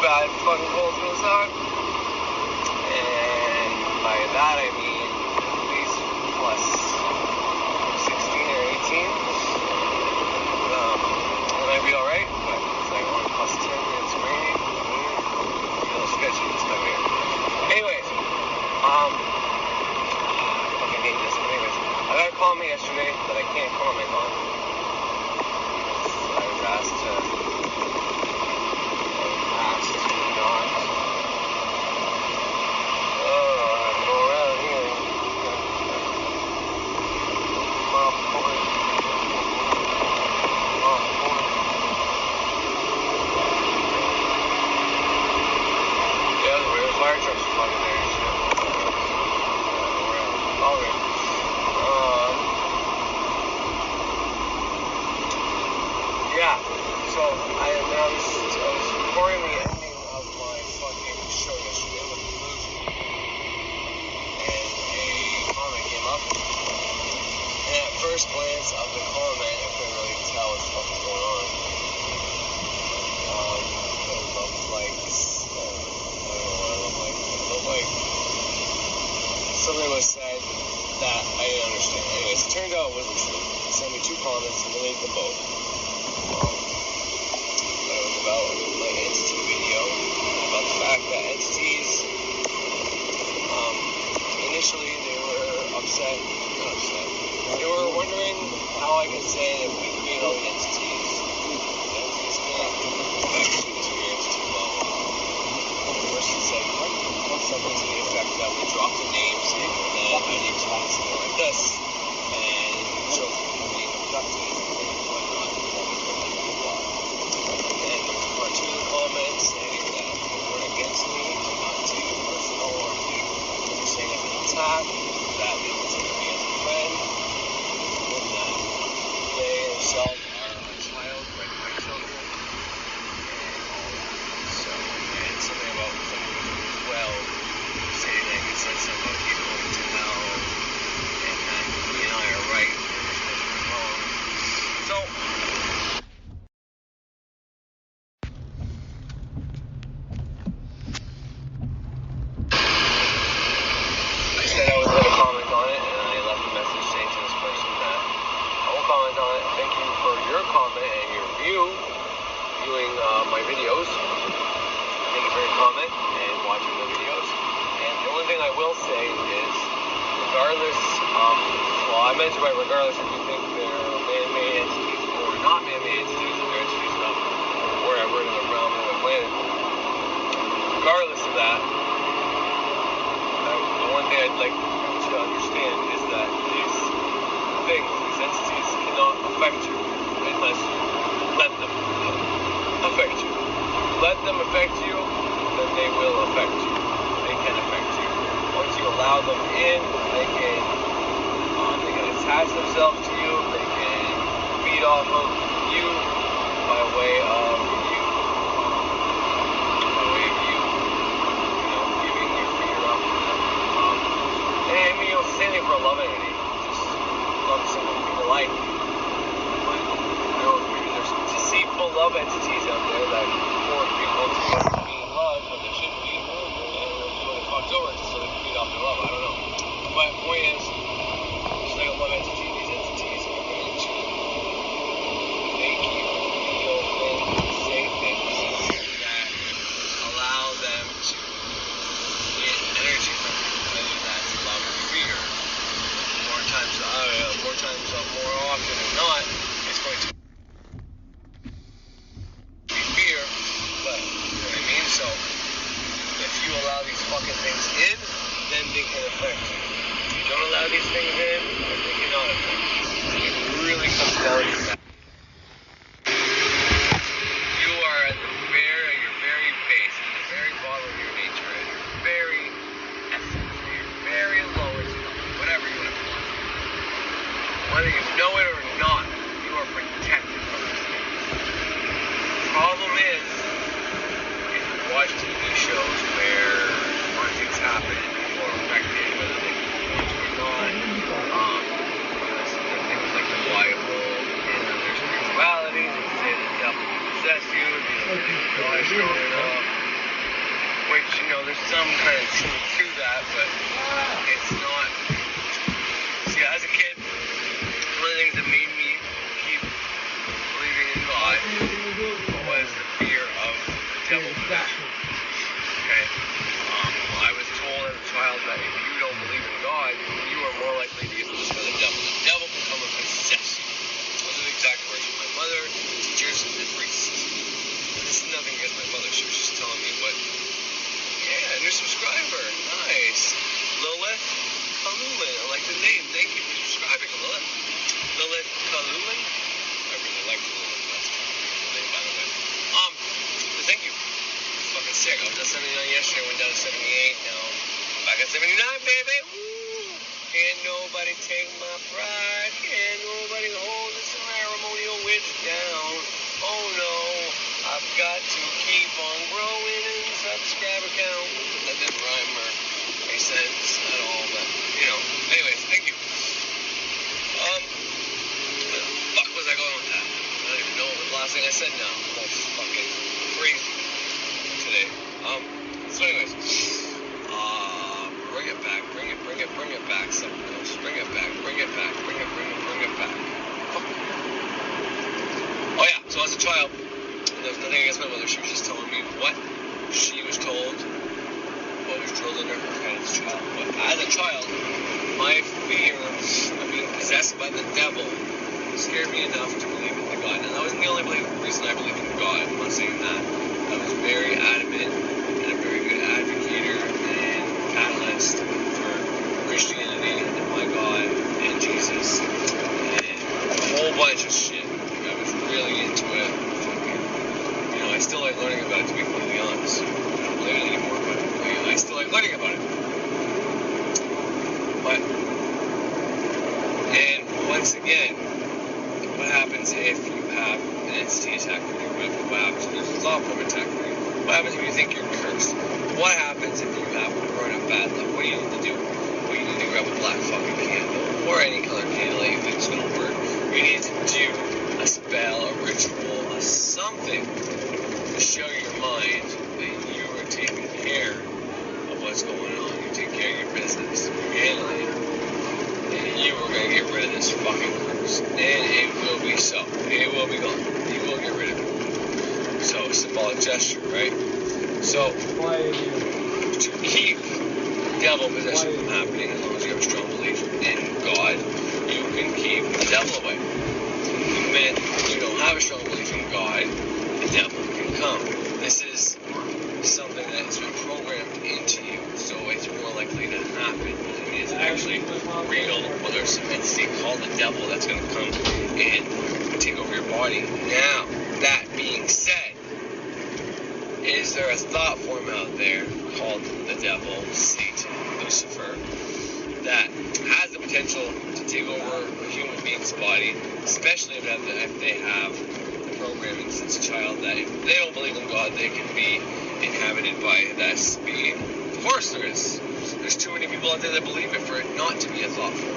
bad fucking cold to us out. And by that I mean at least plus 16 or 18. It might be alright, but it's like only plus 10 and it's raining. A little sketchy this time of year. Anyways, I fucking hate this. But anyways, I got a comment yesterday that I can't comment on. I was asked to not. Go around here. Yeah, the fire trucks are fucking there and shit. Okay. Yeah, so I was recording the ending of my fucking show yesterday with the conclusion, and a comment came up, and at first glance of the comment, I couldn't really tell what the fuck was going on. It looked like, I don't know what it looked like. It looked like something was said that I didn't understand. Anyways, it turned out it wasn't true. He sent me 2 comments and deleted them both. But it was about my entity video, about the fact that entities, initially they were not upset. They were wondering how I could say that we create all the entities. Entities can't affect you to your entity level. The person said something to the effect that we dropped the names and that I need to do something like this. And showed people being abducted and whatnot. And there was part 2 of the comments saying that they weren't against me, to not take it personal or to saying it as an attack, that they would take me as a friend, and that they themselves are a child like my children, and all that. So, and something about something as well, saying that he said something about he's going to hell, and that he and I are right, and they're supposed to be wrong. So, I said I was going to comment on it, and I left a message saying to this person that I won't comment on it. Thank you for your comment and your viewing my videos. Thank you for your comment and watching the videos. And the only thing I will say is, regardless, well, I mentioned by regardless if you think they're man-made entities or not man-made entities, or they're entities from wherever in the realm of the planet. Regardless of that, the one thing I'd like to understand is that these things, these entities, cannot affect you unless you let them affect you. Let them affect you, then they will affect you. They can affect you. Once you allow them in, they can attach themselves to you. They can feed off of you by way of you. Giving your fear up to them. And standing for a love entity. Just love someone in your life. But, maybe there's deceitful love entities out there that force people to be in love when they shouldn't be, and they'll do what they fucked over just so they can feed off their love. I don't know. But the point is, just like a love entity, these entities are going to make you feel things, say things that allow them to get energy from you, whether that's love or fear. More often than not, it's going to be fear, but you know what I mean? So, if you allow these fucking things in, then they can affect you. If you don't allow these things in, then they cannot affect you. It really comes down to that. You are at your very base, at the very bottom of your nature, at your very essence, at your very lowest level, whatever you want to call it. Whether you know it or not, you are protected from these things. The problem is, if you watch TV shows where hauntings happen, people are affected, whether they want to or not, things like the Bible, and their spirituality, they say the devil can possess you, if you don't believe God is strong enough, which, there's some kind of truth to that, but it's not. See, as a kid, one of the things that made me keep believing in God was the fear of the devil possession. Okay? I was told as a child that if you don't believe in God, you are more likely to get possessed by the devil. The devil can come and possess you. Those are the exact words from my mother, teachers, and priests. This is nothing against my mother. She was just telling me what. Yeah, new subscriber. Nice. Lilith Kalulin. I like the name. Thank you for subscribing, Lilith. Lilith Kalulin. I really like Lilith. That's the name, by the way. So thank you. It's fucking sick. I was at 79 yesterday. Went down to 78 now. Back at 79, baby. Woo! Can't nobody take my pride. Can't nobody hold this ceremonial witch down. Oh no. I've got to keep on growing in subscriber count. That didn't rhyme or make sense at all, but, anyways, thank you. Where the fuck was I going with that? I don't even know what the last thing I said now. I'm all fucking crazy today. So anyways, bring it back, bring it back, something else. Bring it back. Fuck. Oh yeah, so as a child, there's nothing against my mother. She was just telling me what she was told, what was drilled into her head as a child. But as a child, my fear of being possessed by the devil scared me enough to believe in the God. And that wasn't the only reason I believed in God. I'm not saying that. I was very adamant and a very good advocator and catalyst for Christianity and my God and Jesus and a whole bunch of shit. I was really into it. I still like learning about it, to be completely honest. I don't believe it anymore, but I still like learning about it. And once again, what happens if you have an entity attacking you? What happens if there's a thought form attacking you? What happens if you think you're cursed? What happens if you have a run of bad luck? What do you need to do? Well, you need to grab a black fucking candle, or any color candle that you think is going to work. You need to do a spell, a ritual, something to show your mind that you are taking care of what's going on. You take care of your business. You're handling it. And you are going to get rid of this fucking curse. And it will be so. It will be gone. You will get rid of it. So, symbolic gesture, right? So, to keep devil possession from happening, as long as you have a strong belief in God, you can keep the devil away. The minute you don't have a strong belief in God, the devil can come. This is something that has been programmed into you, so it's more likely to happen. It is actually real. Well, there's some entity called the devil that's going to come and take over your body. Now, that being said, is there a thought form out there called the devil, Satan, Lucifer, that has the potential to take over a human being's body, especially if they have programming since a child that if they don't believe in God, they can be inhabited by this being? Of course there is. There's too many people out there that believe it for it not to be a thought form.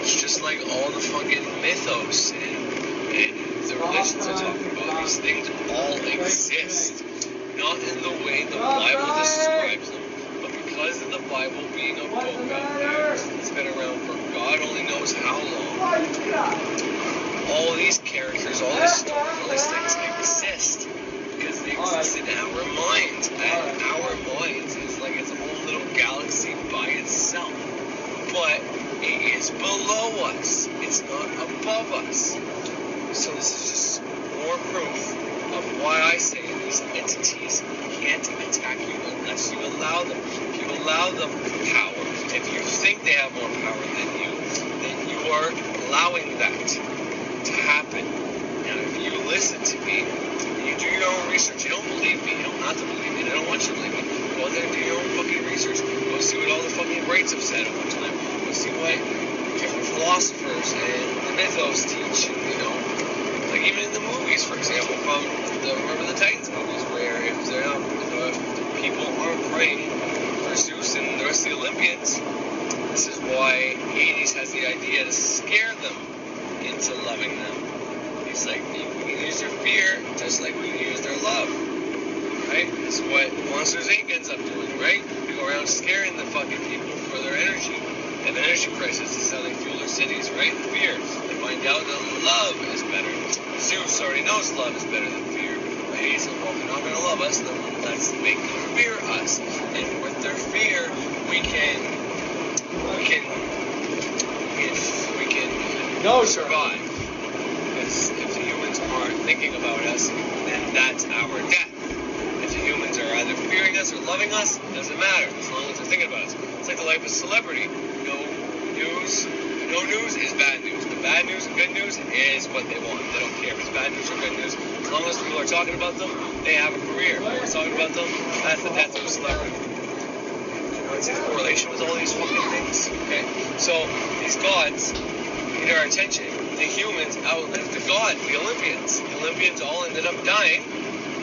It's just like all the fucking mythos and the religions are talking about. These things all exist. Not in the way the Bible describes them, but because of the Bible being a book out there, it's been around for God only knows how long. All these characters, all these stories, all these things exist because they exist in our minds. And our minds is like its own little galaxy by itself. But it is below us. It's not above us. So this is just more proof of why I say these entities can't attack you unless you allow them. If you allow them power, if you think they have more power than you, then you are allowing that to happen. Now, if you listen to me, you do your own research. You don't believe me. You don't have to believe me. I don't want you to believe me. Go out there and do your own fucking research. Go see what all the fucking greats have said at one time. Go see what different philosophers and the mythos teach. Like even in the movies, for example, from the Remember the Titans movies, where if people aren't praying for Zeus and the rest of the Olympians, this is why Hades has the idea to scare them into loving them. He's like, you can use their fear just like we can use their love, right? right? This is what Monsters Inc. ends up doing, right? They go around scaring the fucking people for their energy. They have an energy crisis. This is how they fuel their cities, right? Fear. They find out that love is better. Zeus already knows love is better than fear. Right? He said, well, if you're not going to love us, then let's make them fear us. And with their fear, we can survive. Because if the humans aren't thinking about us, then that's our death. If the humans are either fearing us or loving us, it doesn't matter, as long as they're thinking about us. It's like the life of a celebrity. No news is bad news. The bad news and good news is what they want. They don't care if it's bad news or good news. As long as people are talking about them, they have a career. No one's talking about them, that's the death of a celebrity. See the correlation with all these fucking things? Okay? So, these gods get our attention. The humans outlived the gods, the Olympians. The Olympians all ended up dying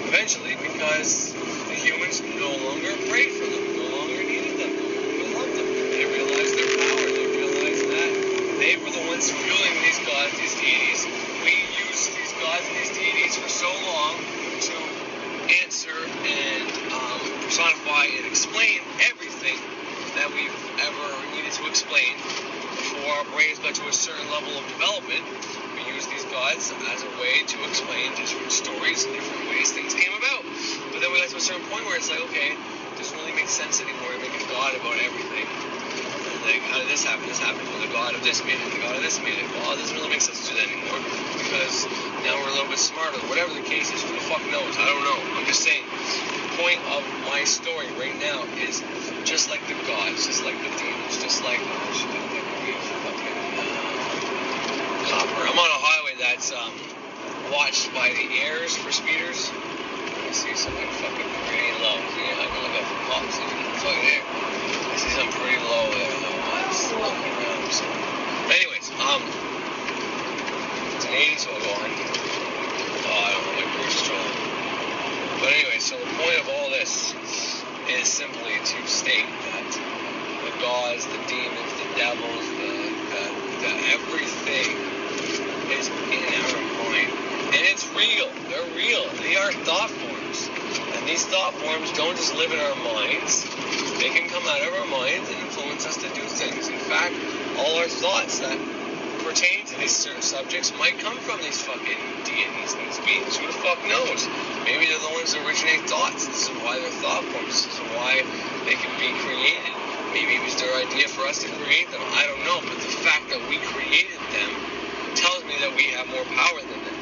eventually because the humans no longer prayed for them, no longer needed them, no longer loved them. They realized their power. They realized that they were the ones fueling these gods, these deities. We used these gods and these deities for so long to answer and personify and explain everything that we've ever needed to explain before our brains got to a certain level of development. We use these gods as a way to explain different stories and different ways things came about. But then we got to a certain point where it's like, okay, it doesn't really make sense anymore to make a god about everything. Like, how did this happen? This happened. Well, the god of this made it. The god of this made it. Well, it doesn't really make sense to do that anymore because now we're a little bit smarter. Whatever the case is, who the fuck knows? I don't know. I'm just saying. The point of my story right now is just like the gods, just like the demons, just like copper. I'm on a highway that's watched by the airs for speeders. I see something fucking pretty low. See, I can look up for pops. Fucking there. I see something pretty low there though. It's looking around. So. Anyways, it's an 80, so I'll go on. Oh, I don't know, my cruise control. But anyway, so the point of all this is simply to state that the gods, the demons, the devils, the everything is in our mind. And it's real. They're real. They are thought forms. And these thought forms don't just live in our minds. They can come out of our minds and influence us to do things. In fact, all our thoughts that pertain to these certain subjects might come from these fucking deities, these beings. Who the fuck knows? Maybe they're the ones that originate thoughts. This is why they're thought forms. This is why they can be created. Maybe it was their idea for us to create them. I don't know. But the fact that we created them tells me that we have more power than them.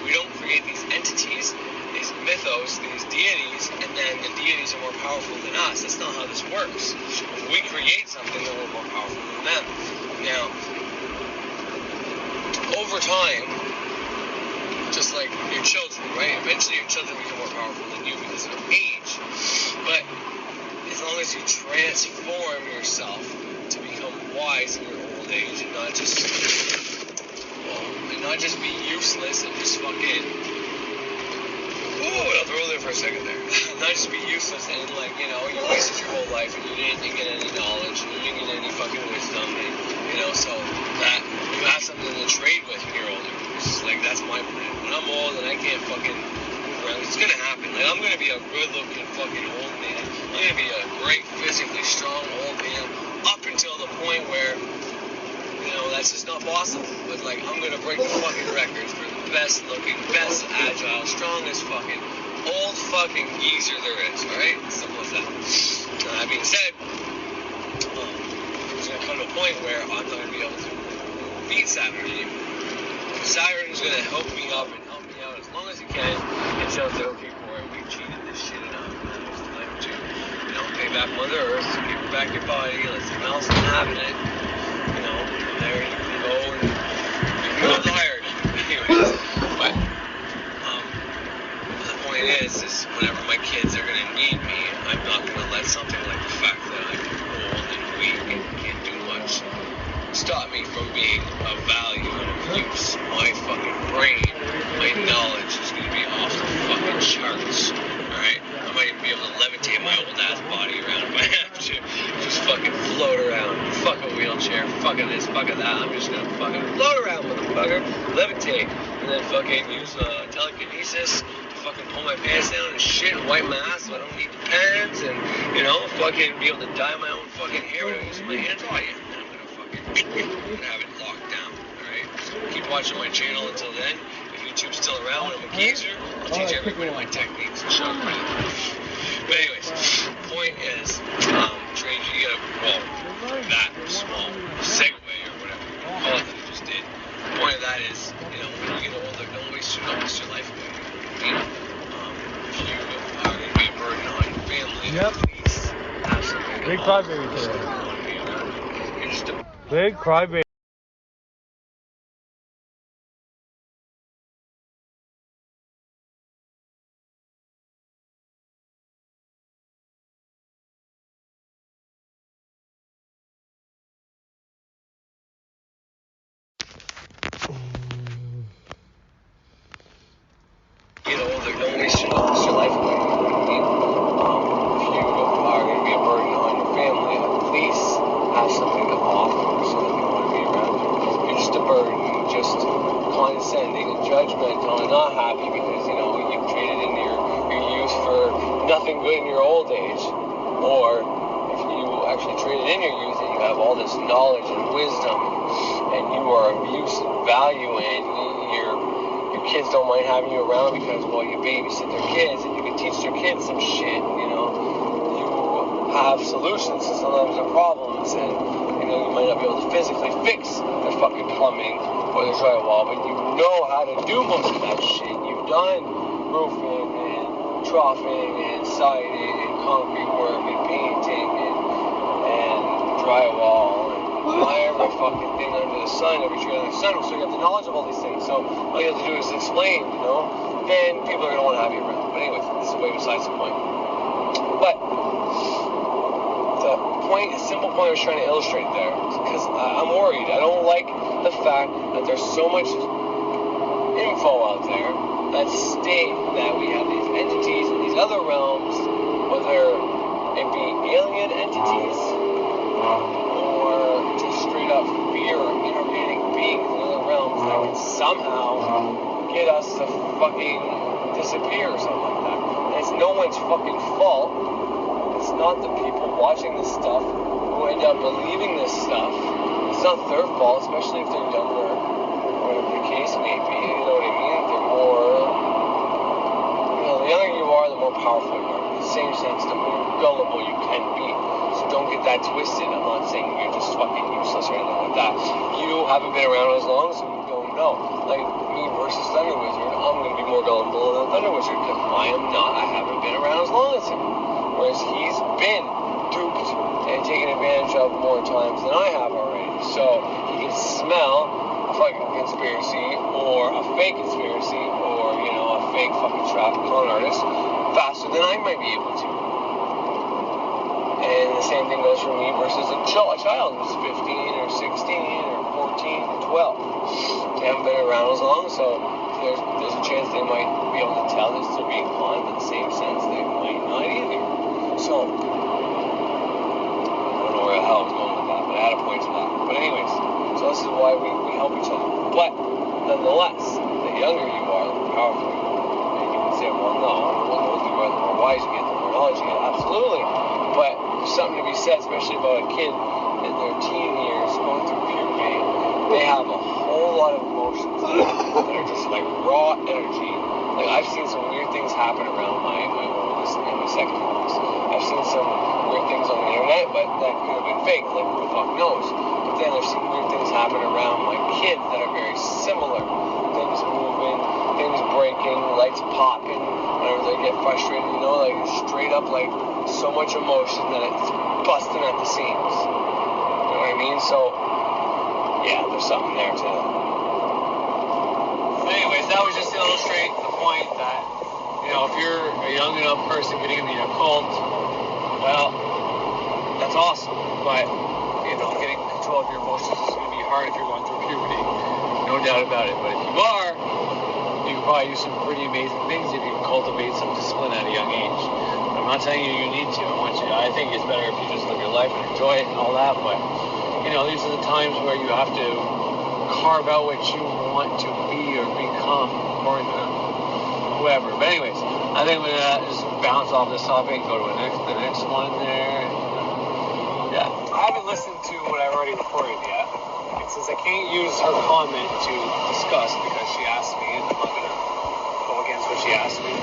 We don't create these entities, these mythos, these deities, and then the deities are more powerful than us. That's not how this works. If we create something, then we're more powerful than them. Now, over time, just like your children, right? Eventually your children become more powerful than you because of their age. But as long as you transform yourself to become wise in your old age and not just be useless and just fucking I'll throw there for a second there. Not just be useless and like, you know, you wasted your whole life and you didn't get any knowledge and you didn't get any fucking wisdom and, you know, so that you have something to trade with when you're older. It's like, that's my plan. When I'm old and I can't fucking move around, it's gonna happen. Like, I'm gonna be a good looking fucking old man. I'm gonna be a great, physically strong old man up until the point where, you know, that's just not possible. But like, I'm gonna break the fucking records for the best looking, best agile, strongest fucking old fucking geezer there is, alright? Simple as that. That being said, there's gonna come to a point where I'm not gonna be able to beat Saturn anymore. Saturn's gonna help me up and help me out as long as he can and show us that, okay, Corey, we cheated this shit enough. Now it's time to, you know, pay back Mother Earth, give her back your body, let someone else inhabit it. You know, there you can go and you can go tired. Anyways, but the point is whenever my kids are gonna need me, I'm not gonna let something like the fact that I'm old and weak and can't do much stop me from being of value and of use. My fucking brain, my knowledge is gonna be off the fucking charts. Alright? I might even be able to levitate my old ass body around if I have to. Just fucking float around. Fuck a wheelchair. Fuck this, fuck that. I'm just gonna fucking float around, motherfucker. Levitate. And then fucking use telekinesis to fucking pull my pants down and shit wipe my ass so I don't need the pens, and, you know, fucking be able to dye my own fucking hair without using my hands. Oh, yeah, then I'm gonna have it locked down, alright? Keep watching my channel until then. If YouTube's still around when I'm a geezer, I'll teach everybody my techniques and show everybody. But anyways, point is, Trade, you gotta, well, that small segue or whatever you call it that I just did. The point of that is, you know, when you get older, don't waste your life away. If you are going to be a burden on your family, please have something. Big crybaby today. You're just a big crybaby. get older, don't waste your life away. If you are going to be a burden on your family, please have something to offer so that they want to be around you. You're just a burden, just condescending and judgmental and not happy because, you know, you've traded in your youth for nothing good in your old age. Or if you actually traded in your youth and you have all this knowledge and wisdom and you are of use and value and your kids don't mind having you around because, well, you babysit their kids and you can teach their kids some shit, you know. You have solutions to sometimes their problems and, you know, you might not be able to physically fix their fucking plumbing or their drywall, but you know how to do most of that shit. You've done roofing and troughing and siding and concrete work and painting and drywall and every fucking thing under the sun, every tree under the sun, so you have the knowledge of all these things. So all you have to do is explain, you know, and people are going to want to have you around. But anyways, this is way besides the point. But the point, a simple point I was trying to illustrate there, because I'm worried. I don't like the fact that there's so much info out there that state that we have these entities in these other realms, whether it be alien entities or just straight up fear of inorganic beings in other realms that can somehow get us to fucking disappear or something like that. And it's no one's fucking fault. It's not the people watching this stuff who end up believing this stuff. It's not their fault, especially if they're younger, or whatever the case may be. You know what I mean? They're more, you know, the younger you are, the more powerful you are. In the same sense, the more gullible you can be. So don't get that twisted. I'm not saying you're just fucking useless or anything like that. You haven't been around as long, so you don't know. Like me versus Thunder Wizard, I'm going to be more gullible than Thunder Wizard because I am not. I haven't been around as long as him. Whereas he's been duped and taken advantage of more times than I have already. So he can smell a fucking conspiracy or a fake conspiracy or, you know, a fake fucking trap con artist faster than I might be able to. And the same thing goes for me versus a child who's 15 or 16 or 14 or 12. They haven't been around as long, so there's a chance they might be able to tell this they're being conned, but in the same sense they might not either. So, I don't know where the hell I was going with that, but I had a point to that. But anyways, so this is why we help each other. But, nonetheless, the younger you are, the more powerful you are. And you can say, well, no, the older you are, the more wise you get, the more knowledge you get. Absolutely. But there's something to be said, especially about a kid in their teen years going through puberty. They have a whole lot of emotions that are just like raw energy. Like, I've seen some weird things happen around my oldest and my second oldest. I've seen some weird things on the internet, but that could have been fake. Like, who the fuck knows? But then I've seen weird things happen around my kids that are very similar. Things moving, things breaking, lights popping, whenever they get frustrated, you know, like straight up, like so much emotion that it's busting at the seams. You know what I mean? So, yeah, there's something there too. Anyways, that was just to illustrate the point that, you know, if you're a young enough person getting into the occult, well, that's awesome. But, you know, getting control of your emotions is going to be hard if you're going through puberty. No doubt about it. But if you are, you can probably do some pretty amazing things if you cultivate some discipline at a young age. I'm not telling you need to. I think it's better if you just live your life and enjoy it and all that. But, you know, these are the times where you have to carve out what you want to be or become according to whoever. But anyways, I think we're gonna just bounce off this topic and go to the next one there. Yeah. I haven't listened to what I already recorded yet. And since I can't use her comment to discuss because she asked me, and I'm not gonna go against what she asked me.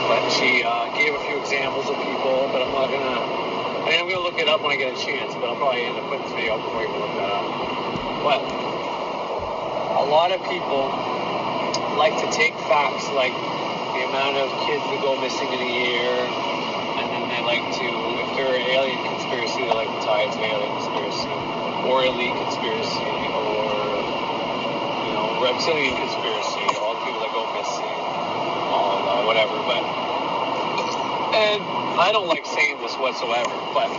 But she gave a few examples of people, but I'm not gonna. I mean, I'm gonna look it up when I get a chance, but I'll probably end up putting this video up before you look that up. But a lot of people like to take facts like the amount of kids that go missing in a year, and then they like to, if they're an alien conspiracy, they like to tie it to alien conspiracy, or elite conspiracy, or, you know, reptilian conspiracy, all the people that go missing, all that, whatever. But, and I don't like saying this whatsoever, but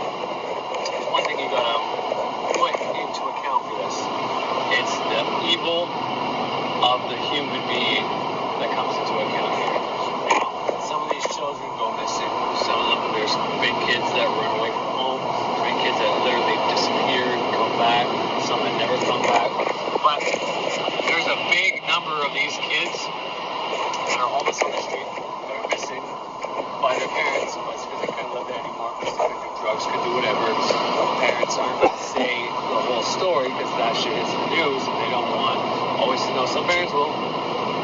one thing you gotta put into account for this, it's the evil of the human being that comes into account here. Some of these children go missing. Some of them, there's big kids that run away from home, big kids that literally disappear and come back, some that never come back. But there's a big number of these kids that are homeless on the street, that are missing by their parents, but it's because they couldn't live there anymore, because they could do drugs, could do whatever. Parents aren't going to say the whole story because that shit is the news and they don't want always to know. Some parents will.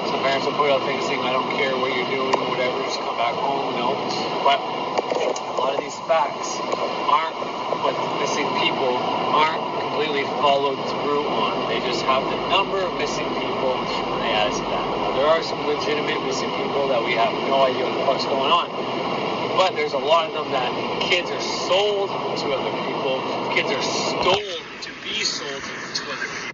Some parents will put out things saying, I don't care what you're doing, whatever, just come back home, you know. But a lot of these facts aren't, what missing people aren't completely followed through on. They just have the number of missing people and they add it to that. Now, there are some legitimate missing people that we have no idea what the fuck's going on. But there's a lot of them that kids are sold to other people. Kids are stolen to be sold to other people.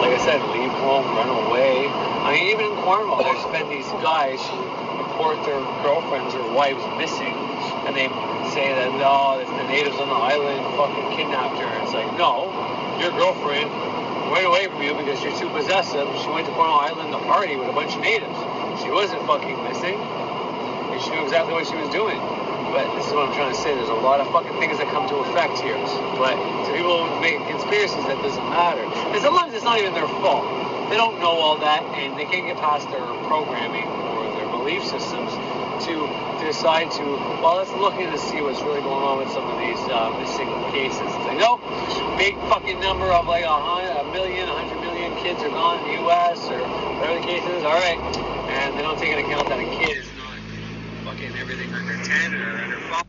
Like I said, leave home, run away. I mean, even in Cornwall, there's been these guys who report their girlfriends or wives missing, and they say that, oh, the natives on the island fucking kidnapped her. It's like, no, your girlfriend went away from you because you're too possessive. She went to Cornwall Island to party with a bunch of natives. She wasn't fucking missing, and she knew exactly what she was doing. But this is what I'm trying to say. There's a lot of fucking things that come to effect here. But to people who make conspiracies, that doesn't matter. And sometimes it's not even their fault. They don't know all that, and they can't get past their programming or their belief systems to decide to, well, let's look in to see what's really going on with some of these missing cases. It's like, no, big fucking number of like 100 million kids are gone in the U.S. or whatever the case is. All right. And they don't take into account that a kid is not fucking everything under 10 or under 5.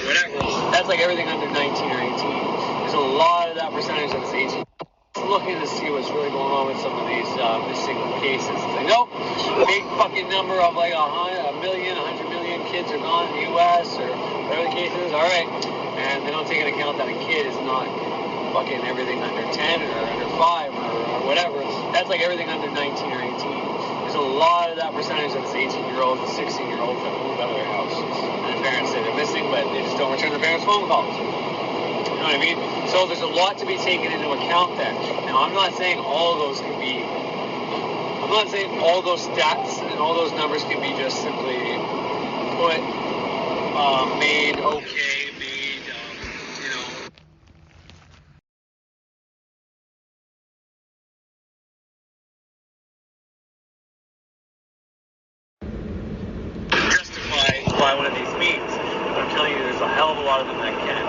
Whatever. That's like everything under 19 or 18. There's a lot of that percentage that's 18. Looking to see what's really going on with some of these missing cases. It's like, no, big fucking number of like 100 billion, 100 million kids are gone in the U.S. or whatever the case is, all right. And they don't take into account that a kid is not fucking everything under 10 or under 5 or whatever. That's like everything under 19 or 18. There's a lot of that percentage of 18-year-olds and 16-year-olds that move out of their house. And the parents say they're missing, but they just don't return their parents' phone calls. You know what I mean? So there's a lot to be taken into account there. Now, I'm not saying all of those can be... I'm not saying all those stats and all those numbers can be just simply put, made, okay, made, you know... justify by one of these means. But I'm telling you, there's a hell of a lot of them that can.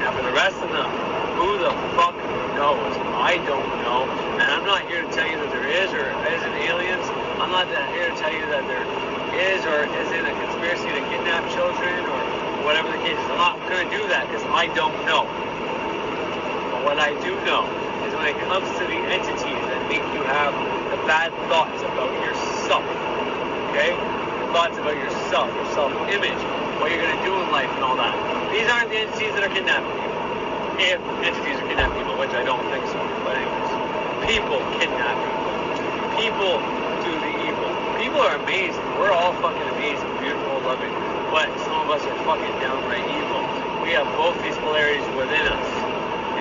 Now, for the rest of them, who the fuck knows? I don't know. And I'm not here to tell you that there is or isn't aliens. I'm not here to tell you that there is or isn't a conspiracy to kidnap children or whatever the case is. I'm not going to do that because I don't know. But what I do know is when it comes to the entities that make you have the bad thoughts about yourself, okay? The thoughts about yourself, your self-image, what you're going to do in life and all that. These aren't the entities that are kidnapping people. If entities are kidnapping people, which I don't think so. But anyways, people kidnap people. People do the evil. People are amazing. We're all fucking amazing, beautiful, loving. But some of us are fucking downright evil. We have both these polarities within us.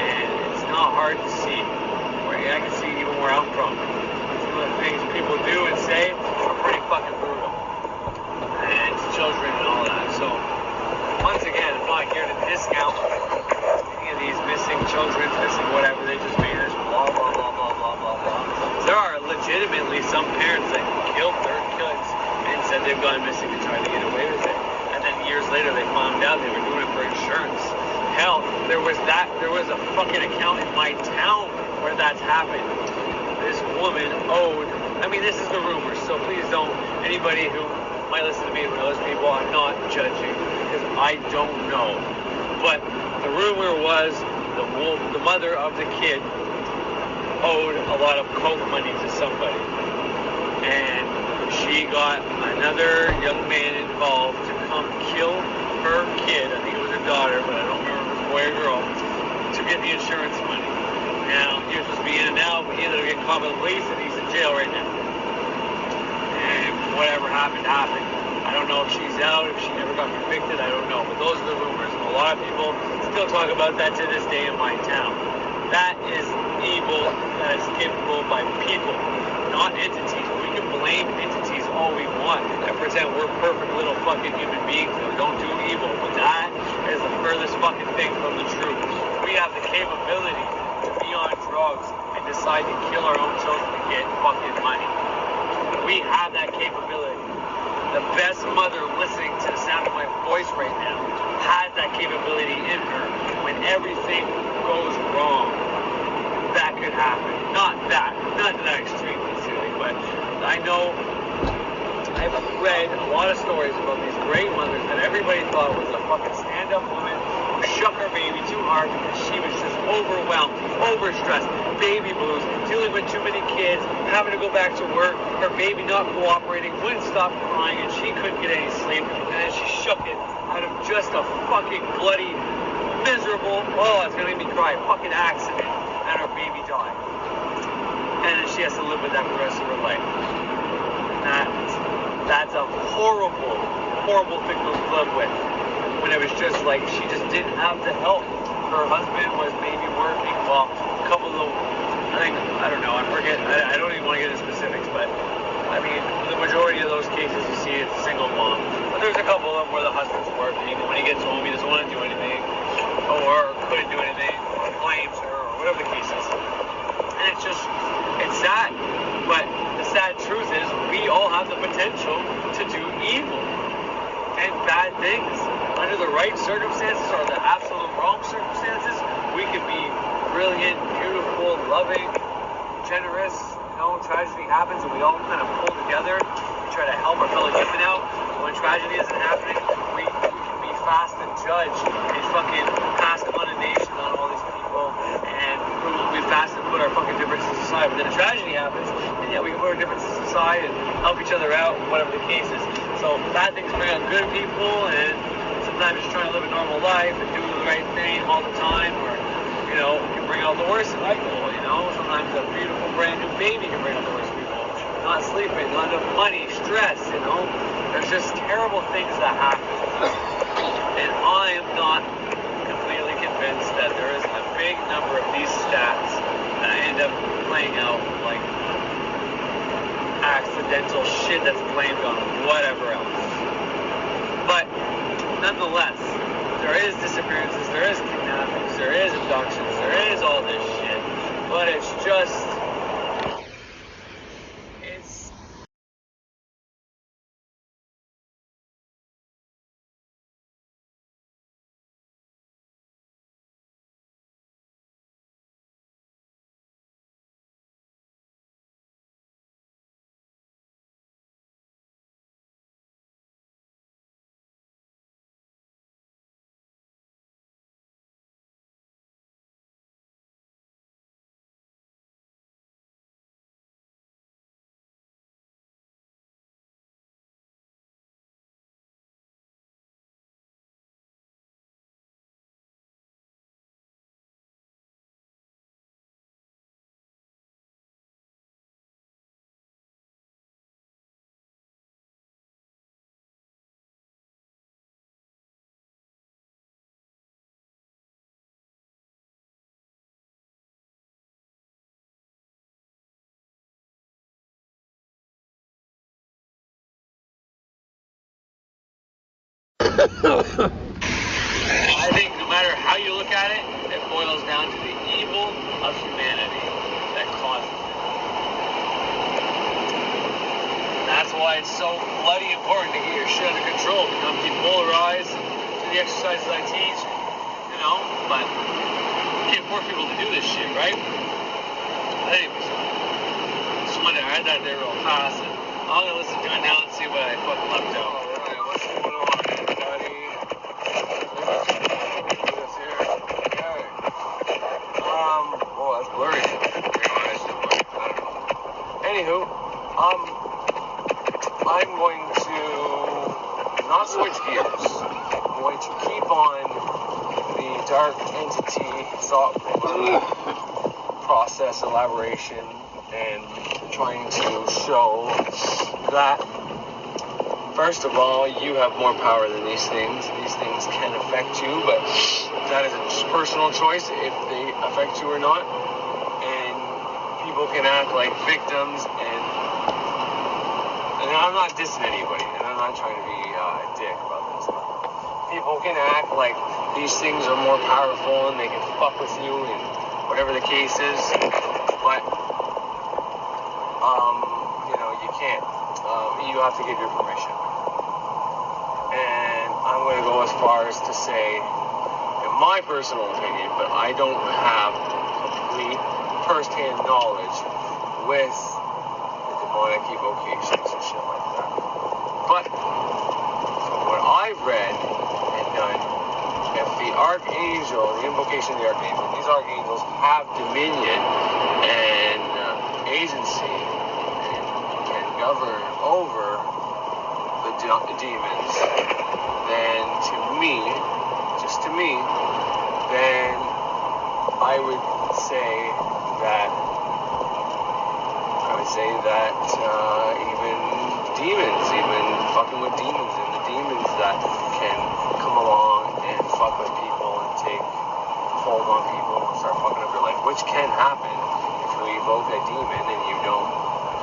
And it's not hard to see. I can see even where I'm from. Some of the things people do and say are pretty fucking brutal. And to children and all that. So, once again, I'm not here to discount any of these missing children, missing whatever they just made us, blah, blah, blah, blah, blah, blah, blah. There are legitimately some parents that killed their kids and said they've gone missing to try to get away with it. And then years later they found out they were doing it for insurance. Hell, there was a fucking account in my town where that's happened. This woman owed, I mean, this is the rumors, so please don't, anybody who might listen to me and those people, I'm not judging because I don't know. But the rumor was the mother of the kid owed a lot of coke money to somebody. And she got another young man involved to come kill her kid. I think it was her daughter, but I don't remember if it was a boy or girl, to get the insurance money. Now, he was supposed to be in and out, but he ended up getting caught by the police and he's in jail right now. And whatever happened, happened. I don't know if she's out, if she never got convicted, I don't know. But those are the rumors. And a lot of people still talk about that to this day in my town. That is evil that is capable by people, not entities. We can blame entities all we want and pretend we're perfect little fucking human beings that don't do evil. But that is the furthest fucking thing from the truth. We have the capability to be on drugs and decide to kill our own children to get fucking money. We have that capability. The best mother listening to the sound of my voice right now has that capability in her. When everything goes wrong, that could happen. Not to that extreme, sincerely, but I know I've read a lot of stories about these great mothers that everybody thought was a fucking stand-up woman who shook her baby too hard because she was just overwhelmed, overstressed, baby blues, dealing with too many kids, having to go back to work, her baby not cooperating, wouldn't stop crying, and she couldn't get any sleep, and then she shook it out of just a fucking bloody, miserable, oh, it's gonna make me cry, fucking accident, and her baby died. And then she has to live with that for the rest of her life. That's a horrible, horrible thing to live with. When it was just like, she just didn't have the help. Her husband was maybe working, well, a couple of them, I don't know, I forget, I don't even want to get into specifics, but, I mean, the majority of those cases you see it's a single mom. But there's a couple of them where the husband's working, and when he gets home, he doesn't want to do anything, or couldn't do anything, or blames her, or whatever the case is. And it's just, it's sad. But the sad truth is, we all have the potential to do evil and bad things. Under the right circumstances or the absolute wrong circumstances, we can be brilliant, beautiful, loving, generous. You know, tragedy happens and we all kind of pull together. We try to help our fellow human out. When tragedy isn't happening, we can be fast and judge and fucking pass condemnation on all these people, and we fast and put our fucking differences aside. But then a tragedy happens, and yet we can put our differences aside and help each other out, whatever the case is. So bad things bring out good people, and sometimes just trying to live a normal life and do the right thing all the time, or, you know, can bring out the worst in people, you know. Sometimes a beautiful brand new baby can bring out the worst in people. Not sleeping, not enough money, stress, you know. There's just terrible things that happen. And I am not completely convinced that there isn't a big number of these stats that end up playing out like accidental shit that's blamed on whatever else. But nonetheless, there is disappearances, there is kidnappings, there is abductions, there is all this shit. But it's just, I think no matter how you look at it, it boils down to the evil of humanity that causes it. That's why it's so bloody important to get your shit under control, become depolarized, do the exercises I teach, you know, but you can't force people to do this shit, right? Anyways, just wanted to add that there real fast, and I'm gonna listen to it now and see what I fucking left out. Alright, what's going on, everybody? Well, that's blurry. Anywho, I'm going to not switch gears. I'm going to keep on the dark entity thought process elaboration and trying to show that, first of all, you have more power than these things. These things can affect you, but that is a personal choice if they affect you or not. And people can act like victims, and I'm not dissing anybody, and I'm not trying to be a dick about this. People can act like these things are more powerful and they can fuck with you and whatever the case is, but you know, you can't. You have to give your permission. And I'm going to go as far as to say, in my personal opinion, but I don't have complete first-hand knowledge with the demonic evocations and shit like that. But from what I've read and done, if the archangel, the invocation of the archangel, these archangels have dominion and agency and can govern over the demons, then to me, just to me, then I would say that even demons, even fucking with demons, and the demons that can come along and fuck with people and take hold on people and start fucking up their life, which can happen if you evoke a demon and you don't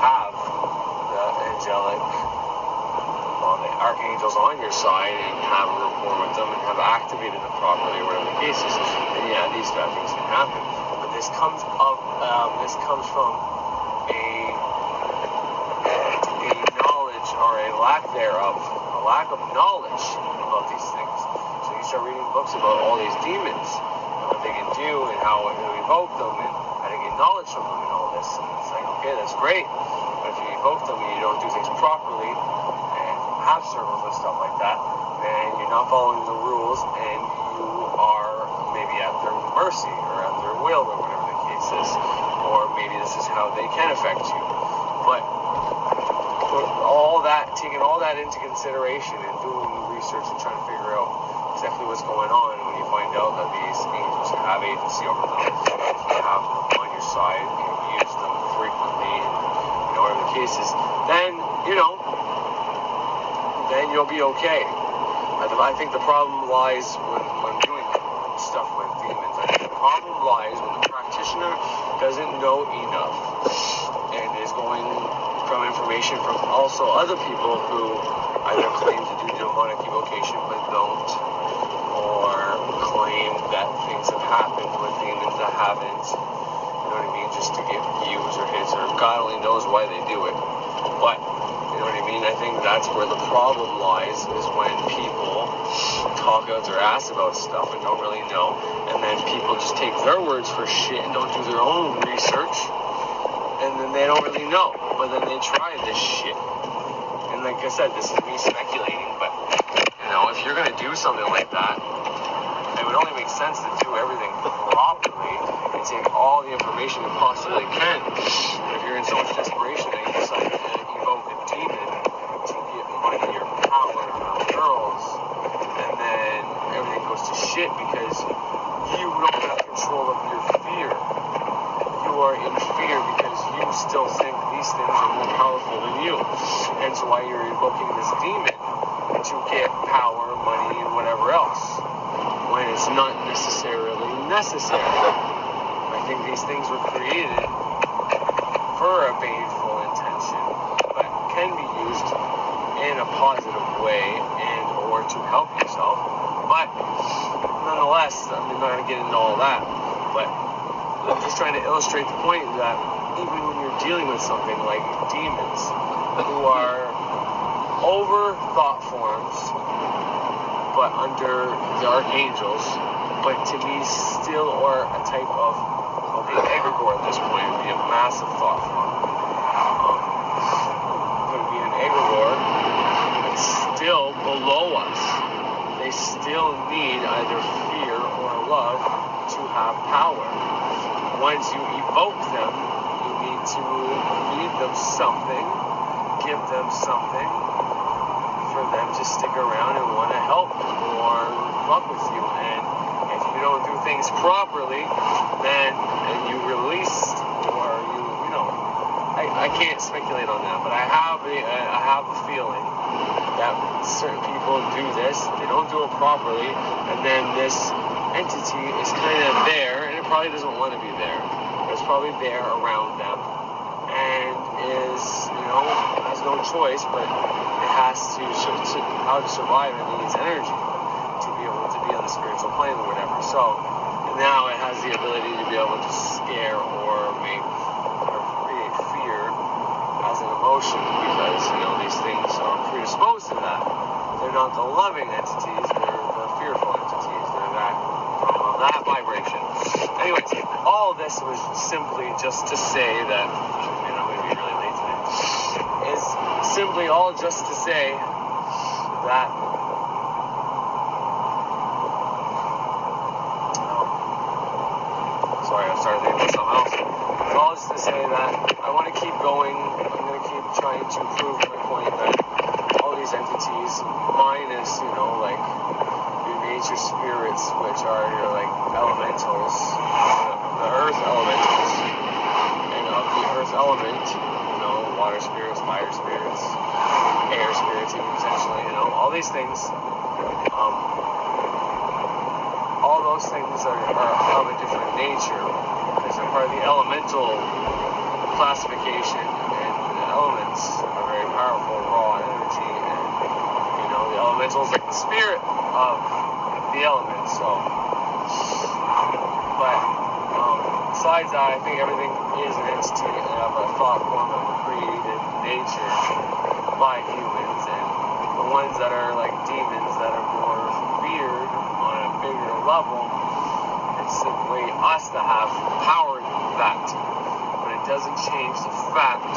have the angelic, the archangels on your side and have a rapport with them and have activated them properly or whatever the case is. And yeah, these bad things can happen. But this comes from a knowledge or a lack thereof, a lack of knowledge about these things. So you start reading books about all these demons and what they can do and how to evoke them and how to get knowledge from them and all this. And it's like, okay, that's great. But if you evoke them and you don't do things properly and have circles and stuff like that, then you're not following the rules and you are maybe at their mercy or at their will or whatever the case is. Or maybe this is how they can affect you. But taking all that into consideration and doing research and trying to figure out exactly what's going on, when you find out that these angels have agency over them, you have them on your side, you use them frequently, and whatever the case is, then you'll be okay. I think the problem lies when doing stuff with demons. I think the problem lies when the practitioner doesn't know enough and is going from information from also other people who either claim to do demonic evocation but don't, or claim that things have happened with demons that haven't, you know what I mean, just to get views or hits, or God only knows why they do it. But, you know what I mean, I think that's where the problem lies, is when people talk out their ass about stuff and don't really know, and then people just take their words for shit and don't do their own research, and then they don't really know, but then they try this shit. And like I said, this is me speculating, but if you're going to do something like that, it would only make sense to do everything properly and take all the information you possibly can. If you're in so much desperation that you decide to evoke a demon to get money or power from girls, and then everything goes to shit because you don't have control of your fear. You are in fear because you still think these things are more powerful than you. And so why you're evoking this demon to get power, money, and whatever else, when it's not necessarily necessary. I think these things were created for a baneful intention, but can be used in a positive way and or to help yourself. But nonetheless, I'm not going to get into all that, but I'm just trying to illustrate the point that even when you're dealing with something like demons, who are over thought forms, but under the archangels, but to me still are a type of the egregore at this point. It would be a massive thought form. It would be an egregore, but still below us. They still need either fear or love to have power. Once you evoke them, you need to feed them something, give them something for them to stick around and want to help or fuck with you. And if you don't do things properly, then you release, or I can't speculate on that, but I have a feeling that certain people do this, they don't do it properly, and then this entity is kind of there, and it probably doesn't want to be there, but it's probably there around them, and is, has no choice, but it has to, how to survive, it needs energy to be able to be on the spiritual plane or whatever. So now it has the ability to be able to scare or create fear as an emotion, because these things are predisposed to that. They're not the loving entities, they're the fearful entities. They're that vibration. Anyways, all this was simply just to say that, I'm going to be really late today, is simply all just to say that sorry, I started thinking about something else. It's all just to say that I want to keep going. I'm going to keep trying to prove my point that all these entities, minus, like your nature spirits, which are your elementals, the earth elementals, and of the earth element, water spirits, fire spirits, air spirits, even potentially, all these things, all those things are of a different nature, because they're part of the elemental classification, and the elements are very powerful, raw energy, and, the elemental is like the spirit of the elements, so, but, besides that, I think everything is an entity of a thought form of created nature by humans, and the ones that are like demons that are more feared on a bigger level, it's simply us that have powered that, but it doesn't change the fact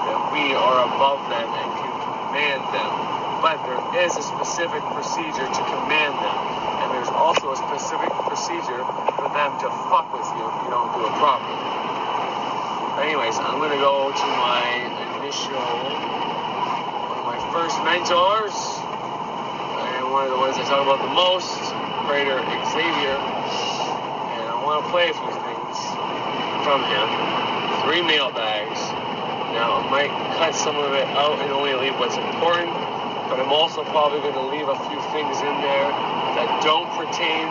that we are above them and can command them. But there is a specific procedure to command them, and there's also a specific procedure for them to fuck with you if you don't do it properly. Anyways, I'm going to go to my initial first mentors, and one of the ones I talk about the most, Prater Xavier, and I want to play a few things from him. 3 mailbags. Now, I might cut some of it out and only leave what's important, but I'm also probably going to leave a few things in there that don't pertain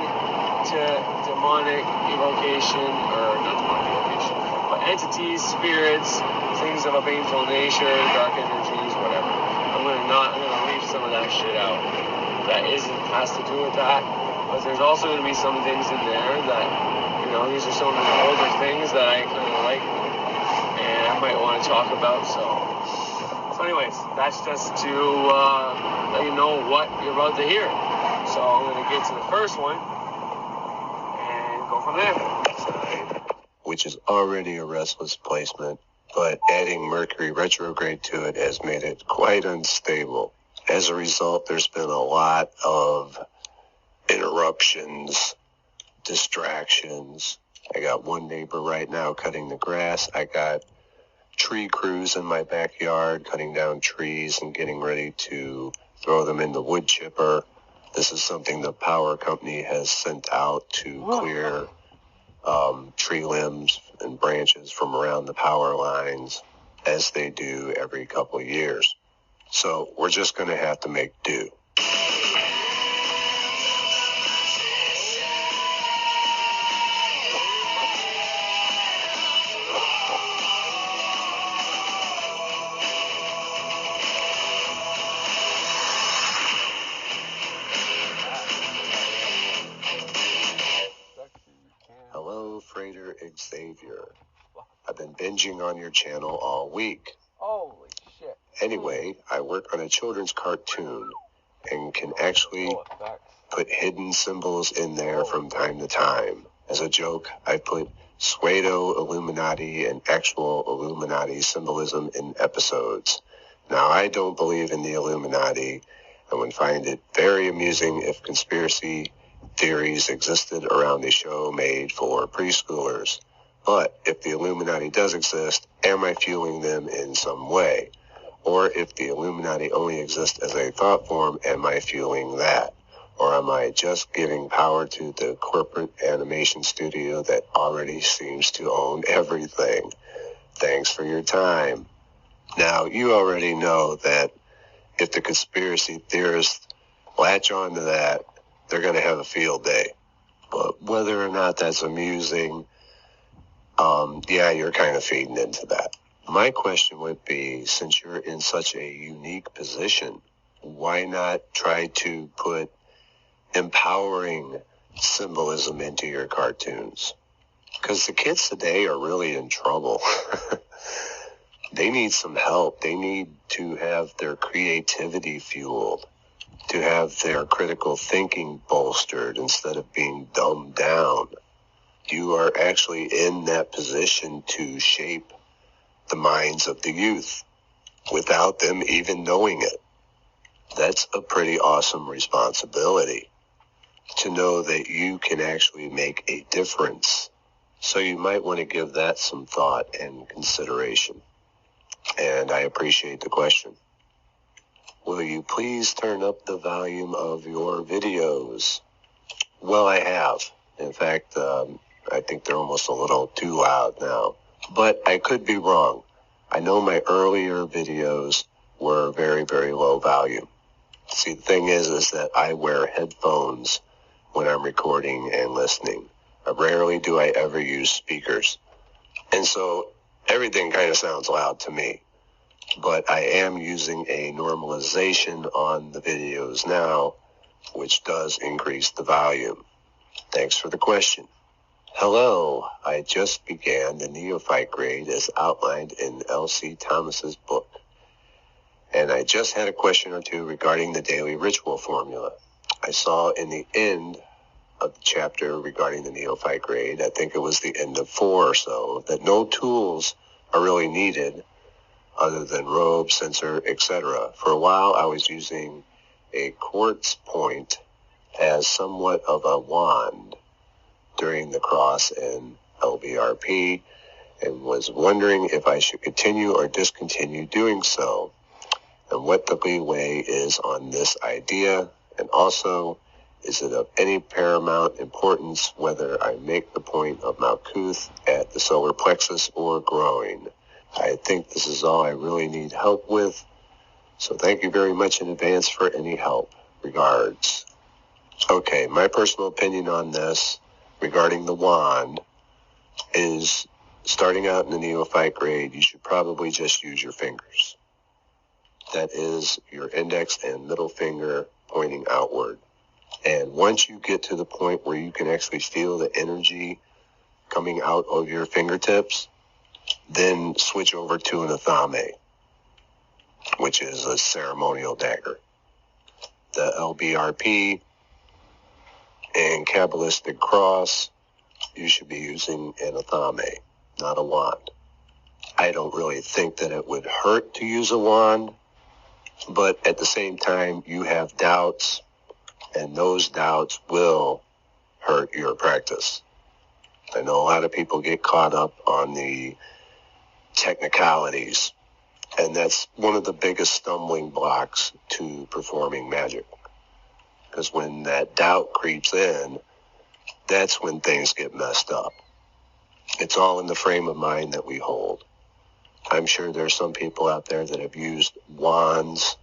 to demonic evocation, or not demonic evocation, but entities, spirits, things of a baneful nature, dark energies, whatever. I'm gonna leave some of that shit out. That has to do with that. But there's also gonna be some things in there that, these are some of the older things that I kind of like and I might want to talk about. So anyways, that's just to let you know what you're about to hear. So I'm gonna get to the first one and go from there. Which is already a restless placement, but adding Mercury retrograde to it has made it quite unstable. As a result, there's been a lot of interruptions, distractions. I got one neighbor right now cutting the grass. I got tree crews in my backyard cutting down trees and getting ready to throw them in the wood chipper. This is something the power company has sent out to clear tree limbs and branches from around the power lines, as they do every couple of years. So we're just going to have to make do. Hello, Prater Xavier. I've been binging on your channel all week. Holy shit. Anyway, I work on a children's cartoon and can actually put hidden symbols in there from time to time. As a joke, I put pseudo Illuminati and actual Illuminati symbolism in episodes. Now, I don't believe in the Illuminati and would find it very amusing if conspiracy theories existed around a show made for preschoolers. But if the Illuminati does exist, am I fueling them in some way? Or if the Illuminati only exists as a thought form, am I fueling that? Or am I just giving power to the corporate animation studio that already seems to own everything? Thanks for your time. Now, you already know that if the conspiracy theorists latch on to that, they're going to have a field day. But whether or not that's amusing, you're kind of feeding into that. My question would be, since you're in such a unique position, why not try to put empowering symbolism into your cartoons? Because the kids today are really in trouble. They need some help. They need to have their creativity fueled, to have their critical thinking bolstered instead of being dumbed down. You are actually in that position to shape the minds of the youth without them even knowing it. That's a pretty awesome responsibility, to know that you can actually make a difference. So you might want to give that some thought and consideration. And I appreciate the question. Will you please turn up the volume of your videos? Well, I have. In fact, I think they're almost a little too loud now. But I could be wrong. I know my earlier videos were very, very low volume. See, the thing is that I wear headphones when I'm recording and listening. Rarely do I ever use speakers. And so everything kind of sounds loud to me. But I am using a normalization on the videos now, which does increase the volume. Thanks for the question. Hello, I just began the neophyte grade as outlined in L.C. Thomas's book. And I just had a question or two regarding the daily ritual formula. I saw in the end of the chapter regarding the neophyte grade, I think it was the end of 4 or so, that no tools are really needed other than robe, censer, etc. For a while, I was using a quartz point as somewhat of a wand during the cross and LBRP, and was wondering if I should continue or discontinue doing so. and what the leeway is on this idea, and also, is it of any paramount importance whether I make the point of Malkuth at the solar plexus or growing? I think this is all I really need help with, so thank you very much in advance for any help. Regards. Okay, my personal opinion on this regarding the wand is, starting out in the neophyte grade, you should probably just use your fingers. That is your index and middle finger pointing outward. And once you get to the point where you can actually feel the energy coming out of your fingertips, then switch over to an athame, which is a ceremonial dagger. The LBRP and Kabbalistic cross, you should be using an athame, not a wand. I don't really think that it would hurt to use a wand, but at the same time, you have doubts, and those doubts will hurt your practice. I know a lot of people get caught up on the technicalities, and that's one of the biggest stumbling blocks to performing magic. Because when that doubt creeps in, that's when things get messed up. It's all in the frame of mind that we hold. I'm sure there's some people out there that have used wands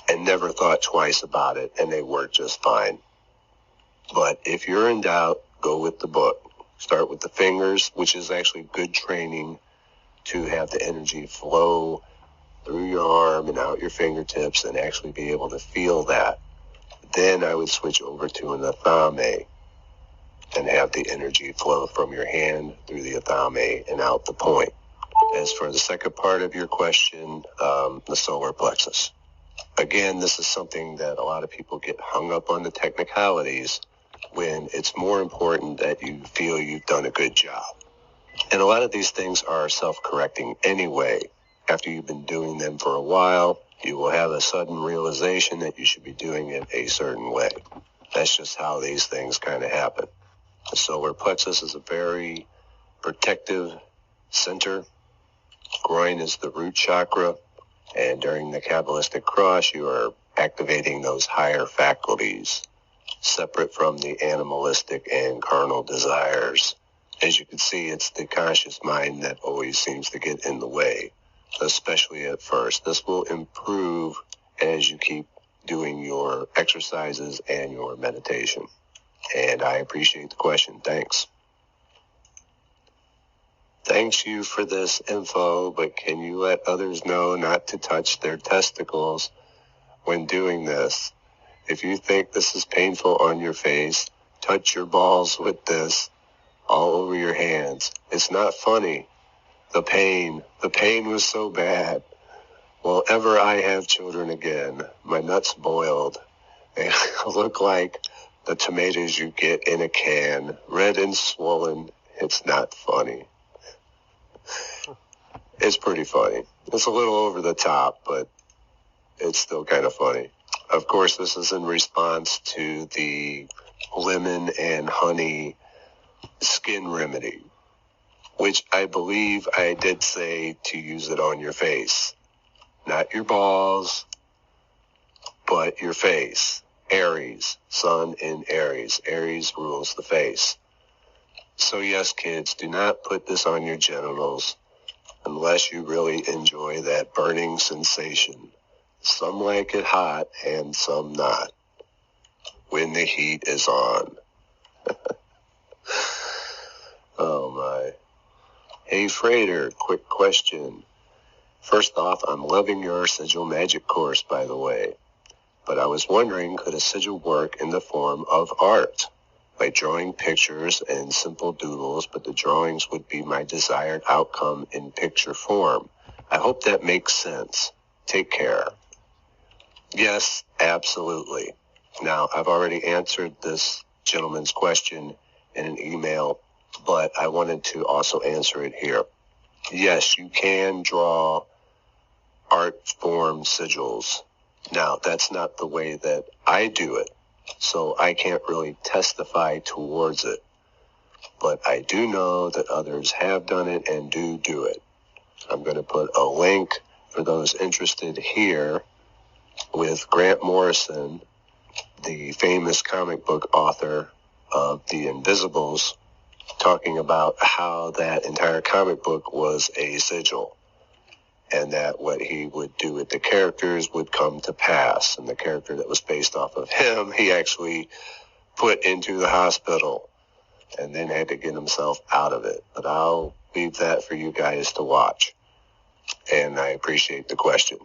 and never thought twice about it, and they work just fine. But if you're in doubt, go with the book. Start with the fingers, which is actually good training to have the energy flow through your arm and out your fingertips and actually be able to feel that. Then I would switch over to an athame and have the energy flow from your hand through the athame and out the point. As for the second part of your question, the solar plexus. Again, this is something that a lot of people get hung up on the technicalities when it's more important that you feel you've done a good job. And a lot of these things are self-correcting anyway. After you've been doing them for a while, you will have a sudden realization that you should be doing it a certain way. That's just how these things kind of happen. The solar plexus is a very protective center. Groin is the root chakra. And during the Kabbalistic cross, you are activating those higher faculties, separate from the animalistic and carnal desires. As you can see, it's the conscious mind that always seems to get in the way, especially at first. This will improve as you keep doing your exercises and your meditation. And I appreciate the question. Thanks. Thanks you for this info, but can you let others know not to touch their testicles when doing this? If you think this is painful on your face, touch your balls with this all over your hands. It's not funny. The pain was so bad. Well, ever I have children again, my nuts boiled. They look like the tomatoes you get in a can, red and swollen. It's not funny. It's pretty funny. It's a little over the top, but it's still kind of funny. Of course, this is in response to the lemon and honey skin remedy, which I believe I did say to use it on your face. Not your balls, but your face. Aries, sun in Aries. Aries rules the face. So yes, kids, do not put this on your genitals unless you really enjoy that burning sensation. Some like it hot and some not. When the heat is on. Oh my. Hey Freighter, quick question. First off, I'm loving your sigil magic course, by the way. But I was wondering, could a sigil work in the form of art? By drawing pictures and simple doodles, but the drawings would be my desired outcome in picture form. I hope that makes sense. Take care. Yes, absolutely. Now, I've already answered this gentleman's question in an email, but I wanted to also answer it here. Yes, you can draw art form sigils. Now, that's not the way that I do it, so I can't really testify towards it. But I do know that others have done it and do it. I'm going to put a link for those interested here with Grant Morrison, the famous comic book author of The Invisibles, talking about how that entire comic book was a sigil, and that what he would do with the characters would come to pass. And the character that was based off of him, he actually put into the hospital and then had to get himself out of it. But I'll leave that for you guys to watch. And I appreciate the question.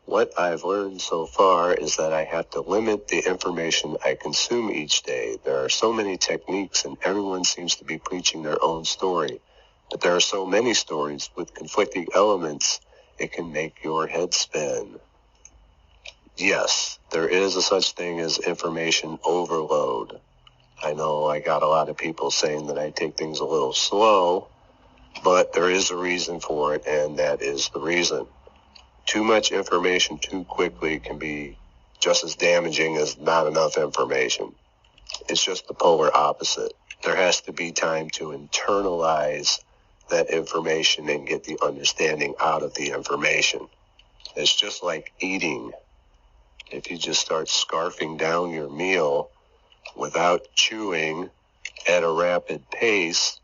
What I've learned so far is that I have to limit the information I consume each day. There are so many techniques and everyone seems to be preaching their own story. But there are so many stories with conflicting elements, it can make your head spin. Yes, there is a such thing as information overload. I know I got a lot of people saying that I take things a little slow, but there is a reason for it, and that is the reason. Too much information too quickly can be just as damaging as not enough information. It's just the polar opposite. There has to be time to internalize that information and get the understanding out of the information. It's just like eating. If you just start scarfing down your meal without chewing at a rapid pace,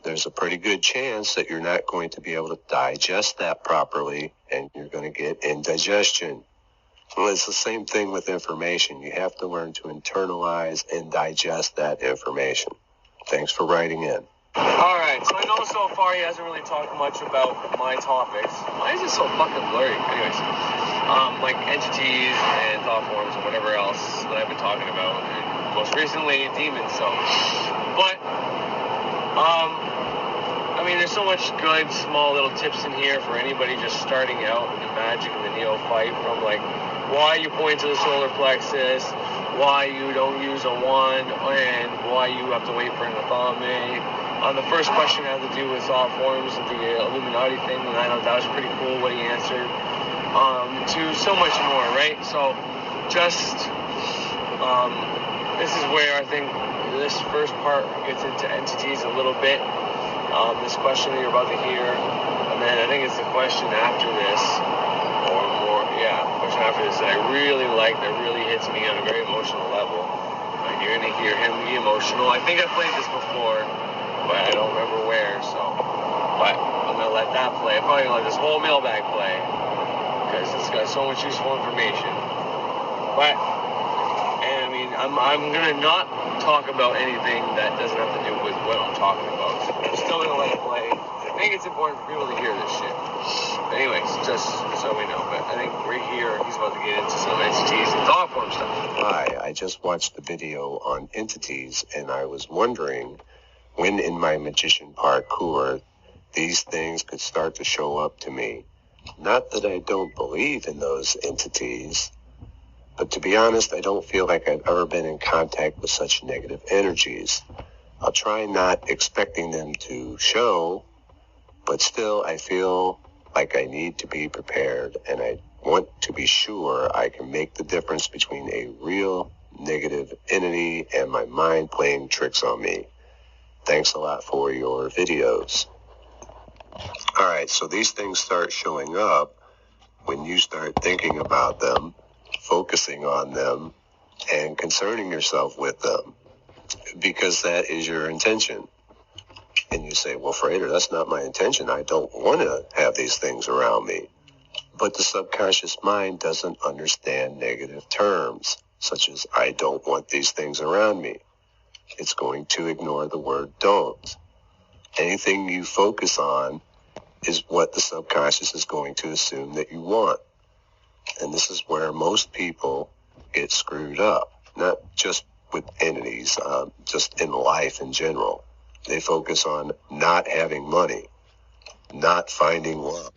there's a pretty good chance that you're not going to be able to digest that properly, and you're going to get indigestion. Well, it's the same thing with information. You have to learn to internalize and digest that information. Thanks for writing in. All right, so I know so far he hasn't really talked much about my topics. Why is it so fucking blurry? Anyways, like entities and thought forms and whatever else that I've been talking about, and most recently demons. So, but I mean, there's so much good small little tips in here for anybody just starting out in magic and the neophyte, from like why you point to the solar plexus, why you don't use a wand, and why you have to wait for an athame. The first question had to do with thought forms, the Illuminati thing, and I know that was pretty cool what he answered. To so much more, right? So just this is where I think this first part gets into entities a little bit. This question that you're about to hear, and then I think it's the question after this, or more, yeah, question after this that I really like, that really hits me on a very emotional level. And you're going to hear him be emotional. I think I played this before, but I don't remember where, so, but I'm going to let that play. I'm probably going to let this whole mailbag play, because it's got so much useful information. But, and I mean, I'm going to not talk about anything that doesn't have to do with what I'm talking about. I'm still going to let it play. I think it's important for people to hear this shit. But anyways, just so we know. But I think right here, he's about to get into some entities and thought form stuff. Hi, I just watched the video on entities, and I was wondering when in my magician parkour these things could start to show up to me. Not that I don't believe in those entities, but to be honest, I don't feel like I've ever been in contact with such negative energies. I'll try not expecting them to show, but still I feel like I need to be prepared, and I want to be sure I can make the difference between a real negative entity and my mind playing tricks on me. Thanks a lot for your videos. All right, so these things start showing up when you start thinking about them, focusing on them, and concerning yourself with them, because that is your intention. And you say, well, Frater, that's not my intention. I don't want to have these things around me. But the subconscious mind doesn't understand negative terms, such as I don't want these things around me. It's going to ignore the word don't. Anything you focus on is what the subconscious is going to assume that you want. And this is where most people get screwed up, not just with entities, just in life in general. They focus on not having money, not finding love.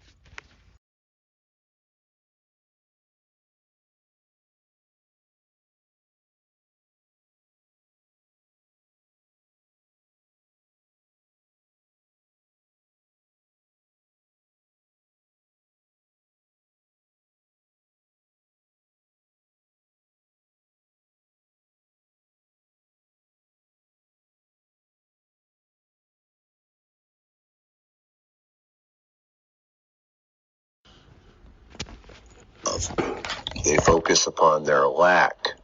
They focus upon their lack,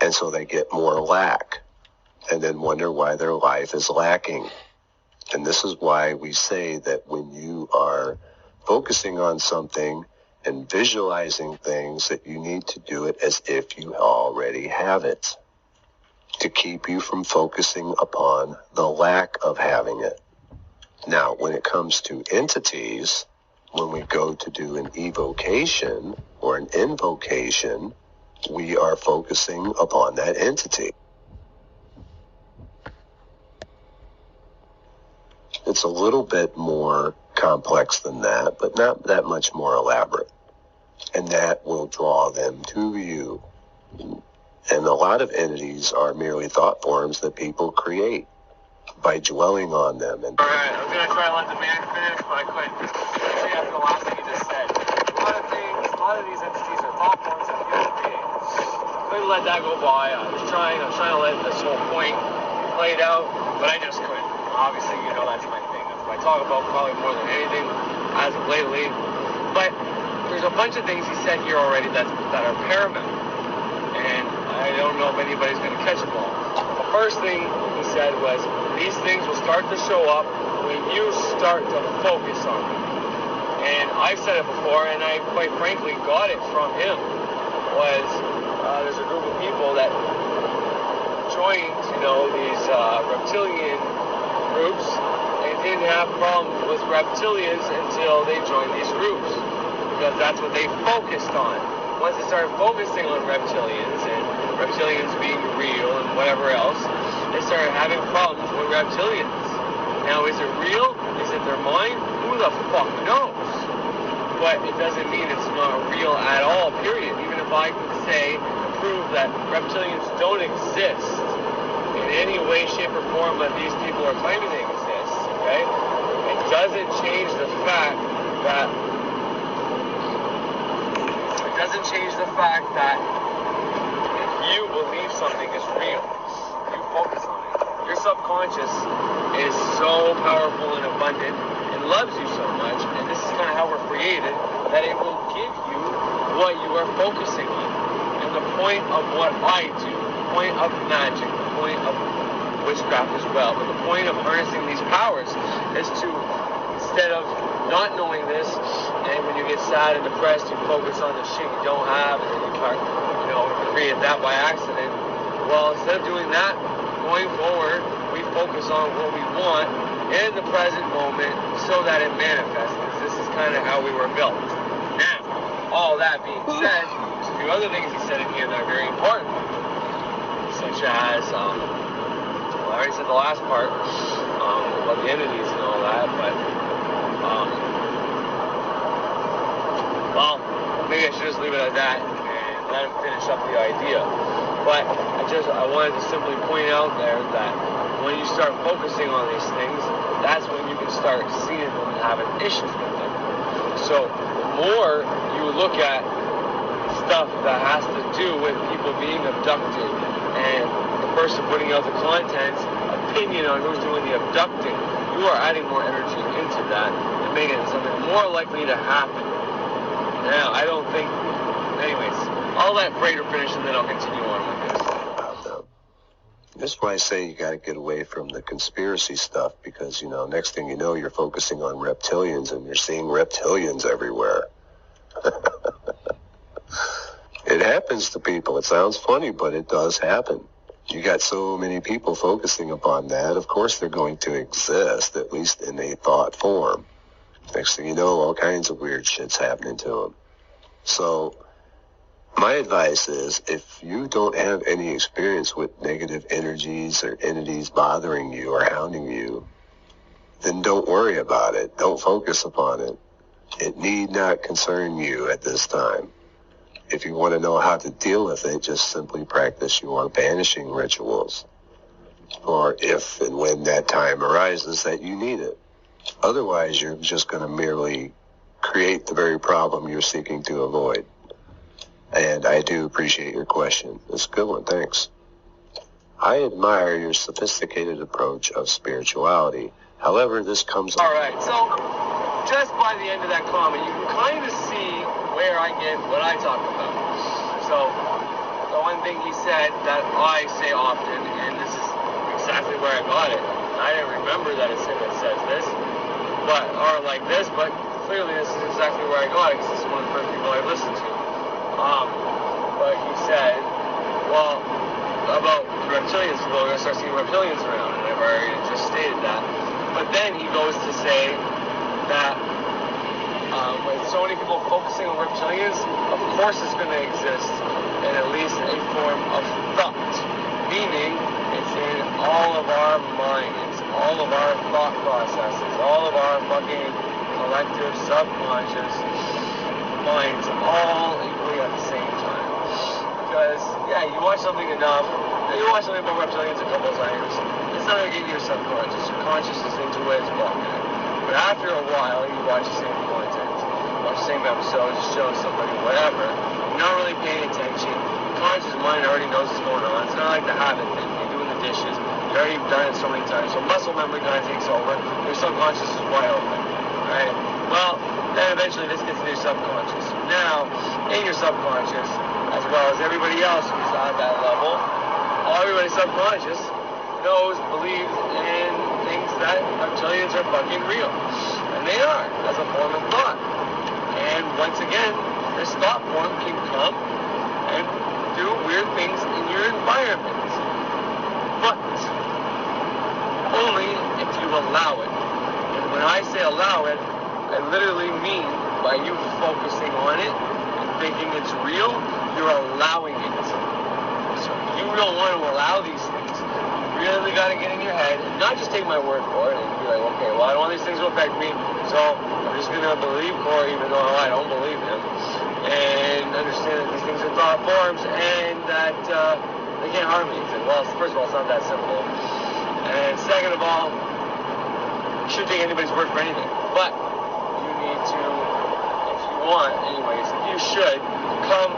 and so they get more lack, and then wonder why their life is lacking. And this is why we say that when you are focusing on something and visualizing things, that you need to do it as if you already have it, to keep you from focusing upon the lack of having it. Now, when it comes to entities, when we go to do an evocation or an invocation, we are focusing upon that entity. It's a little bit more complex than that, but not that much more elaborate. And that will draw them to you. And a lot of entities are merely thought forms that people create by dwelling on them. And Alright, I was going to try to let the man finish, but I couldn't. Especially after the last thing he just said. A lot of these entities are thought forms that people create. Couldn't let that go by. I was trying to let this whole point play it out, but I just couldn't. Obviously, you know that's my thing. That's what I talk about probably more than anything as of lately. But there's a bunch of things he said here already that are paramount. And I don't know if anybody's going to catch them all. The first thing he said was, these things will start to show up when you start to focus on them. And I've said it before, and I quite frankly got it from him, was there's a group of people that joined, these reptilian groups and didn't have problems with reptilians until they joined these groups, because that's what they focused on. Once they started focusing on reptilians and reptilians being real and whatever else, they started having problems with reptilians. Now, is it real? Is it their mind? Who the fuck knows? But it doesn't mean it's not real at all, period. Even if I could say, prove that reptilians don't exist in any way, shape, or form that these people are claiming they exist, okay? It doesn't change the fact that if you believe something is real, you focus on it. Your subconscious is so powerful and abundant and loves you so much, and this is kind of how we're created, that it will give you what you are focusing on. And the point of what I do, the point of magic, the point of witchcraft as well, but the point of harnessing these powers is to, instead of not knowing this, and when you get sad and depressed, you focus on the shit you don't have, and then you start, create that by accident. Well, instead of doing that, going forward, we focus on what we want in the present moment so that it manifests, because this is kind of how we were built. Now, all that being said, there's a few other things he said in here that are very important, such as, I already said the last part about the entities and all that, but maybe I should just leave it at that and let him finish up the idea. But I wanted to simply point out there that when you start focusing on these things, that's when you can start seeing them and having issues with them. So the more you look at stuff that has to do with people being abducted and the person putting out the content's opinion on who's doing the abducting, you are adding more energy into that and making it something more likely to happen. Now, I don't think... Anyways, I'll let Freighter finish and then I'll continue on with this. That's why I say you got to get away from the conspiracy stuff, because, next thing you know, you're focusing on reptilians and you're seeing reptilians everywhere. It happens to people. It sounds funny, but it does happen. You got so many people focusing upon that, of course they're going to exist, at least in a thought form. Next thing you know, all kinds of weird shit's happening to them. So, my advice is, if you don't have any experience with negative energies or entities bothering you or hounding you, then don't worry about it. Don't focus upon it. It need not concern you at this time. If you want to know how to deal with it, just simply practice your banishing rituals. Or if and when that time arises that you need it. Otherwise, you're just going to merely create the very problem you're seeking to avoid. And I do appreciate your question. It's a good one, thanks. I admire your sophisticated approach of spirituality. However, this comes... All right, so just by the end of that comment, you can kind of see where I get what I talk about. So, the one thing he said that I say often, and this is exactly where I got it. I didn't remember that it says this, but clearly this is exactly where I got it, because this is one of the first people I listened to. But he said, well, about reptilians, people are going to start seeing reptilians around, and I've already just stated that. But then he goes to say that with so many people focusing on reptilians, of course it's going to exist in at least a form of thought, meaning it's in all of our minds, all of our thought processes, all of our fucking collective subconscious minds, all equally at the same time. Because, yeah, you watch something enough, you watch something about reptilians a couple of times, it's not going to get into your subconscious. Your conscious is into it, it's blocking it. But after a while, you watch the same content, watch the same episode, just show somebody, whatever, you're not really paying attention. Your conscious mind already knows what's going on. It's not like the habit thing. You're doing the dishes, you've already done it so many times, so muscle memory kind of takes over, your subconscious is wide open, right? Well, then eventually this gets into your subconscious. Now, in your subconscious, as well as everybody else who's on that level, everybody subconscious knows, believes in things that reptilians are fucking real. And they are, as a form of thought. And once again, this thought form can come and do weird things in your environment. But only if you allow it. And when I say allow it, I literally mean by you focusing on it and thinking it's real, you're allowing it. So you don't want to allow these things. You really got to get in your head and not just take my word for it and be like, okay, well, I don't want these things to affect me, so I'm just going to believe Corey even though I don't believe him, and understand that these things are thought forms and that they can't harm me. Well, first of all, it's not that simple. And second of all, you shouldn't take anybody's word for anything. But you need to, if you want, anyways, you should come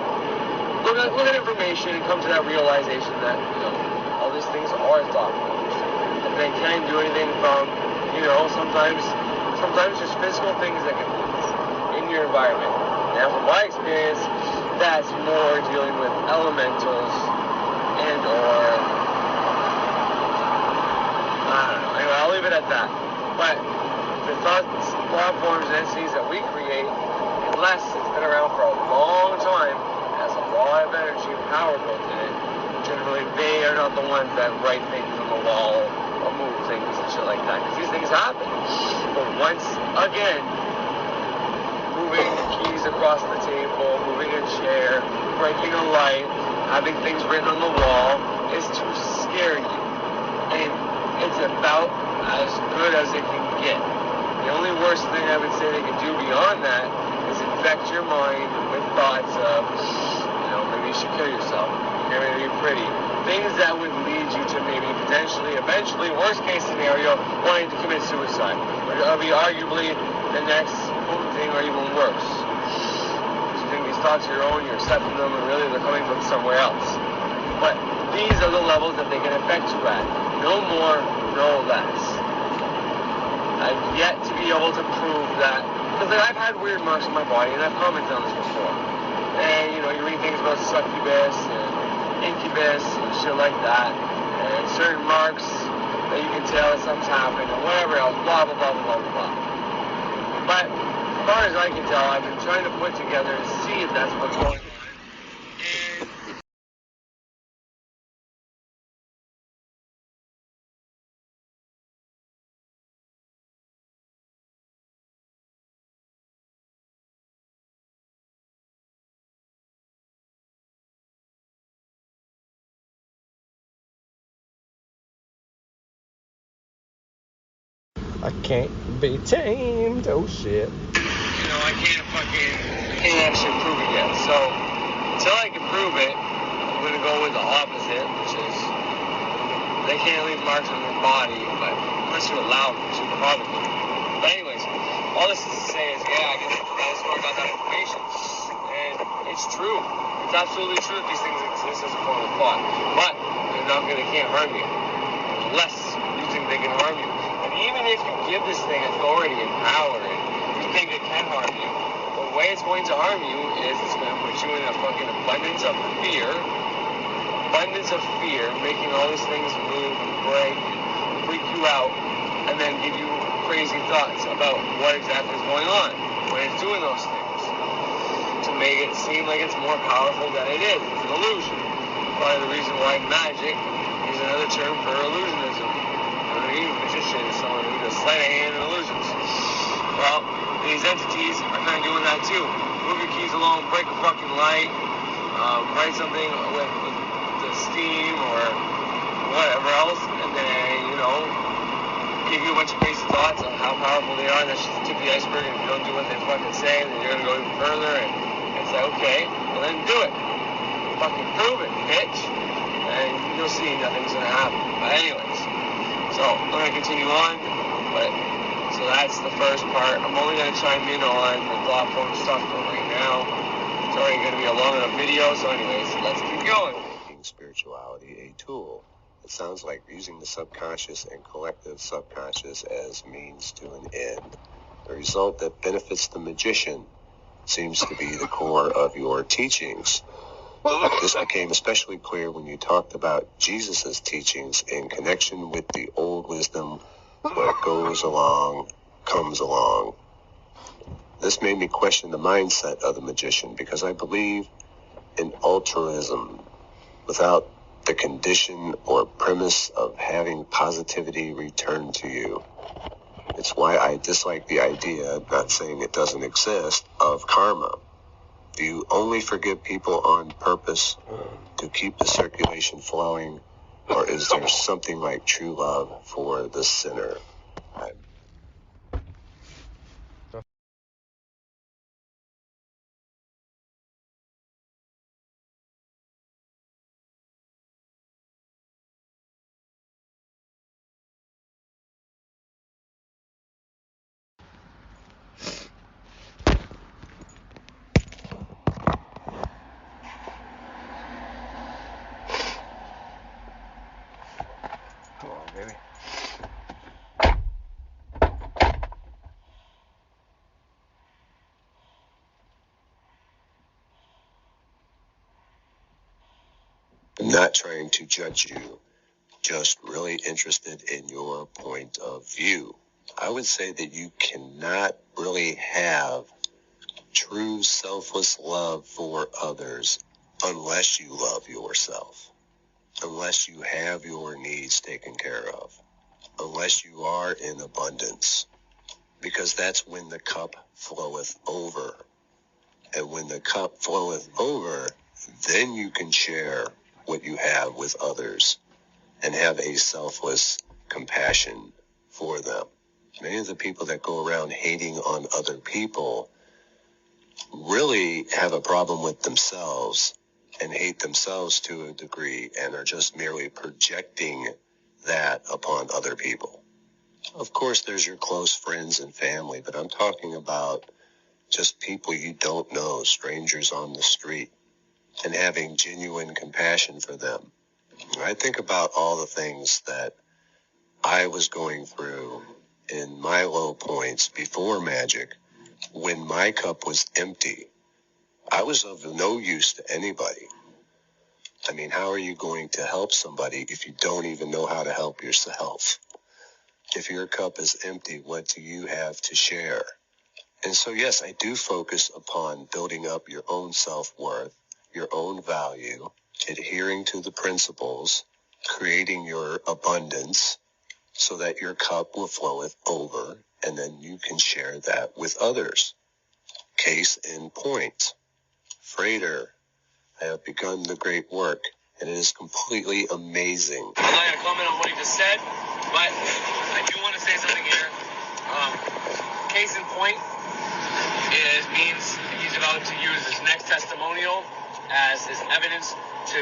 look at information and come to that realization that, you know, all these things are thought forms. And they can do anything from, you know, sometimes just physical things that can be in your environment. Now, from my experience, that's more dealing with elementals and or, I don't know. Anyway, I'll leave it at that. But the thought forms and entities that we create, unless it's been around for a long time, has a lot of energy and power built in it, generally they are not the ones that write things on the wall or move things and shit like that, because these things happen. But once again, moving keys across the table, moving a chair, breaking a light, having things written on the wall is to scare you. And it's about as good as it can get. The only worst thing I would say they can do beyond that is infect your mind with thoughts of, you know, maybe you should kill yourself, you're going to be pretty. Things that would lead you to maybe potentially, eventually, worst case scenario, wanting to commit suicide. Or be arguably the next thing or even worse. You think these thoughts are your own, you're accepting them, and really they're coming from somewhere else. But these are the levels that they can affect you at. No more, no less. I've yet to be able to prove that, because I've had weird marks on my body, and I've commented on this before. And, you know, you read things about succubus and incubus and shit like that, and certain marks that you can tell that something's happening, and whatever else, blah, blah, blah, blah, blah, blah. But as far as I can tell, I've been trying to put together and see if that's what's going on. And I can't be tamed. Oh shit. you know, I can't actually prove it yet. So, until I can prove it, I'm going to go with the opposite, which is they can't leave marks on their body, but unless you allow them to, probably. But anyways, all this is to say is, yeah, I guess that's where I got that information. And it's true. It's absolutely true that these things exist as a form of thought. But they can't harm you. Unless you think they can harm you. And even if you give this thing authority and power, and you think it can harm you, the way it's going to harm you is it's going to put you in a fucking abundance of fear, making all these things move and break, freak you out, and then give you crazy thoughts about what exactly is going on when it's doing those things, to make it seem like it's more powerful than it is. It's an illusion. Part of the reason why magic is another term for illusionism. You know what I mean? Magician is someone who does sleight of hand and illusions. Well, these entities are kind of doing that too. Move your keys along, break a fucking light, write something with the steam or whatever else, and then, give you a bunch of crazy thoughts on how powerful they are. That's just the tip of the iceberg, and if you don't do what they fucking say, then you're going to go even further, and it's like, okay, well then do it. Fucking prove it, bitch. And you'll see nothing's going to happen. But anyways, so I'm going to continue on, so that's the first part. I'm only going to chime in on the thought form stuff for right now. It's already going to be a long enough video, so anyways, let's keep going. Making spirituality a tool. It sounds like using the subconscious and collective subconscious as means to an end. The result that benefits the magician seems to be the core of your teachings. This became especially clear when you talked about Jesus' teachings in connection with the old wisdom, what goes along, comes along. This made me question the mindset of the magician, because I believe in altruism without the condition or premise of having positivity return to you. It's why I dislike the idea, not saying it doesn't exist, of karma. Do you only forgive people on purpose to keep the circulation flowing, or is there something like true love for the sinner? Come on, baby. I'm not trying to judge you, just really interested in your point of view. I would say that you cannot really have true selfless love for others unless you love yourself, unless you have your needs taken care of, unless you are in abundance, because that's when the cup floweth over. And when the cup floweth over, then you can share what you have with others and have a selfless compassion for them. Many of the people that go around hating on other people really have a problem with themselves and hate themselves to a degree and are just merely projecting that upon other people. Of course, there's your close friends and family, but I'm talking about just people you don't know, strangers on the street, and having genuine compassion for them. I think about all the things that I was going through in my low points before magic, when my cup was empty. I was of no use to anybody. I mean, how are you going to help somebody if you don't even know how to help yourself? If your cup is empty, what do you have to share? And so, yes, I do focus upon building up your own self-worth, your own value, adhering to the principles, creating your abundance so that your cup will floweth over, and then you can share that with others. Case in point, Freighter, I have begun the great work, and it is completely amazing. I'm not going to comment on what he just said, but I do want to say something here. Case in point means he's about to use his next testimonial as his evidence to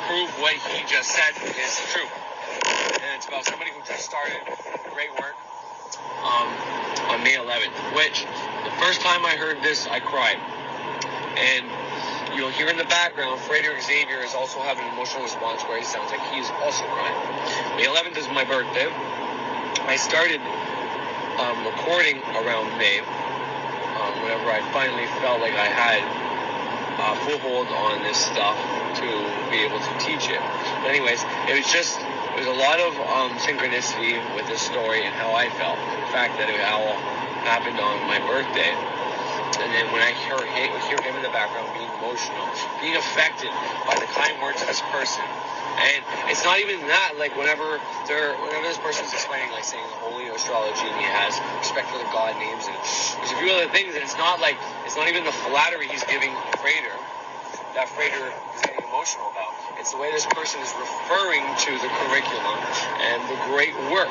prove what he just said is true. And it's about somebody who just started great work on May 11th, which the first time I heard this, I cried. And you'll hear in the background, Freighter Xavier is also having an emotional response where he sounds like he's also crying. May 11th is my birthday. I started recording around May, whenever I finally felt like I had full hold on this stuff to be able to teach it. But anyways, it was a lot of synchronicity with this story and how I felt. The fact that it all happened on my birthday. And then when I hear him in the background being emotional, being affected by the kind words of this person. And it's not even that, like whenever this person's explaining, like saying holy astrology, and he has respect for the god names, and there's a few other things, and it's not even the flattery he's giving Frater that Frater is getting emotional about. It's the way this person is referring to the curriculum and the great work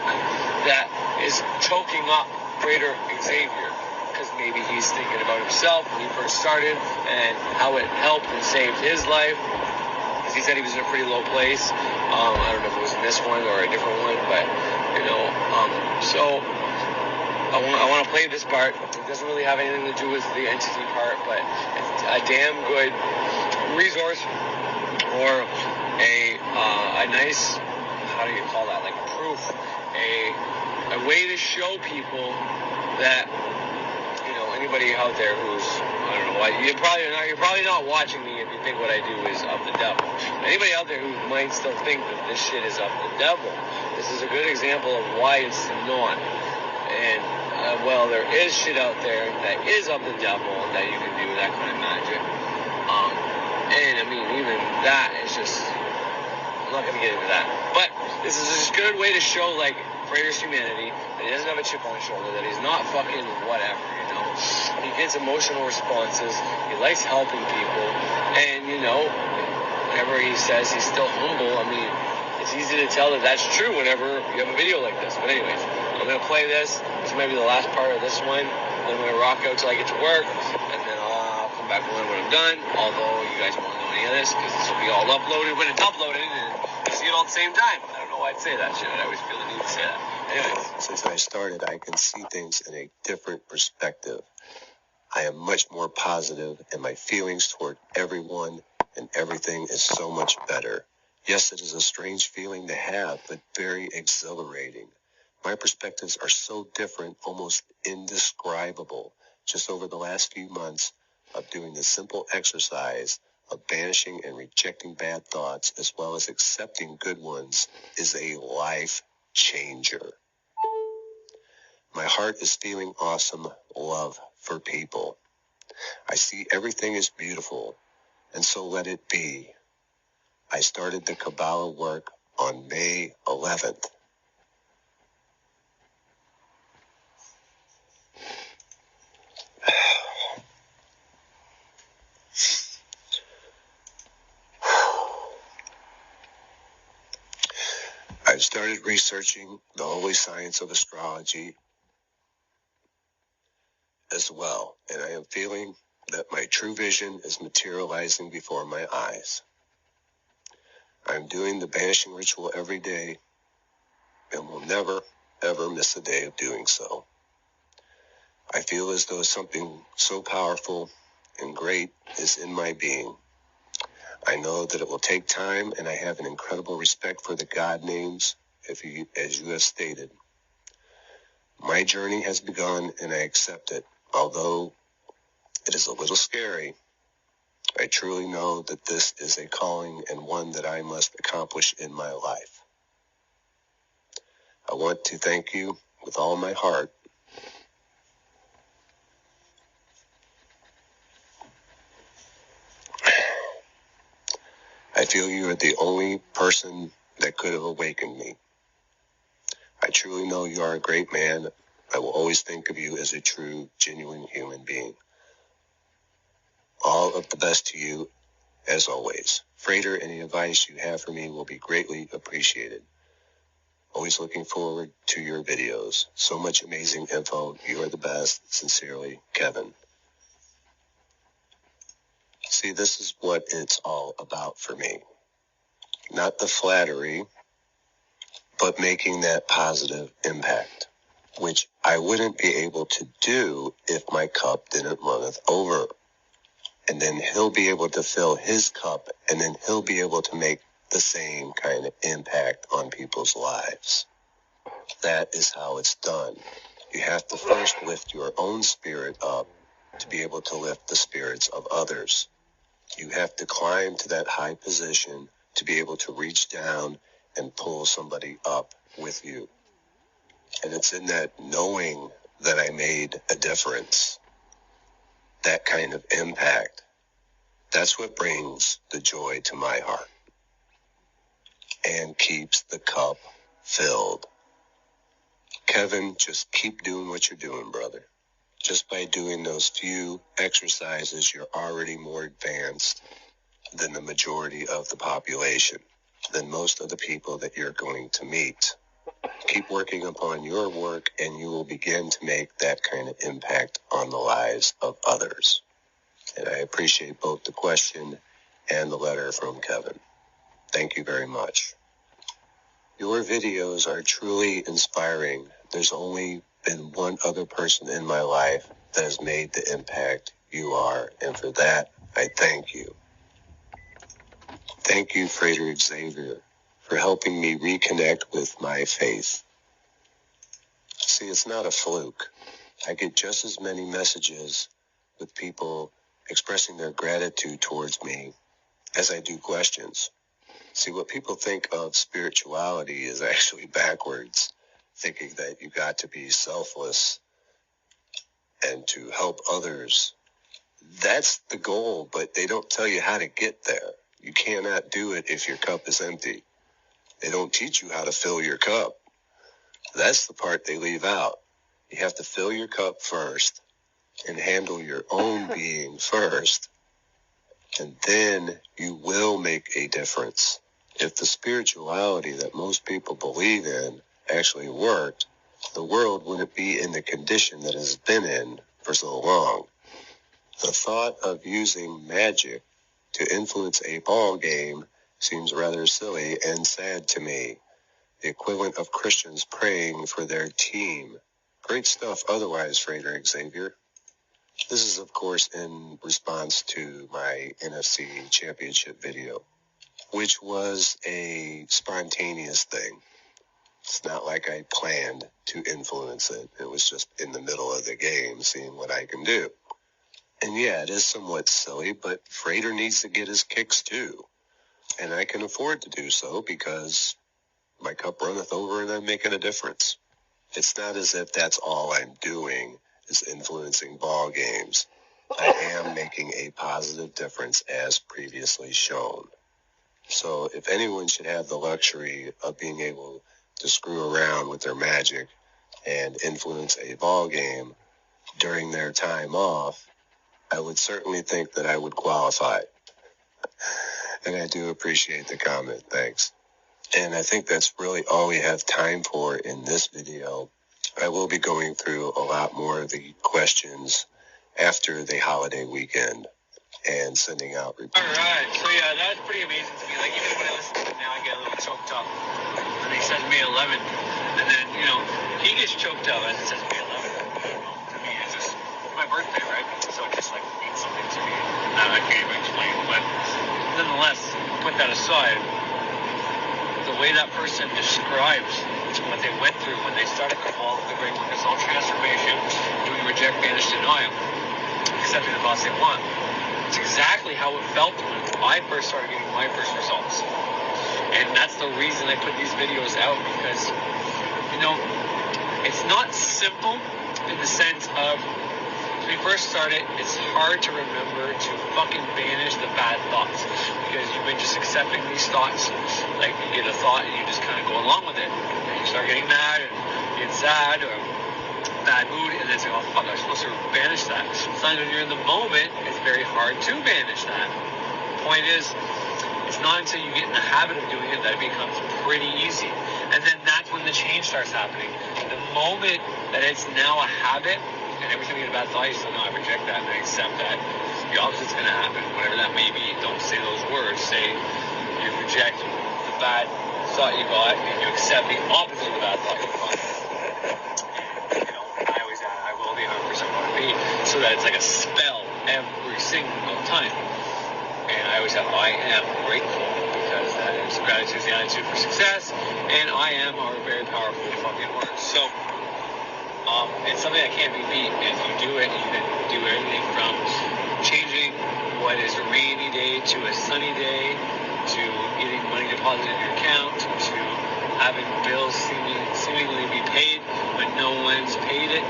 that is choking up Frater Xavier, because maybe he's thinking about himself when he first started and how it helped and saved his life. He said he was in a pretty low place. I don't know if it was in this one or a different one, but so I want to play this part. It doesn't really have anything to do with the entity part, but it's a damn good resource or a nice, how do you call that, like proof, a way to show people that anybody out there who's, I don't know why, you're probably not watching me if you think what I do is of the devil. Anybody out there who might still think that this shit is of the devil, this is a good example of why it's not. And there is shit out there that is of the devil that you can do that kind of magic. And I mean, even that is just, I'm not going to get into that. But this is just a good way to show, like, Frater's humanity, that he doesn't have a chip on his shoulder, that he's not fucking whatever, He gets emotional responses. He likes helping people. And, whenever he says he's still humble, I mean, it's easy to tell that that's true whenever you have a video like this. But anyways, I'm going to play this. This may be the last part of this one. Then I'm going to rock out till I get to work. And then I'll come back when I'm done. Although you guys won't know any of this because this will be all uploaded when it's uploaded. And you'll see it all at the same time. I don't know why I'd say that shit. I always feel the need to say that. Anyways. Since I started, I can see things in a different perspective. I am much more positive, and my feelings toward everyone and everything is so much better. Yes, it is a strange feeling to have, but very exhilarating. My perspectives are so different, almost indescribable. Just over the last few months of doing the simple exercise of banishing and rejecting bad thoughts, as well as accepting good ones, is a life changer. My heart is feeling awesome love for people. I see everything is beautiful, and so let it be. I started the Kabbalah work on May 11th. I've started researching the holy science of astrology as well, and I am feeling that my true vision is materializing before my eyes. I'm doing the banishing ritual every day and will never, ever miss a day of doing so. I feel as though something so powerful and great is in my being. I know that it will take time, and I have an incredible respect for the God names, as you have stated. My journey has begun, and I accept it. Although it is a little scary, I truly know that this is a calling and one that I must accomplish in my life. I want to thank you with all my heart. I feel you are the only person that could have awakened me. I truly know you are a great man. I will always think of you as a true, genuine human being. All of the best to you, as always. Frater, any advice you have for me will be greatly appreciated. Always looking forward to your videos. So much amazing info. You are the best. Sincerely, Kevin. See, this is what it's all about for me. Not the flattery, but making that positive impact, which I wouldn't be able to do if my cup didn't runneth over. And then he'll be able to fill his cup, and then he'll be able to make the same kind of impact on people's lives. That is how it's done. You have to first lift your own spirit up, to be able to lift the spirits of others. You have to climb to that high position to be able to reach down and pull somebody up with you. And it's in that knowing that I made a difference, that kind of impact. That's what brings the joy to my heart and keeps the cup filled. Kevin, just keep doing what you're doing, brother. Just by doing those few exercises, you're already more advanced than the majority of the population, than most of the people that you're going to meet. Keep working upon your work, and you will begin to make that kind of impact on the lives of others. And I appreciate both the question and the letter from Kevin. Thank you very much. Your videos are truly inspiring. There's only been one other person in my life that has made the impact you are, and for that, I thank you. Thank you, Frater Xavier, for helping me reconnect with my faith. See, it's not a fluke. I get just as many messages with people expressing their gratitude towards me as I do questions. See, what people think of spirituality is actually backwards, thinking that you got to be selfless and to help others. That's the goal, but they don't tell you how to get there. You cannot do it if your cup is empty. They don't teach you how to fill your cup. That's the part they leave out. You have to fill your cup first and handle your own being first, and then you will make a difference. If the spirituality that most people believe in actually worked, the world wouldn't be in the condition that it's been in for so long. The thought of using magic to influence a ball game seems rather silly and sad to me. The equivalent of Christians praying for their team. Great stuff otherwise, Frater Xavier. This is, of course, in response to my NFC championship video, which was a spontaneous thing. It's not like I planned to influence it. It was just in the middle of the game, seeing what I can do. And yeah, it is somewhat silly, but Frater needs to get his kicks too. And I can afford to do so because my cup runneth over and I'm making a difference. It's not as if that's all I'm doing is influencing ball games. I am making a positive difference as previously shown. So if anyone should have the luxury of being able to screw around with their magic and influence a ball game during their time off, I would certainly think that I would qualify. And I do appreciate the comment. Thanks. And I think that's really all we have time for in this video. I will be going through a lot more of the questions after the holiday weekend and sending out reports. All right. So, yeah, that's pretty amazing to me. Like, even when I listen to it now, I get a little choked up. And he says May 11th. And then, you know, he gets choked up as it says May 11th. I don't know. To me, it's just my birthday, right? So it just, like, means something to me that I can't even explain. But nonetheless, put that aside, the way that person describes what they went through when they started the great work of soul transformation, doing reject, banish, denial, accepting the thoughts they want. It's exactly how it felt when I first started getting my first results. And that's the reason I put these videos out, because, you know, it's not simple in the sense of, when we first started, it's hard to remember to fucking banish the bad thoughts, because you've been just accepting these thoughts. Like, you get a thought and you just kind of go along with it. And you start getting mad or get sad or bad mood, and then say, oh fuck, I'm supposed to banish that. Sometimes when you're in the moment, it's very hard to banish that. The point is, it's not until you get in the habit of doing it that it becomes pretty easy. And then that's when the change starts happening. The moment that it's now a habit, and every time you get a bad thought, you say, no, I reject that and I accept that, the opposite's going to happen, whatever that may be. Don't say those words. Say you reject the bad thought you got and you accept the opposite of the bad thought you got. And, you know, I always add, I will be 100% want to be, so that it's like a spell every single time. And I always have, I am grateful, because that is gratitude is the attitude for success, and I am are very powerful fucking words. So, it's something that can't be beat. If you do it, you can do everything from changing what is a rainy day to a sunny day, to getting money deposited in your account, to having bills seemingly be paid when no one's paid it.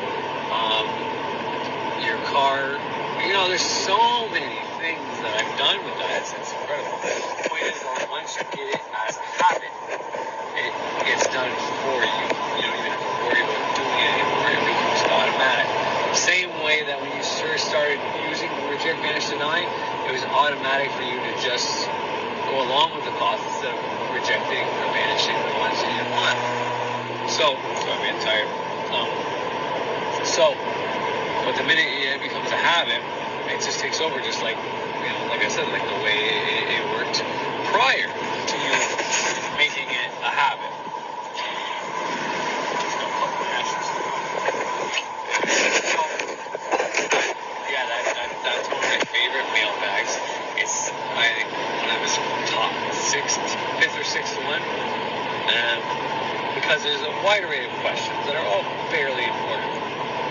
Your car, there's so many things that I've done with that. It's incredible. The point is, once you get it as a habit, it gets done for you. You don't even have to worry about doing it anymore. It becomes automatic. Same way that when you first started using Reject, Banish, Deny, it was automatic for you to just go along with the thoughts instead of rejecting or banishing the ones you didn't want. So I'm getting tired. But the minute it becomes a habit, it just takes over, just like, like I said, like the way it worked prior to you making it a habit. Yeah, that's one of my favorite mailbags. It's, I think, one of his top 5th or 6th one. Because there's a wide array of questions that are all fairly important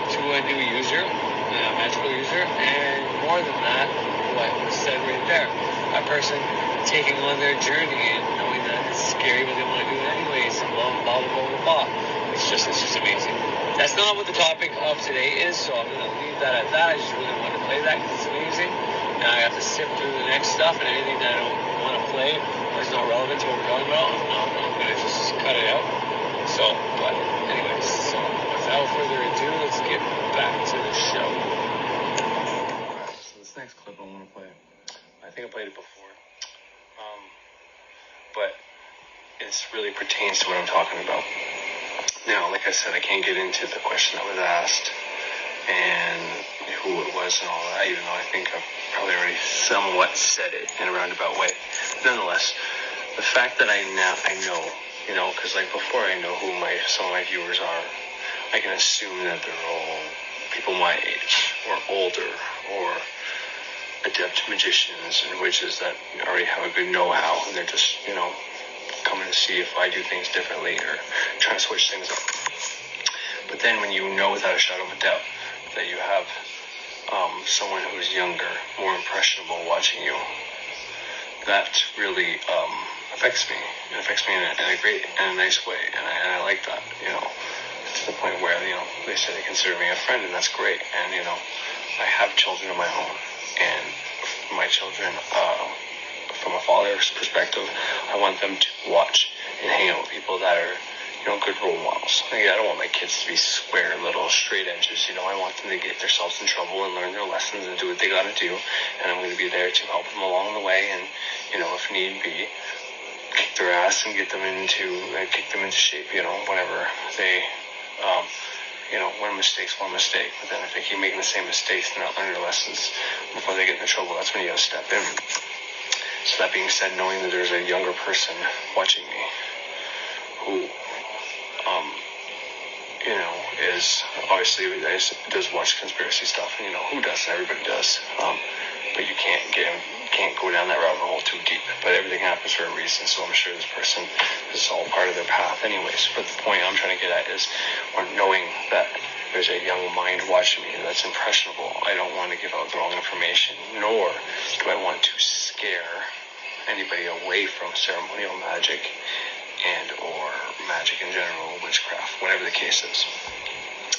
to a new user, a magical user, and more than that, what was said right there. A person taking on their journey and knowing that it's scary, but they want to do it anyways, and blah, blah, blah, blah, blah. It's just amazing. That's not what the topic of today is, so I'm going to leave that at that. I just really want to play that because it's amazing. Now I have to sift through the next stuff, and anything that I don't want to play or is not relevant to what we're talking about, I'm going to just cut it out. But anyways, without further ado, let's get back to the show. So this next clip I want to play, I think I played it before, but it really pertains to what I'm talking about. Now, like I said, I can't get into the question that was asked and who it was and all that, even though I think I've probably already somewhat said it in a roundabout way. Nonetheless, the fact that I know, because like before I know who some of my viewers are, I can assume that they're all people my age or older or adept magicians and witches that already have a good know-how, and they're just, coming to see if I do things differently or trying to switch things up. But then when you know without a shadow of a doubt that you have someone who's younger, more impressionable watching you, that really affects me. It affects me in a nice way, and I like that, to the point where, they say they consider me a friend, and that's great. And, I have children of my own, and my children, from a father's perspective, I want them to watch and hang out with people that are, good role models. I don't want my kids to be square little straight edges, I want them to get themselves in trouble and learn their lessons and do what they gotta do, and I'm going to be there to help them along the way, and, if need be, kick their ass and get them into shape, whenever they, one mistake, but then if they keep making the same mistakes and not learning their lessons before they get into trouble, that's when you gotta step in. So that being said, knowing that there's a younger person watching me who, is obviously does watch conspiracy stuff, and who doesn't? Everybody does. But you can't go down that rabbit hole too deep. But everything happens for a reason, so I'm sure this person is all part of their path anyways. But the point I'm trying to get at is knowing that there's a young mind watching me that's impressionable. I don't want to give out the wrong information, nor do I want to scare anybody away from ceremonial magic and or magic in general, witchcraft, whatever the case is.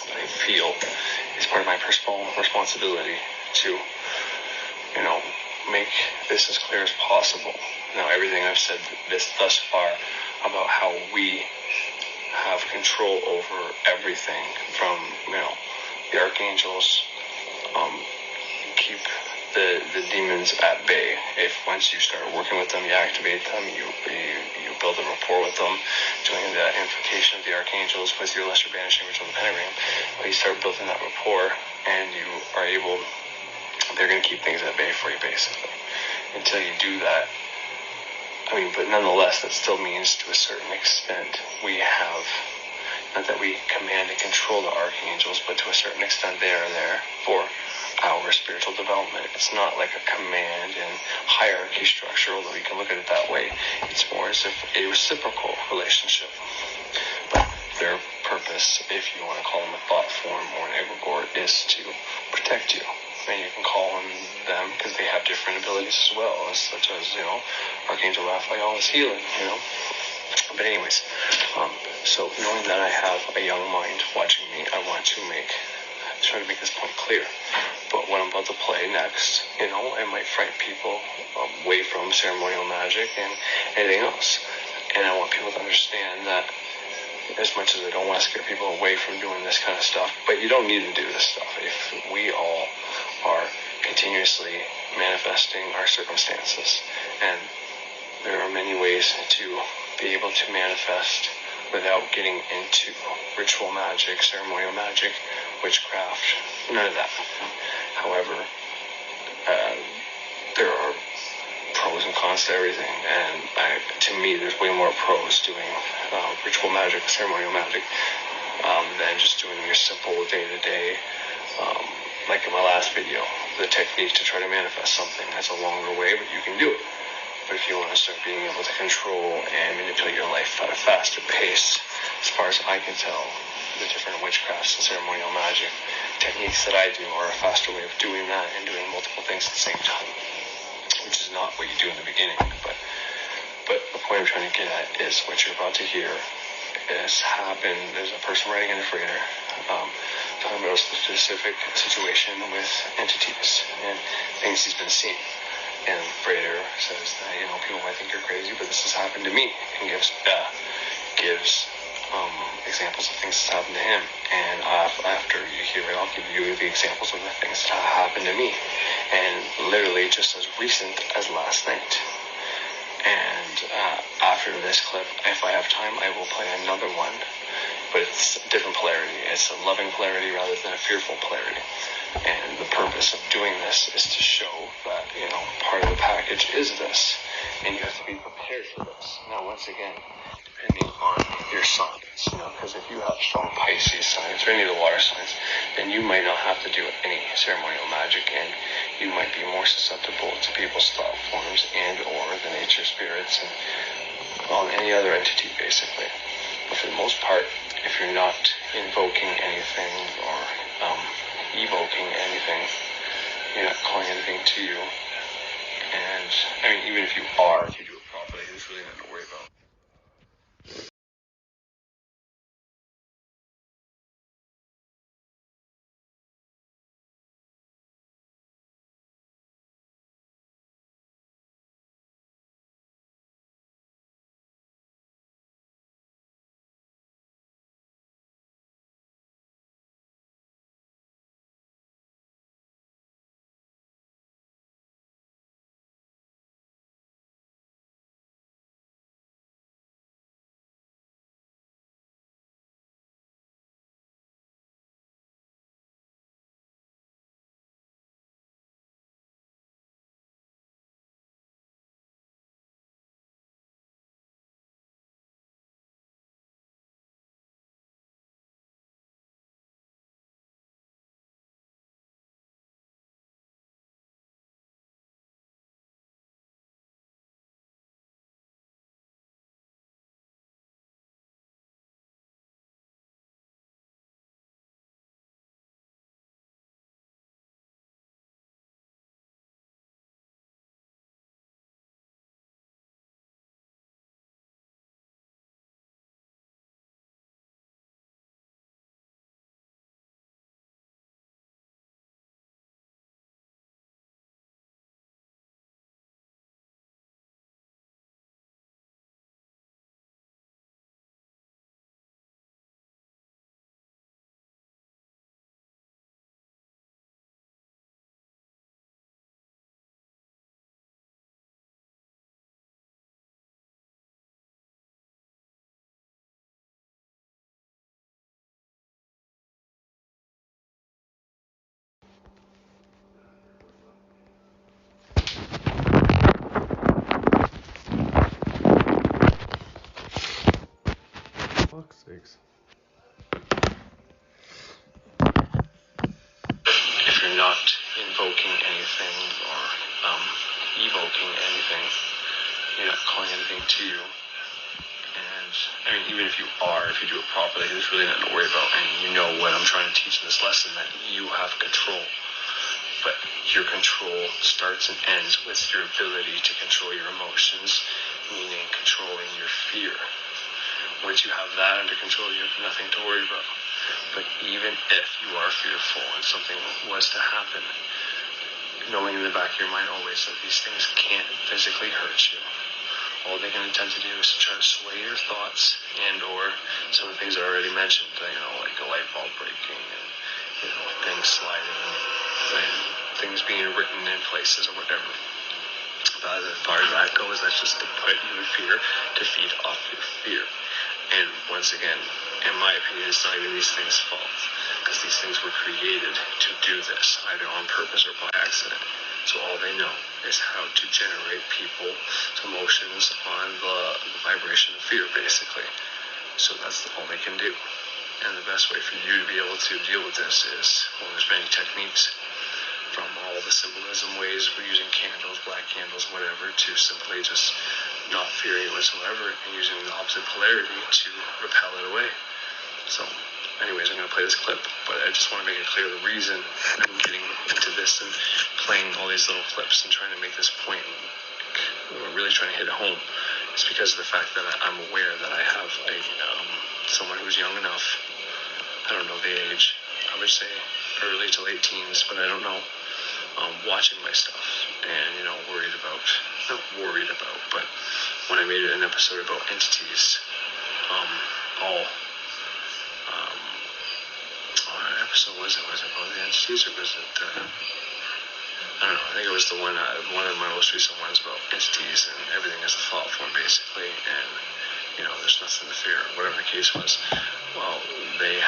But I feel it's part of my personal responsibility to, make this as clear as possible. Now, everything I've said thus far about how we have control over everything from, the archangels, keep the demons at bay. If once you start working with them, you activate them, you build a rapport with them, doing the invocation of the archangels with your lesser banishing ritual of the pentagram, you start building that rapport, and you are able, they're going to keep things at bay for you, basically, until you do that. But nonetheless, that still means to a certain extent we have, not that we command and control the archangels, but to a certain extent they are there for our spiritual development. It's not like a command and hierarchy structure, although you can look at it that way. It's more as if a reciprocal relationship. But they're purpose, if you want to call them a thought form or an egregore, is to protect you. And you can call on them because they have different abilities as well, such as, Archangel Raphael is healing, But anyways, so knowing that I have a young mind watching me, I want to try to make this point clear. But what I'm about to play next, it might frighten people away from ceremonial magic and anything else. And I want people to understand that as much as I don't want to scare people away from doing this kind of stuff, but you don't need to do this stuff. If we all are continuously manifesting our circumstances, and there are many ways to be able to manifest without getting into ritual magic, ceremonial magic, witchcraft, none of that. However, there are pros and cons to everything, and to me, there's way more pros doing ritual magic, ceremonial magic, than just doing your simple day-to-day, like in my last video, the technique to try to manifest something. That's a longer way, but you can do it. But if you want to start being able to control and manipulate your life at a faster pace, as far as I can tell, the different witchcrafts and ceremonial magic techniques that I do are a faster way of doing that and doing multiple things at the same time, which is not what you do in the beginning. But the point I'm trying to get at is what you're about to hear has happened. There's a person writing in a freighter talking about a specific situation with entities and things he's been seeing. And Freighter says that, people might think you're crazy, but this has happened to me, and gives examples of things that's happened to him. And after you hear it, I'll give you the examples of the things that happened to me. And literally just as recent as last night. And after this clip, if I have time, I will play another one. But it's a different polarity. It's a loving polarity rather than a fearful polarity. And the purpose of doing this is to show that, part of the package is this. And you have to be prepared for this. Now, once again, depending on your signs, because if you have strong Pisces signs or any of the water signs, then you might not have to do any ceremonial magic, and you might be more susceptible to people's thought forms and or the nature spirits and any other entity, basically. But for the most part, if you're not invoking anything or evoking anything, you're not calling anything to you. And even if you are, if you do it properly, there's really nothing to worry about. Fuck's sakes. If you're not invoking anything or evoking anything, you're not calling anything to you. And And I mean, even if you do it properly, there's really nothing to worry about. And you know what I'm trying to teach in this lesson, that you have control. But your control starts and ends with your ability to control your emotions, meaning controlling your fear. Once you have that under control, you have nothing to worry about. But even if you are fearful and something was to happen, knowing in the back of your mind always that these things can't physically hurt you. All they can attempt to do is to try to sway your thoughts and or some of the things I already mentioned, like a light bulb breaking and, things sliding and things being written in places or whatever. But as far as that goes, that's just to put you in fear, to feed off your fear. And once again, in my opinion, it's not even these things' fault, because these things were created to do this, either on purpose or by accident. So all they know is how to generate people's emotions on the vibration of fear, basically. So that's all they can do. And the best way for you to be able to deal with this is, well, there's many techniques, from all the symbolism ways, we're using candles, black candles, whatever, to simply just not fearing it whatsoever and using the opposite polarity to repel it away. So, anyways, I'm going to play this clip, but I just want to make it clear the reason I'm getting into this and playing all these little clips and trying to make this point, really trying to hit it home, is because of the fact that I'm aware that I have someone who's young enough, I don't know the age, I would say early to late teens, but I don't know, watching my stuff and, not worried about, but when I made an episode about entities, what episode was it? Was it about the entities, or was it, I don't know, I think it was the one of my most recent ones about entities and everything is a thought form, basically, and, there's nothing to fear, whatever the case was. Well, they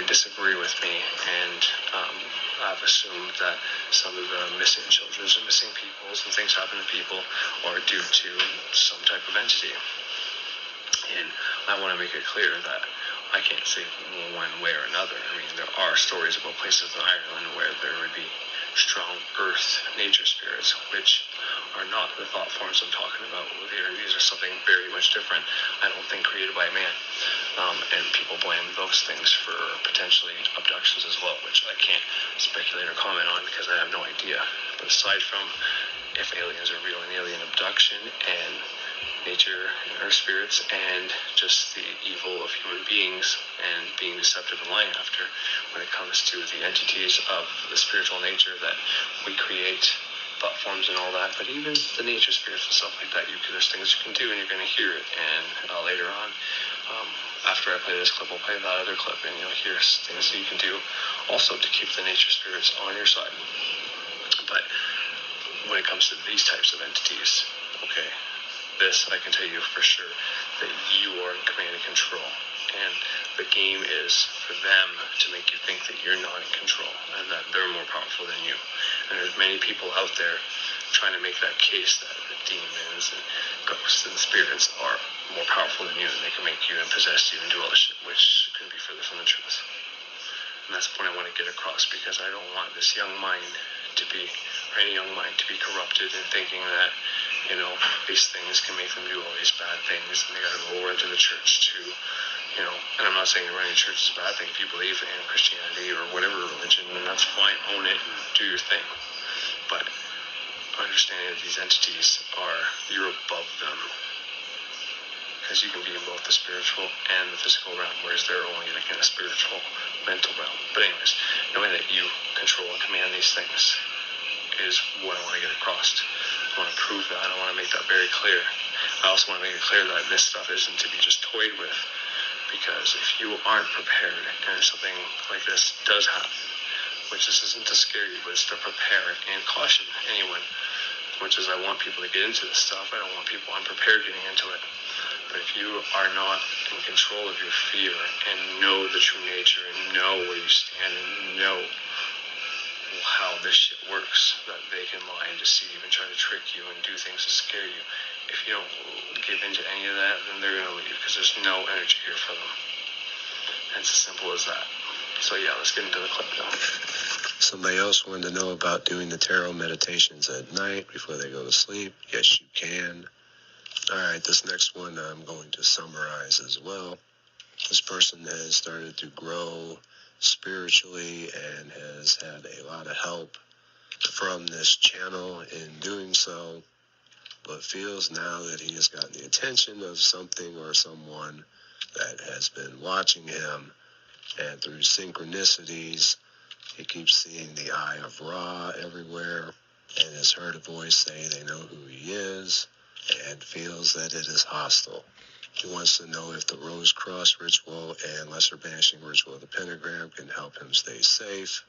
disagree with me, and I've assumed that some of the missing children and missing peoples and things happen to people are due to some type of entity. And I want to make it clear that I can't say one way or another. I mean, there are stories about places in Ireland where there would be strong earth nature spirits, which are not the thought forms I'm talking about here. These are something very much different, I don't think, created by man. And people blame those things for potentially abductions as well, which I can't speculate or comment on because I have no idea. But aside from if aliens are real and alien abduction and nature and earth spirits and just the evil of human beings and being deceptive and lying after, when it comes to the entities of the spiritual nature that we create, thought forms and all that, but even the nature spirits and stuff like that, there's things you can do and you're going to hear it. And later on, after I play this clip, I'll play that other clip and you'll hear things that you can do also to keep the nature spirits on your side. But when it comes to these types of entities, okay, this I can tell you for sure, that you are in command and control. And the game is for them to make you think that you're not in control and that they're more powerful than you. And there's many people out there trying to make that case that the demons and ghosts and spirits are more powerful than you and they can make you and possess you and do all this shit, which couldn't be further from the truth. And that's the point I want to get across, because I don't want this young mind to be, or any young mind to be corrupted and thinking that, these things can make them do all these bad things and they got to go over into the church to, and I'm not saying running a church is a bad thing. If you believe in Christianity or whatever religion, then that's fine, own it and do your thing. But understanding that these entities you're above them, because you can be in both the spiritual and the physical realm, whereas they're only like in a spiritual, mental realm. But anyways, knowing that you control and command these things is what I want to get across. I want to prove that. I want to make that very clear. I also want to make it clear that this stuff isn't to be just toyed with, because if you aren't prepared and something like this does happen, which this isn't to scare you, but it's to prepare and caution anyone. As much as I want people to get into this stuff, I don't want people unprepared getting into it. But if you are not in control of your fear and know the true nature and know where you stand and know how this shit works, that they can lie and deceive and try to trick you and do things to scare you, if you don't give into any of that, then they're going to leave, because there's no energy here for them. And it's as simple as that. So yeah, let's get into the clip now. Somebody else wanted to know about doing the tarot meditations at night before they go to sleep. Yes, you can. All right, this next one I'm going to summarize as well. This person has started to grow spiritually and has had a lot of help from this channel in doing so, but feels now that he has gotten the attention of something or someone that has been watching him, and through synchronicities, he keeps seeing the Eye of Ra everywhere and has heard a voice say they know who he is and feels that it is hostile. He wants to know if the Rose Cross ritual and Lesser Banishing ritual of the Pentagram can help him stay safe,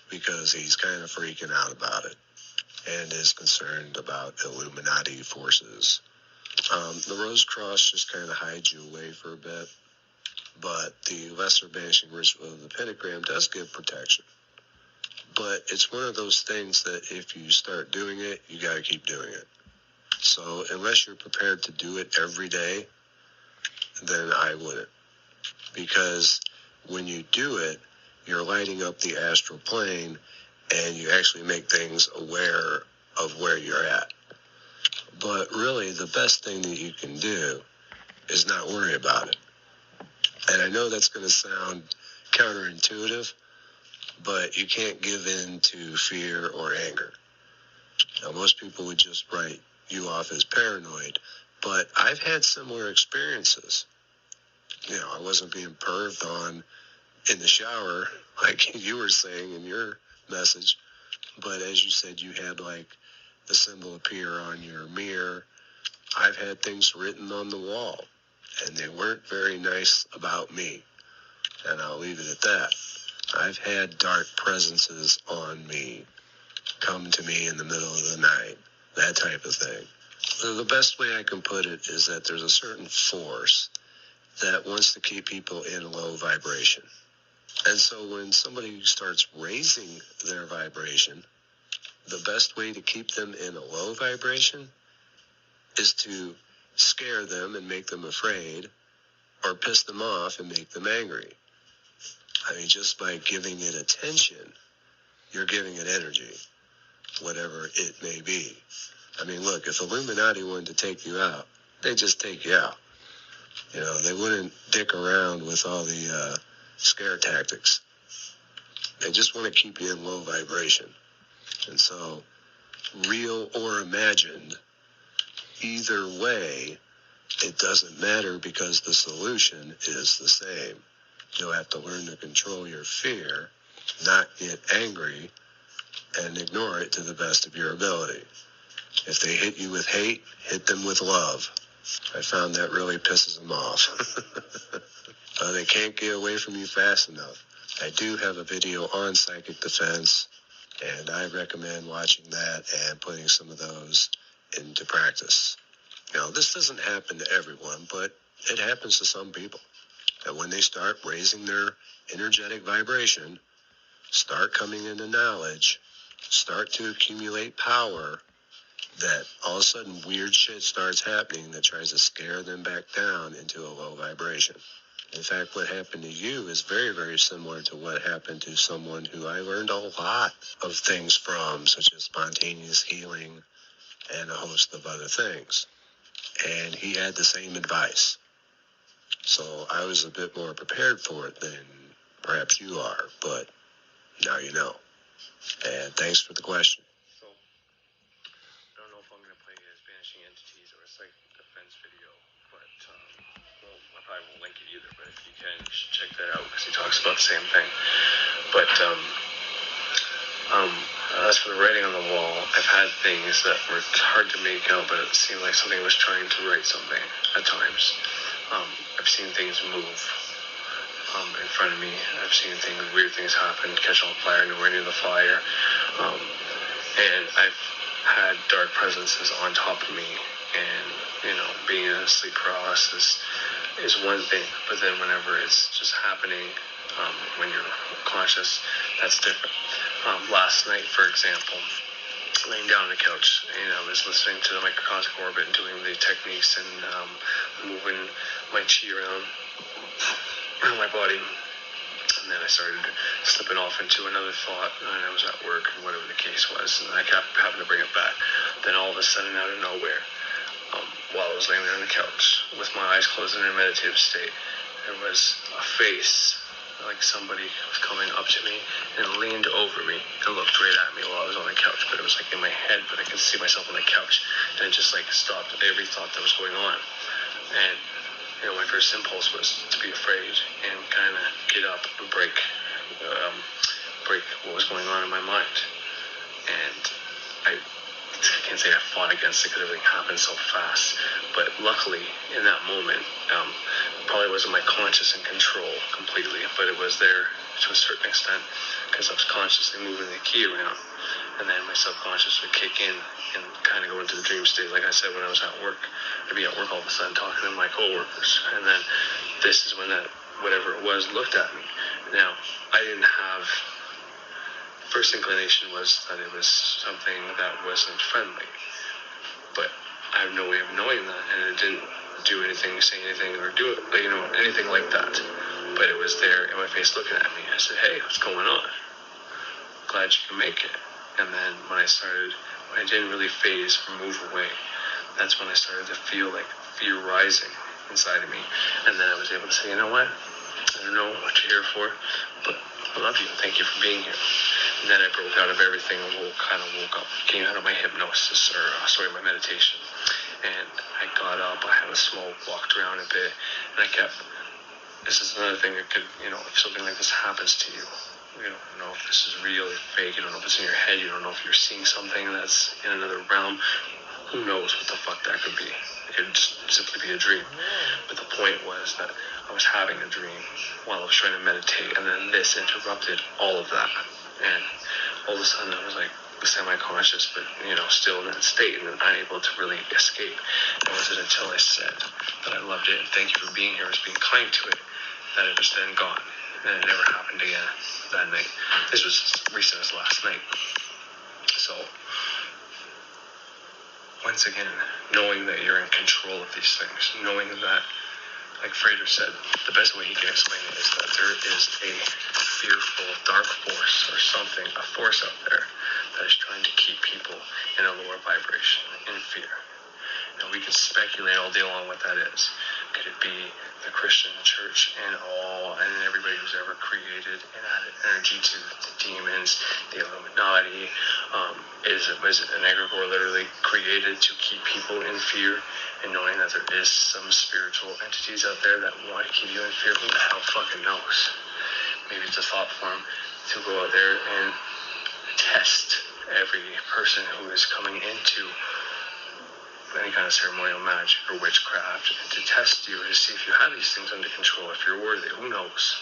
because he's kind of freaking out about it and is concerned about Illuminati forces. The Rose Cross just kind of hides you away for a bit, but the Lesser Banishing ritual of the Pentagram does give protection. But it's one of those things that if you start doing it, you got to keep doing it. So unless you're prepared to do it every day, then I wouldn't. Because when you do it, you're lighting up the astral plane and you actually make things aware of where you're at. But really, the best thing that you can do is not worry about it. And I know that's going to sound counterintuitive, but you can't give in to fear or anger. Now, most people would just write you off as paranoid, but I've had similar experiences. You know, I wasn't being perved on in the shower, like you were saying in your message, but as you said, you had like the symbol appear on your mirror. I've had things written on the wall, and they weren't very nice about me, and I'll leave it at that. I've had dark presences on me, come to me in the middle of the night, that type of thing. So the best way I can put it is that there's a certain force that wants to keep people in low vibration. And so when somebody starts raising their vibration, the best way to keep them in a low vibration is to scare them and make them afraid, or piss them off and make them angry. I mean, just by giving it attention, you're giving it energy, whatever it may be. I mean, look, if Illuminati wanted to take you out, they'd just take you out. You know, they wouldn't dick around with all the scare tactics. They just want to keep you in low vibration. And so, real or imagined, either way, it doesn't matter, because the solution is the same. You'll have to learn to control your fear, not get angry, and ignore it to the best of your ability. If they hit you with hate, hit them with love. I found that really pisses them off. They can't get away from you fast enough. I do have a video on psychic defense, and I recommend watching that and putting some of those into practice. Now, this doesn't happen to everyone, but it happens to some people. That when they start raising their energetic vibration, start coming into knowledge, start to accumulate power, that all of a sudden weird shit starts happening that tries to scare them back down into a low vibration. In fact, what happened to you is very, very similar to what happened to someone who I learned a lot of things from, such as spontaneous healing and a host of other things. And he had the same advice. So I was a bit more prepared for it than perhaps you are, but now you know. And thanks for the question. So, I don't know if I'm going to play his Banishing Entities or a Psychic Defense video, but I probably won't link it either, but if you can, you should check that out, because he talks about the same thing. But as for the writing on the wall, I've had things that were hard to make out, but it seemed like something was trying to write something at times. I've seen things move in front of me. I've seen weird things happen, catch on fire, nowhere near the fire. And I've had dark presences on top of me, and, being in a sleep paralysis is one thing, but then whenever it's just happening, when you're conscious, that's different. Last night, for example, laying down on the couch, I was listening to the microcosmic orbit and doing the techniques and moving my chi around my body. And then I started slipping off into another thought, and I was at work, and whatever the case was, and I kept having to bring it back. Then all of a sudden, out of nowhere, while I was laying there on the couch with my eyes closed in a meditative state, there was a face, like somebody was coming up to me and leaned over me and looked right at me while I was on the couch. But it was like in my head, but I could see myself on the couch, and it just like stopped every thought that was going on. And my first impulse was to be afraid and kind of get up and break what was going on in my mind. And I can't say I fought against it because everything happened so fast, but luckily in that moment, probably wasn't my conscious in control completely, but it was there to a certain extent because I was consciously moving the key around, and then my subconscious would kick in and kind of go into the dream state. Like I said, when I was at work, I'd be at work all of a sudden talking to my coworkers, and then this is when that whatever it was looked at me. Now, I didn't have. First inclination was that it was something that wasn't friendly, but I have no way of knowing that, and it didn't do anything, say anything, or do it, anything like that. But it was there in my face looking at me. I said, "Hey, what's going on? Glad you can make it." And then when I didn't really phase or move away, that's when I started to feel like fear rising inside of me. And then I was able to say, "You know what? I don't know what you're here for, but I love you. Thank you for being here." And then I broke out of everything and woke up, came out of my hypnosis, my meditation. And I got up, I had a smoke, walked around a bit, and this is another thing that could, if something like this happens to you, you don't know if this is real or fake, you don't know if it's in your head, you don't know if you're seeing something that's in another realm. Who knows what the fuck that could be? It could just simply be a dream. But the point was that I was having a dream while I was trying to meditate, and then this interrupted all of that. And all of a sudden I was like semi-conscious, but still in that state and unable to really escape. It wasn't until I said that I loved it and thank you for being here, was being kind to it, that it was then gone. And it never happened again that night. This was as recent as last night. So once again, knowing that you're in control of these things, knowing that, like Frater said, the best way he can explain it is that there is a fearful dark force or something, a force out there that is trying to keep people in a lower vibration, in fear. And we can speculate all day long what that is. Could it be the Christian church and everybody who's ever created and added energy to the demons, the Illuminati? Was it an egregore literally created to keep people in fear? And knowing that there is some spiritual entities out there that want to keep you in fear, who the hell fucking knows? Maybe it's a thought form to go out there and test every person who is coming into any kind of ceremonial magic or witchcraft, and to test you and to see if you have these things under control, if you're worthy. Who knows?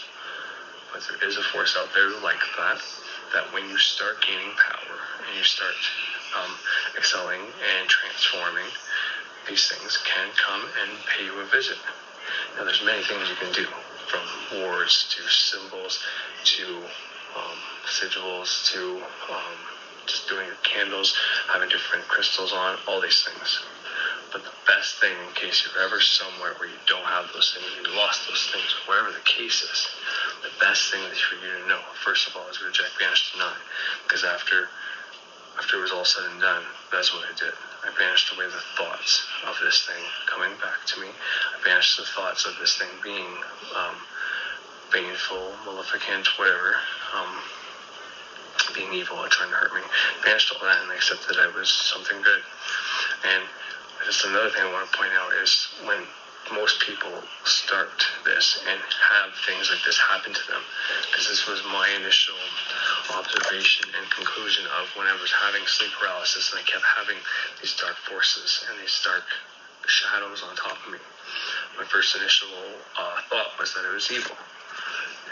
But there is a force out there like that when you start gaining power and you start excelling and transforming, these things can come and pay you a visit. Now, there's many things you can do, from words to symbols to sigils to just doing your candles, having different crystals on, all these things. But the best thing, in case you're ever somewhere where you don't have those things, you lost those things, whatever the case is, the best thing is for you to know, first of all, is reject, banish, deny. Because after it was all said and done, that's what I did. I banished away the thoughts of this thing coming back to me. I banished the thoughts of this thing being baneful, maleficent, whatever, being evil or trying to hurt me. I banished all that and I accepted that it was something good. And just another thing I want to point out is when most people start this and have things like this happen to them, because this was my initial observation and conclusion of when I was having sleep paralysis and I kept having these dark forces and these dark shadows on top of me. My first initial thought was that it was evil.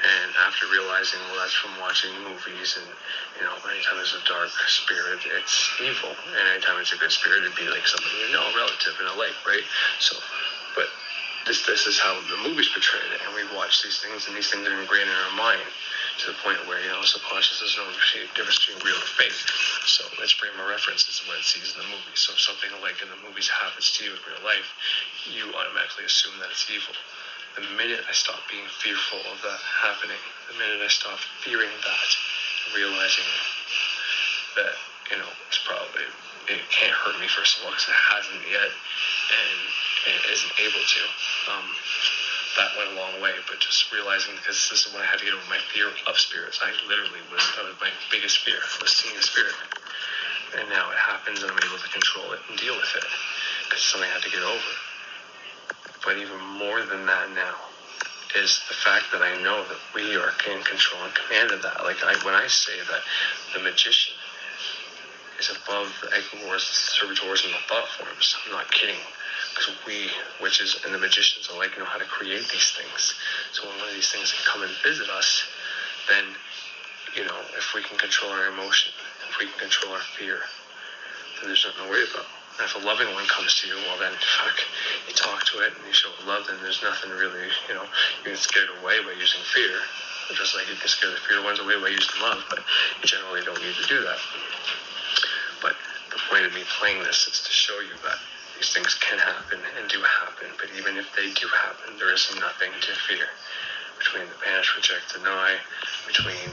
And after realizing, well, that's from watching movies, and anytime there's a dark spirit, it's evil. And anytime it's a good spirit, it'd be like somebody a relative in a lake, right? So, but this is how the movies portray it, and we watch these things, and these things are ingrained in our mind to the point where subconscious doesn't know the difference between real and fake. So its frame of reference is what it sees in the movie. So if something like in the movies happens to you in real life, you automatically assume that it's evil. The minute I stopped being fearful of that happening, the minute I stopped fearing that, realizing that, it's probably, it can't hurt me, first of all, because it hasn't yet, and it isn't able to. That went a long way, but just realizing, because this is when I had to get over my fear of spirits. That was my biggest fear, was seeing a spirit. And now it happens, and I'm able to control it and deal with it, because it's something I had to get over. But even more than that now is the fact that I know that we are in control and command of that. When I say that the magician is above the egregores, the servitors, and the thought forms, I'm not kidding. Because we, witches and the magicians alike, know how to create these things. So when one of these things can come and visit us, then, if we can control our emotion, if we can control our fear, then there's nothing to worry about. And if a loving one comes to you, well then, you talk to it and you show it love, then there's nothing really, you can scare it away by using fear, just like you can scare the fear ones away by using love, but you generally don't need to do that. But the point of me playing this is to show you that these things can happen and do happen, but even if they do happen, there is nothing to fear. Between the banish, reject, deny, between,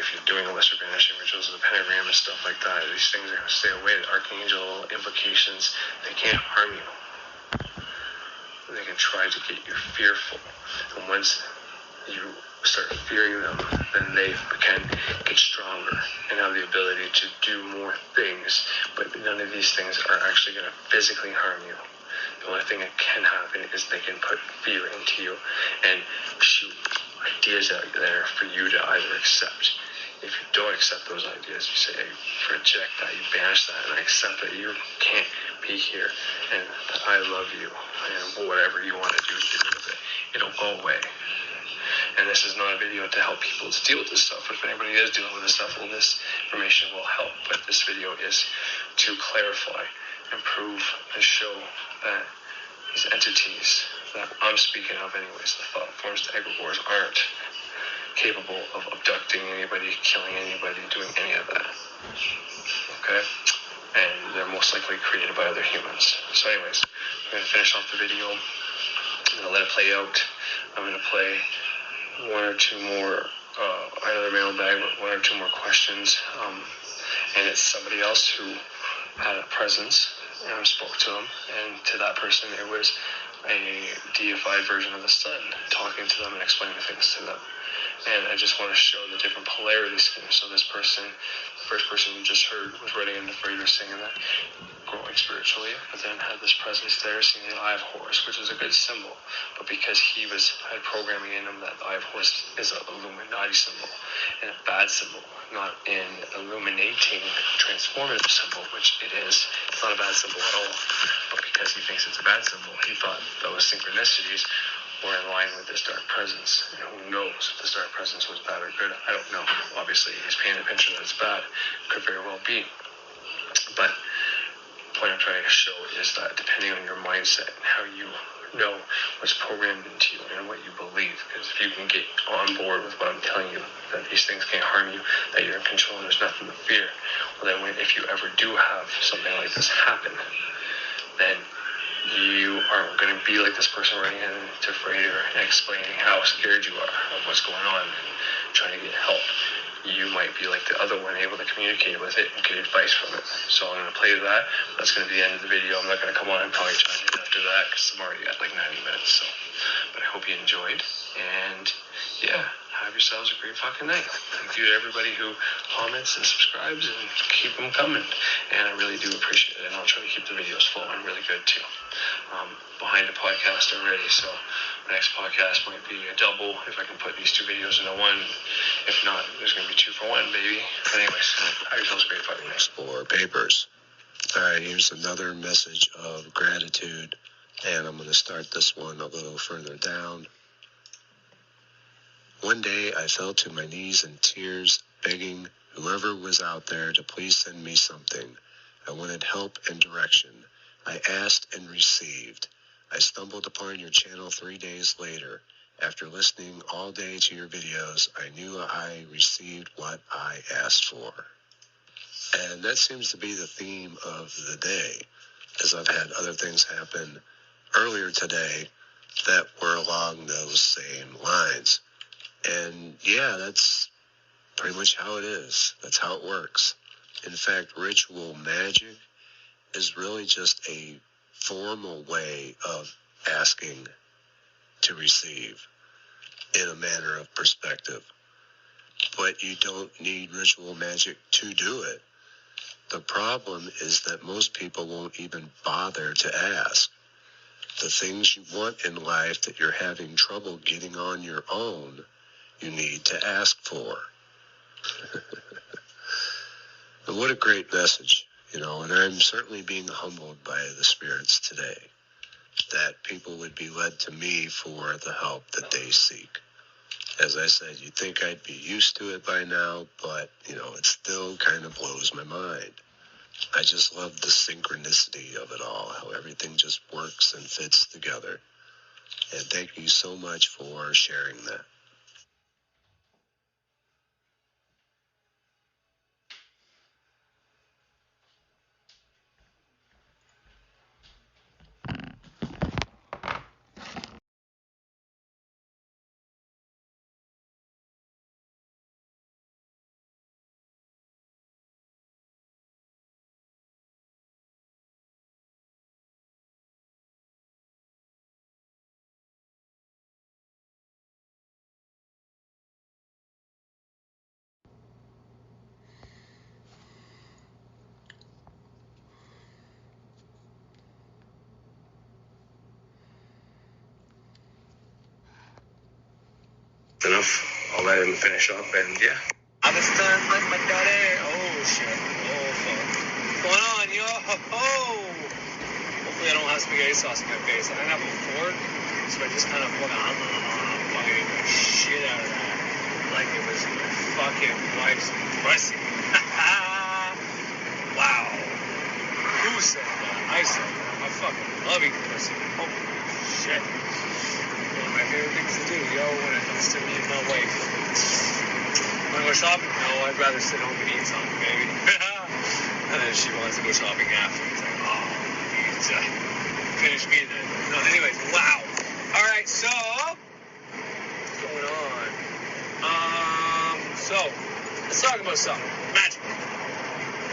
if you're doing a lesser banishing rituals of the pentagram and stuff like that, these things are going to stay away. The archangel implications, they can't harm you. They can try to get you fearful. And once you start fearing them, then they can get stronger and have the ability to do more things, but none of these things are actually going to physically harm you. The only thing that can happen is they can put fear into you and shoot ideas out there for you to either accept. If you don't accept those ideas, you say, reject that, you banish that, and I accept that you can't be here, and that I love you, and whatever you want to do with it, it'll go away. And this is not a video to help people to deal with this stuff. If anybody is dealing with this stuff, well, this information will help. But this video is to clarify and prove and show that these entities that I'm speaking of anyways, the thought forms, the egregores, aren't capable of abducting anybody, killing anybody, doing any of that. Okay? And they're most likely created by other humans. So anyways, I'm going to finish off the video. I'm going to let it play out. I'm going to play one or two more, either mailbag or one or two more questions. And it's somebody else who had a presence, and I spoke to them, and to that person it was a deified version of the sun talking to them and explaining things to them. And I just want to show the different polarity schemes. So this person, the first person you just heard, was writing into Frater saying that growing spiritually, but then had this presence there, seeing the Eye of Horus, which is a good symbol. But because he had programming in him that the Eye of Horus is an Illuminati symbol and a bad symbol, not an illuminating, transformative symbol, which it is. It's not a bad symbol at all. But because he thinks it's a bad symbol, he thought those synchronicities were in line with this dark presence. And who knows if this dark presence was bad or good? I don't know. Obviously, he's painting a picture that it's bad. Could very well be. But the point I'm trying to show is that depending on your mindset and how you know what's programmed into you and what you believe, because if you can get on board with what I'm telling you, that these things can't harm you, that you're in control and there's nothing to fear, well then if you ever do have something like this happen, then you aren't going to be like this person writing into Frater and explaining how scared you are of what's going on and trying to get help. You might be like the other one, able to communicate with it and get advice from it. So I'm going to play that. That's going to be the end of the video. I'm not going to come on and probably chime in after that because I'm already at like 90 minutes. But I hope you enjoyed. And yeah, have yourselves a great fucking night. Thank you to everybody who comments and subscribes, and keep them coming. And I really do appreciate it. And I'll try to keep the videos flowing really good too. Behind the podcast already, so the next podcast might be a double if I can put these two videos into one. If not, there's going to be 2 for 1, baby. But anyways, have yourselves a great fucking night. For papers. All right, here's another message of gratitude, and I'm going to start this one a little further down. One day I fell to my knees in tears, begging whoever was out there to please send me something. I wanted help and direction. I asked and received. I stumbled upon your channel 3 days later. After listening all day to your videos, I knew I received what I asked for. And that seems to be the theme of the day, as I've had other things happen earlier today that were along those same lines. And yeah, that's pretty much how it is. That's how it works. In fact, ritual magic is really just a formal way of asking to receive in a manner of perspective. But you don't need ritual magic to do it. The problem is that most people won't even bother to ask. The things you want in life that you're having trouble getting on your own, you need to ask for. And what a great message, and I'm certainly being humbled by the spirits today, that people would be led to me for the help that they seek. As I said, you'd think I'd be used to it by now, but, it still kind of blows my mind. I just love the synchronicity of it all, how everything just works and fits together. And thank you so much for sharing that. Enough. I'll let him finish up, and yeah. This time, like my daddy. Oh, shit. Oh, fuck. What's going on, yo? Ho-ho! Hopefully I don't have spaghetti sauce in my face. I didn't have it before, so I just kind of fucking the shit out of that. Like it was my fucking wife's pussy. Wow. Who said that? I said that. I fucking love eating pussy. Holy shit. One of my favorite things to do, yo, when it comes to me and my wife. Want to go shopping? No, I'd rather sit home and eat something, baby. And then she wants to go shopping after. It's like, oh, you need to finish me then. No, anyways, wow. All right, so what's going on? So let's talk about something. Magic.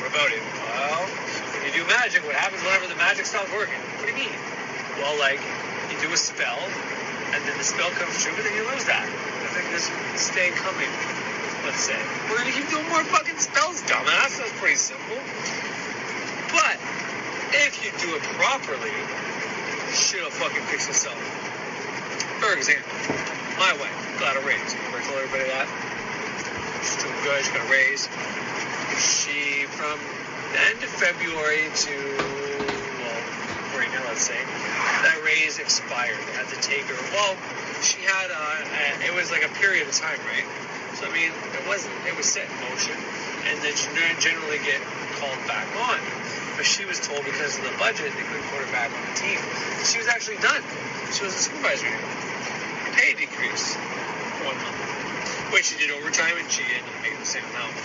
What about it? Well, when you do magic, what happens whenever the magic stops working? What do you mean? Well, like, you do a spell, and then the spell comes true, but then you lose that. The thing just stay coming. Let's say. We're gonna keep doing more fucking spells, dumbass. That's pretty simple. But if you do it properly, shit'll fucking fix itself. For example, my wife got a raise. Remember I told everybody that? She's doing good. She got a raise. She, from the end of February to, well, right now, let's say, that raise expired. They had to take her. Well, she had it was like a period of time, right? So, I mean, it was set in motion, and then she generally get called back on. But she was told because of the budget, they couldn't put her back on the team. She was actually done. She was a supervisor. Pay decrease for 1 month. Which she did overtime, and she ended up making the same amount.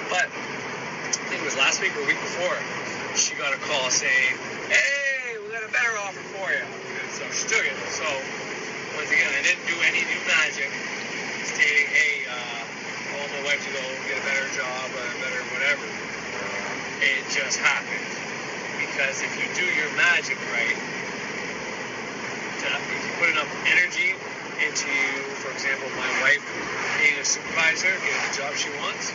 But I think it was last week or a week before, she got a call saying, hey, we got a better offer for you. And so she took it. So, once again, I didn't do any new magic stating, hey, I want my wife to go get a better job or a better whatever. It just happened. Because if you do your magic right, if you put enough energy into, for example, my wife being a supervisor, getting the job she wants,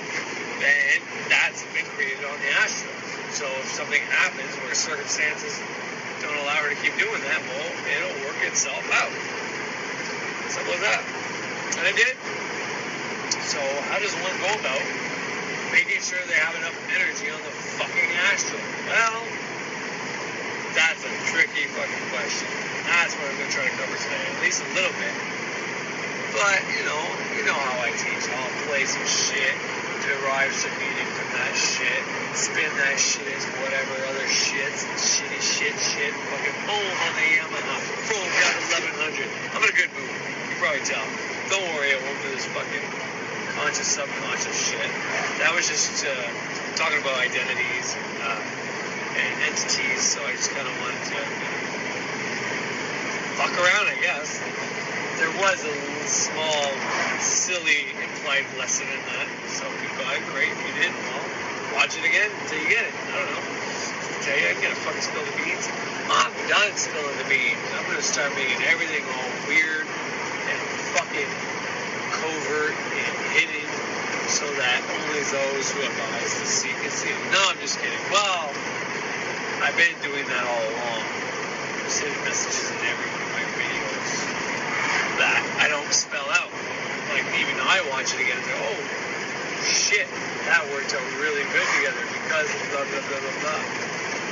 then that's been created on the astral. So if something happens where circumstances don't allow her to keep doing that, well, it'll work itself out. Simple as that. And I did. So how does one go about making sure they have enough energy on the fucking astral? Well, that's a tricky fucking question. That's what I'm going to try to cover today, at least a little bit. But, you know how I teach. I'll play some shit, derive some meaning from that shit, spin that shit as whatever other shits, shitty shit, fucking home on the Yamaha, chrome down to 1100. I'm in a good mood. You can probably tell. Don't worry, I won't do this fucking conscious, subconscious shit. That was just talking about identities and entities, so I just kind of wanted to fuck around, I guess. There was a small, silly, implied lesson in that. So if you got it, great. If you didn't, well, watch it again until you get it. I don't know. Tell you, I'm gonna fucking spill the beans. I'm done spilling the beans. I'm gonna start making everything all weird and fucking covert and hidden so that only those who have eyes to see can see it. No, I'm just kidding. Well, I've been doing that all along. I'm sending messages in every one of my videos that I don't spell out. Like, even I watch it again and say, oh, shit, that worked out really good together because of blah, blah, blah, blah, blah.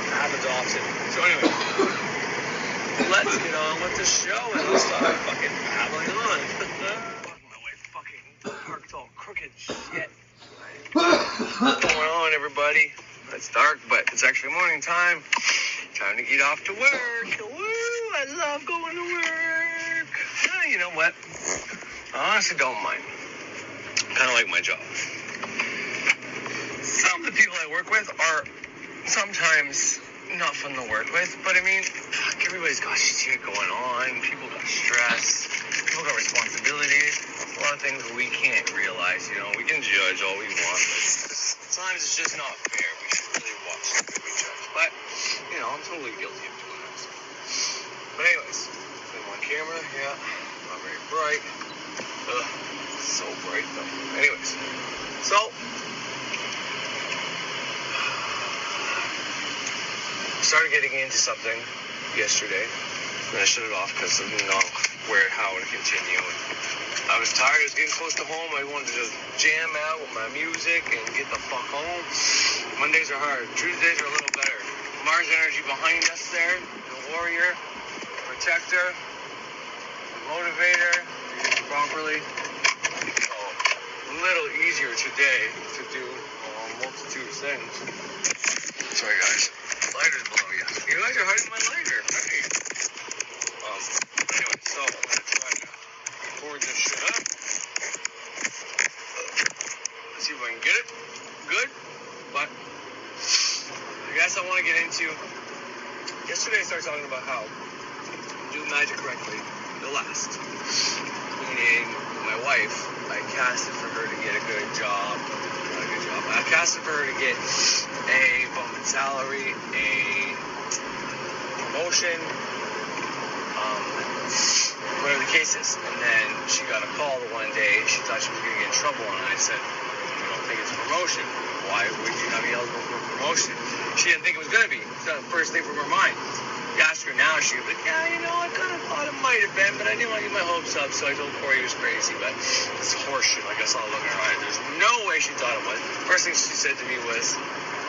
It happens often. So anyway, let's get on with the show and I'll start fucking babbling on. My wife fucking parked all crooked shit. What's going on, everybody? It's dark, but it's actually morning time. Time to get off to work. Woo! I love going to work. You know what? I honestly don't mind. Kind of like my job. Some of the people I work with are sometimes not fun to work with, but I mean, fuck, everybody's got shit going on. People got stress. People got responsibilities. A lot of things we can't realize, you know. We can judge all we want, but sometimes it's just not fair. We should really watch the way we judge. But, you know, I'm totally guilty of doing that. But anyways, in one camera, yeah, not very bright. Ugh, so bright though. Anyways, so started getting into something yesterday. Then I shut it off because I didn't know how to continue. I was tired. I was getting close to home. I wanted to just jam out with my music and get the fuck home. Mondays are hard. Tuesdays are a little better. Mars energy behind us there. The warrior, protector, motivator, properly. So, a little easier today to do a multitude of things. Sorry, guys. Lighter's below you. You guys are hiding my lighter. Hey. Anyway, so I'm going to try to record this shit up. Let's see if I can get it. Good. But I guess I want to get into... Yesterday I started talking about how do magic correctly, you'll last. Meaning, my wife, I casted for her to get a good job. Not a good job. I casted for her to get a bump in salary, a promotion, whatever the case is. And then she got a call the one day. She thought she was going to get in trouble, and I said, I don't think it's a promotion. Why would you not be eligible for a promotion? She didn't think it was going to be. It's the first thing from her mind. You ask her now, she was like, yeah, you know, I kind of thought it might have been, but I didn't want to get my hopes up, so I told Corey it was crazy. But it's horseshit. Like, I saw the look in her eyes. There's no way she thought it was. First thing she said to me was,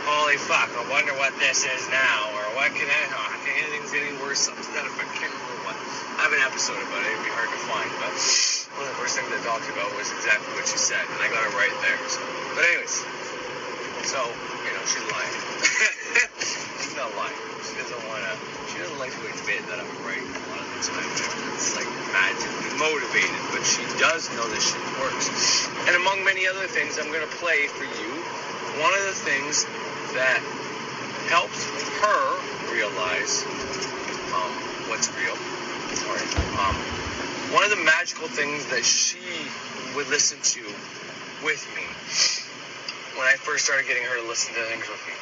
holy fuck, I wonder what this is now, or what can anything's getting worse, something to that effect. I can't remember what. I have an episode about it. It'd be hard to find, but one of the first things I talked about was exactly what she said, and I got it right there. So. But anyways, so, you know, she's lying. She's not lying. She doesn't like to admit that I'm right a lot of the time. It's like magically motivated, but she does know this shit works. And among many other things, I'm going to play for you one of the things that helps her realize what's real. Sorry. One of the magical things that she would listen to with me when I first started getting her to listen to things with me.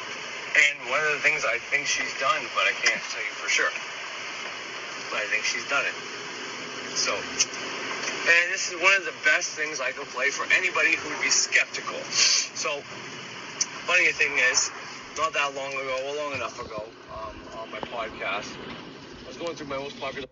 And one of the things I think she's done, but I can't tell you for sure. But I think she's done it. So, and this is one of the best things I can play for anybody who would be skeptical. So, funny thing is, not that long ago, well, long enough ago, on my podcast, I was going through my most popular...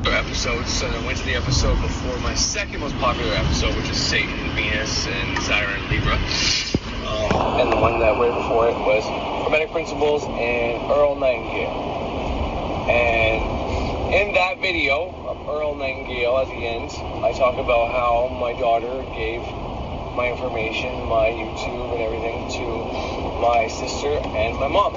episodes, and I went to the episode before my second most popular episode, which is Satan, Venus, and Saturn, and Libra. And the one that went before it was Hermetic Principles and Earl Nightingale. And in that video, Earl Nightingale at the end. I talk about how my daughter gave my information, my YouTube and everything to my sister and my mom.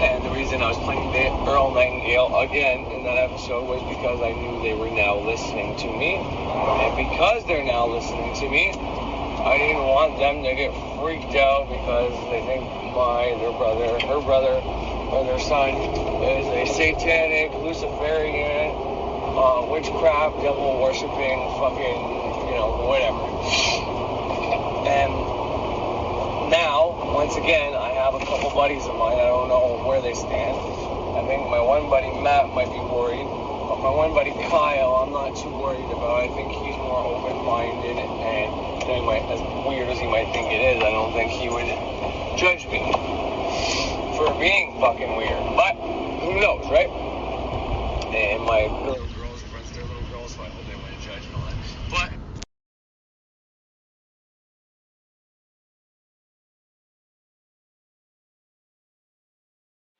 And the reason I was playing the Earl Nightingale again in that episode was because I knew they were now listening to me. And because they're now listening to me, I didn't want them to get freaked out because they think her brother, or their son is a satanic, Luciferian, witchcraft, devil worshipping, fucking, whatever. And now, once again, I have a couple buddies of mine. I don't know where they stand. I think my one buddy, Matt, might be worried. But my one buddy, Kyle, I'm not too worried about. I think he's more open-minded. And as weird as he might think it is, I don't think he would judge me for being fucking weird. But who knows, right? And my little girls, friends, they're little girls, so I hope they wouldn't judge and all that. But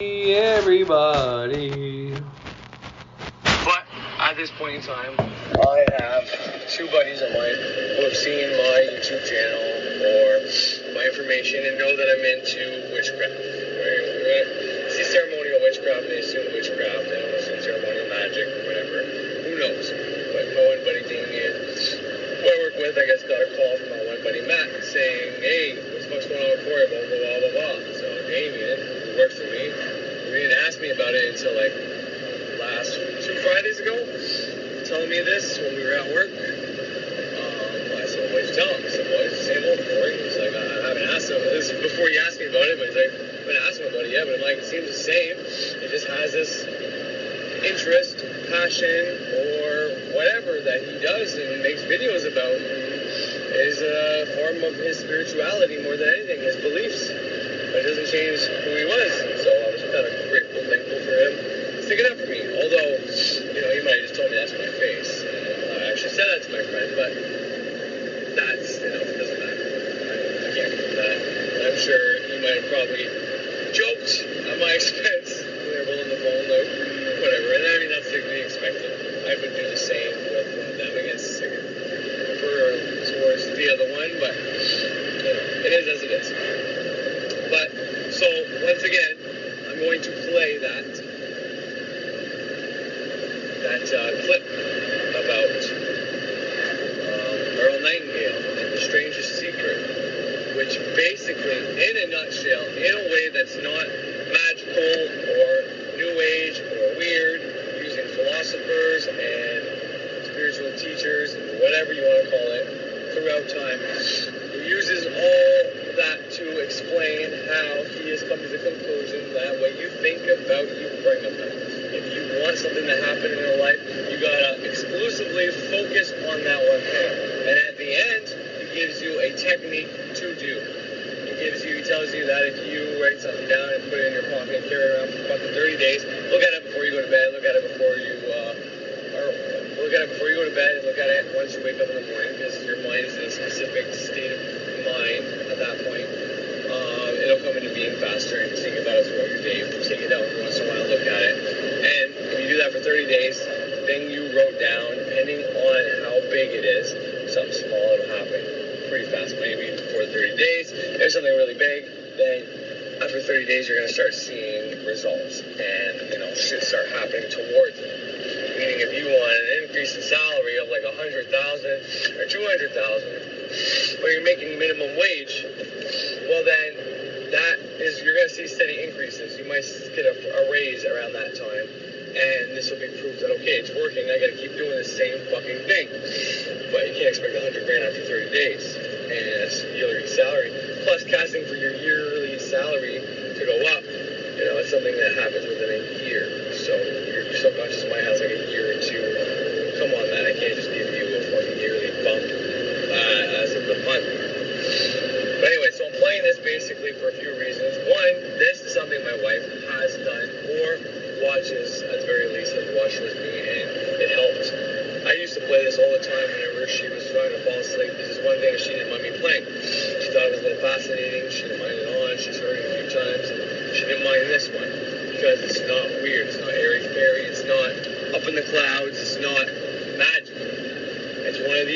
everybody. But at this point in time, I have two buddies of mine who have seen my YouTube channel or my information and know that I'm into witchcraft. Right? See ceremonial witchcraft, they assume witchcraft, they don't assume ceremonial magic or whatever. Who knows? But my one buddy Damien, who I work with, I guess got a call from my one buddy Matt saying, hey, what's going on with Corey, blah, blah, blah, blah, blah. So Damien, who works for me, he didn't ask me about it until like last 2 Fridays ago, telling me this when we were at work. I said, well, what'd you tell him? He said, well, it's the same old Corey. He's like, I haven't asked him. This is before he asked me about it, but he's like, I haven't asked him about it yet, but I'm like, it seems the same. He just has this interest, passion, or whatever that he does and makes videos about. Is a form of his spirituality more than anything, his beliefs. But it doesn't change who he was. So I was kind of grateful, thankful for him sticking up for me. Although, he might have just told me that's my face. I actually said that to my friend, but that's, it doesn't matter. I can't prove that. I'm sure he might have probably joked at my expense when they were on the phone, like, whatever. And I mean, that's to be expected. I would do the same with them. I guess I prefer towards the other one, but, it is as it is. But, so, once again, I'm going to play that clip about Earl Nightingale and the Strangest Secret, which basically, in a nutshell, in a way that's not magical or new age or weird, using philosophers and spiritual teachers, whatever you want to call it, throughout time, he uses all that to explain how he has come to the conclusion that what you think about, you bring about. If you want something to happen in your life, you gotta exclusively focus on that one thing. And at the end, he gives you a technique to do. He tells you that if you write something down and put it in your pocket and carry it around for fucking 30 days, look at it before you go to bed, look at it before you go to bed, and look at it once you wake up in the morning, because your mind is in a specific state of mind at that point. It'll come into being faster and think about it throughout your day. Take it out once in a while, look at it. And if you do that for 30 days, then you wrote down, depending on how big it is, something small, it'll happen pretty fast, maybe before 30 days. If it's something really big, then after 30 days, you're going to start seeing results. And, shit start happening towards it. Meaning if you want an increase in salary of like 100,000 or 200,000, but you're making minimum wage, well then you're going to see steady increases. You might get a raise around that time, and this will be proof that, okay, it's working, I got to keep doing the same fucking thing. But you can't expect 100 grand after 30 days, and that's yearly salary. Plus casting for your yearly salary to go up, it's something that happens within a year. So your subconscious mind has like a year or two. Come on, man, I can't just give you a fucking yearly bump as of the month. But anyway, so I'm playing this basically for a few reasons. One, this is something my wife has done or watches, at the very least, has watched with me, and it helped. I used to play this all the time whenever she was trying to fall asleep. This is one thing she didn't mind me playing. She thought it was a little fascinating. She didn't mind it on. She's heard it a few times, and she didn't mind this one because it's not weird. It's not airy-fairy. It's not up in the clouds. It's not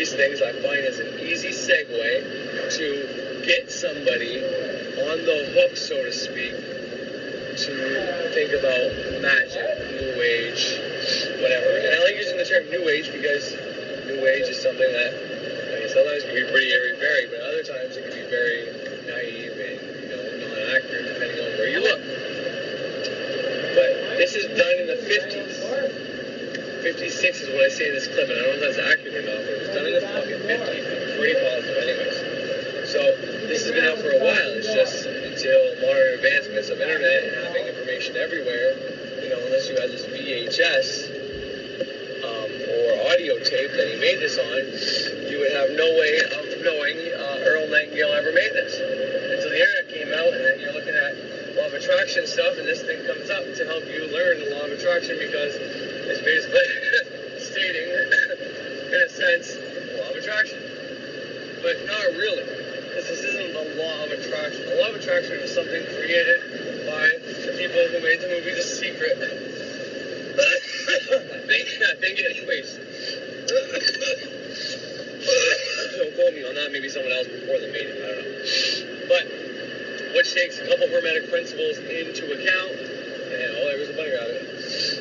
these things I find is an easy segue to get somebody on the hook, so to speak, to think about magic, New Age, whatever. And I like using the term New Age because New Age is something that, I mean, sometimes it can be pretty airy-fairy, but other times it can be very naive and, non-accurate, depending on where you look. But this is done in the 50s. 56 is what I say in this clip, and I don't know if that's accurate or not, but it was done in the fucking 50s. It's pretty positive anyways. So this has been out for a while. It's just until modern advancements of internet and having information everywhere, unless you had this VHS or audio tape that he made this on, you would have no way of knowing Earl Nightingale ever made this. Until the internet came out, and then you're looking at law of attraction stuff, and this thing comes up to help you learn the law of attraction because it's basically stating, in a sense, law of attraction. But not really, because this isn't the law of attraction. The law of attraction is something created by the people who made the movie The Secret. I think anyways. Don't quote me on that, maybe someone else before they made it, I don't know. But, which takes a couple hermetic principles into account, and there was a bunny rabbit.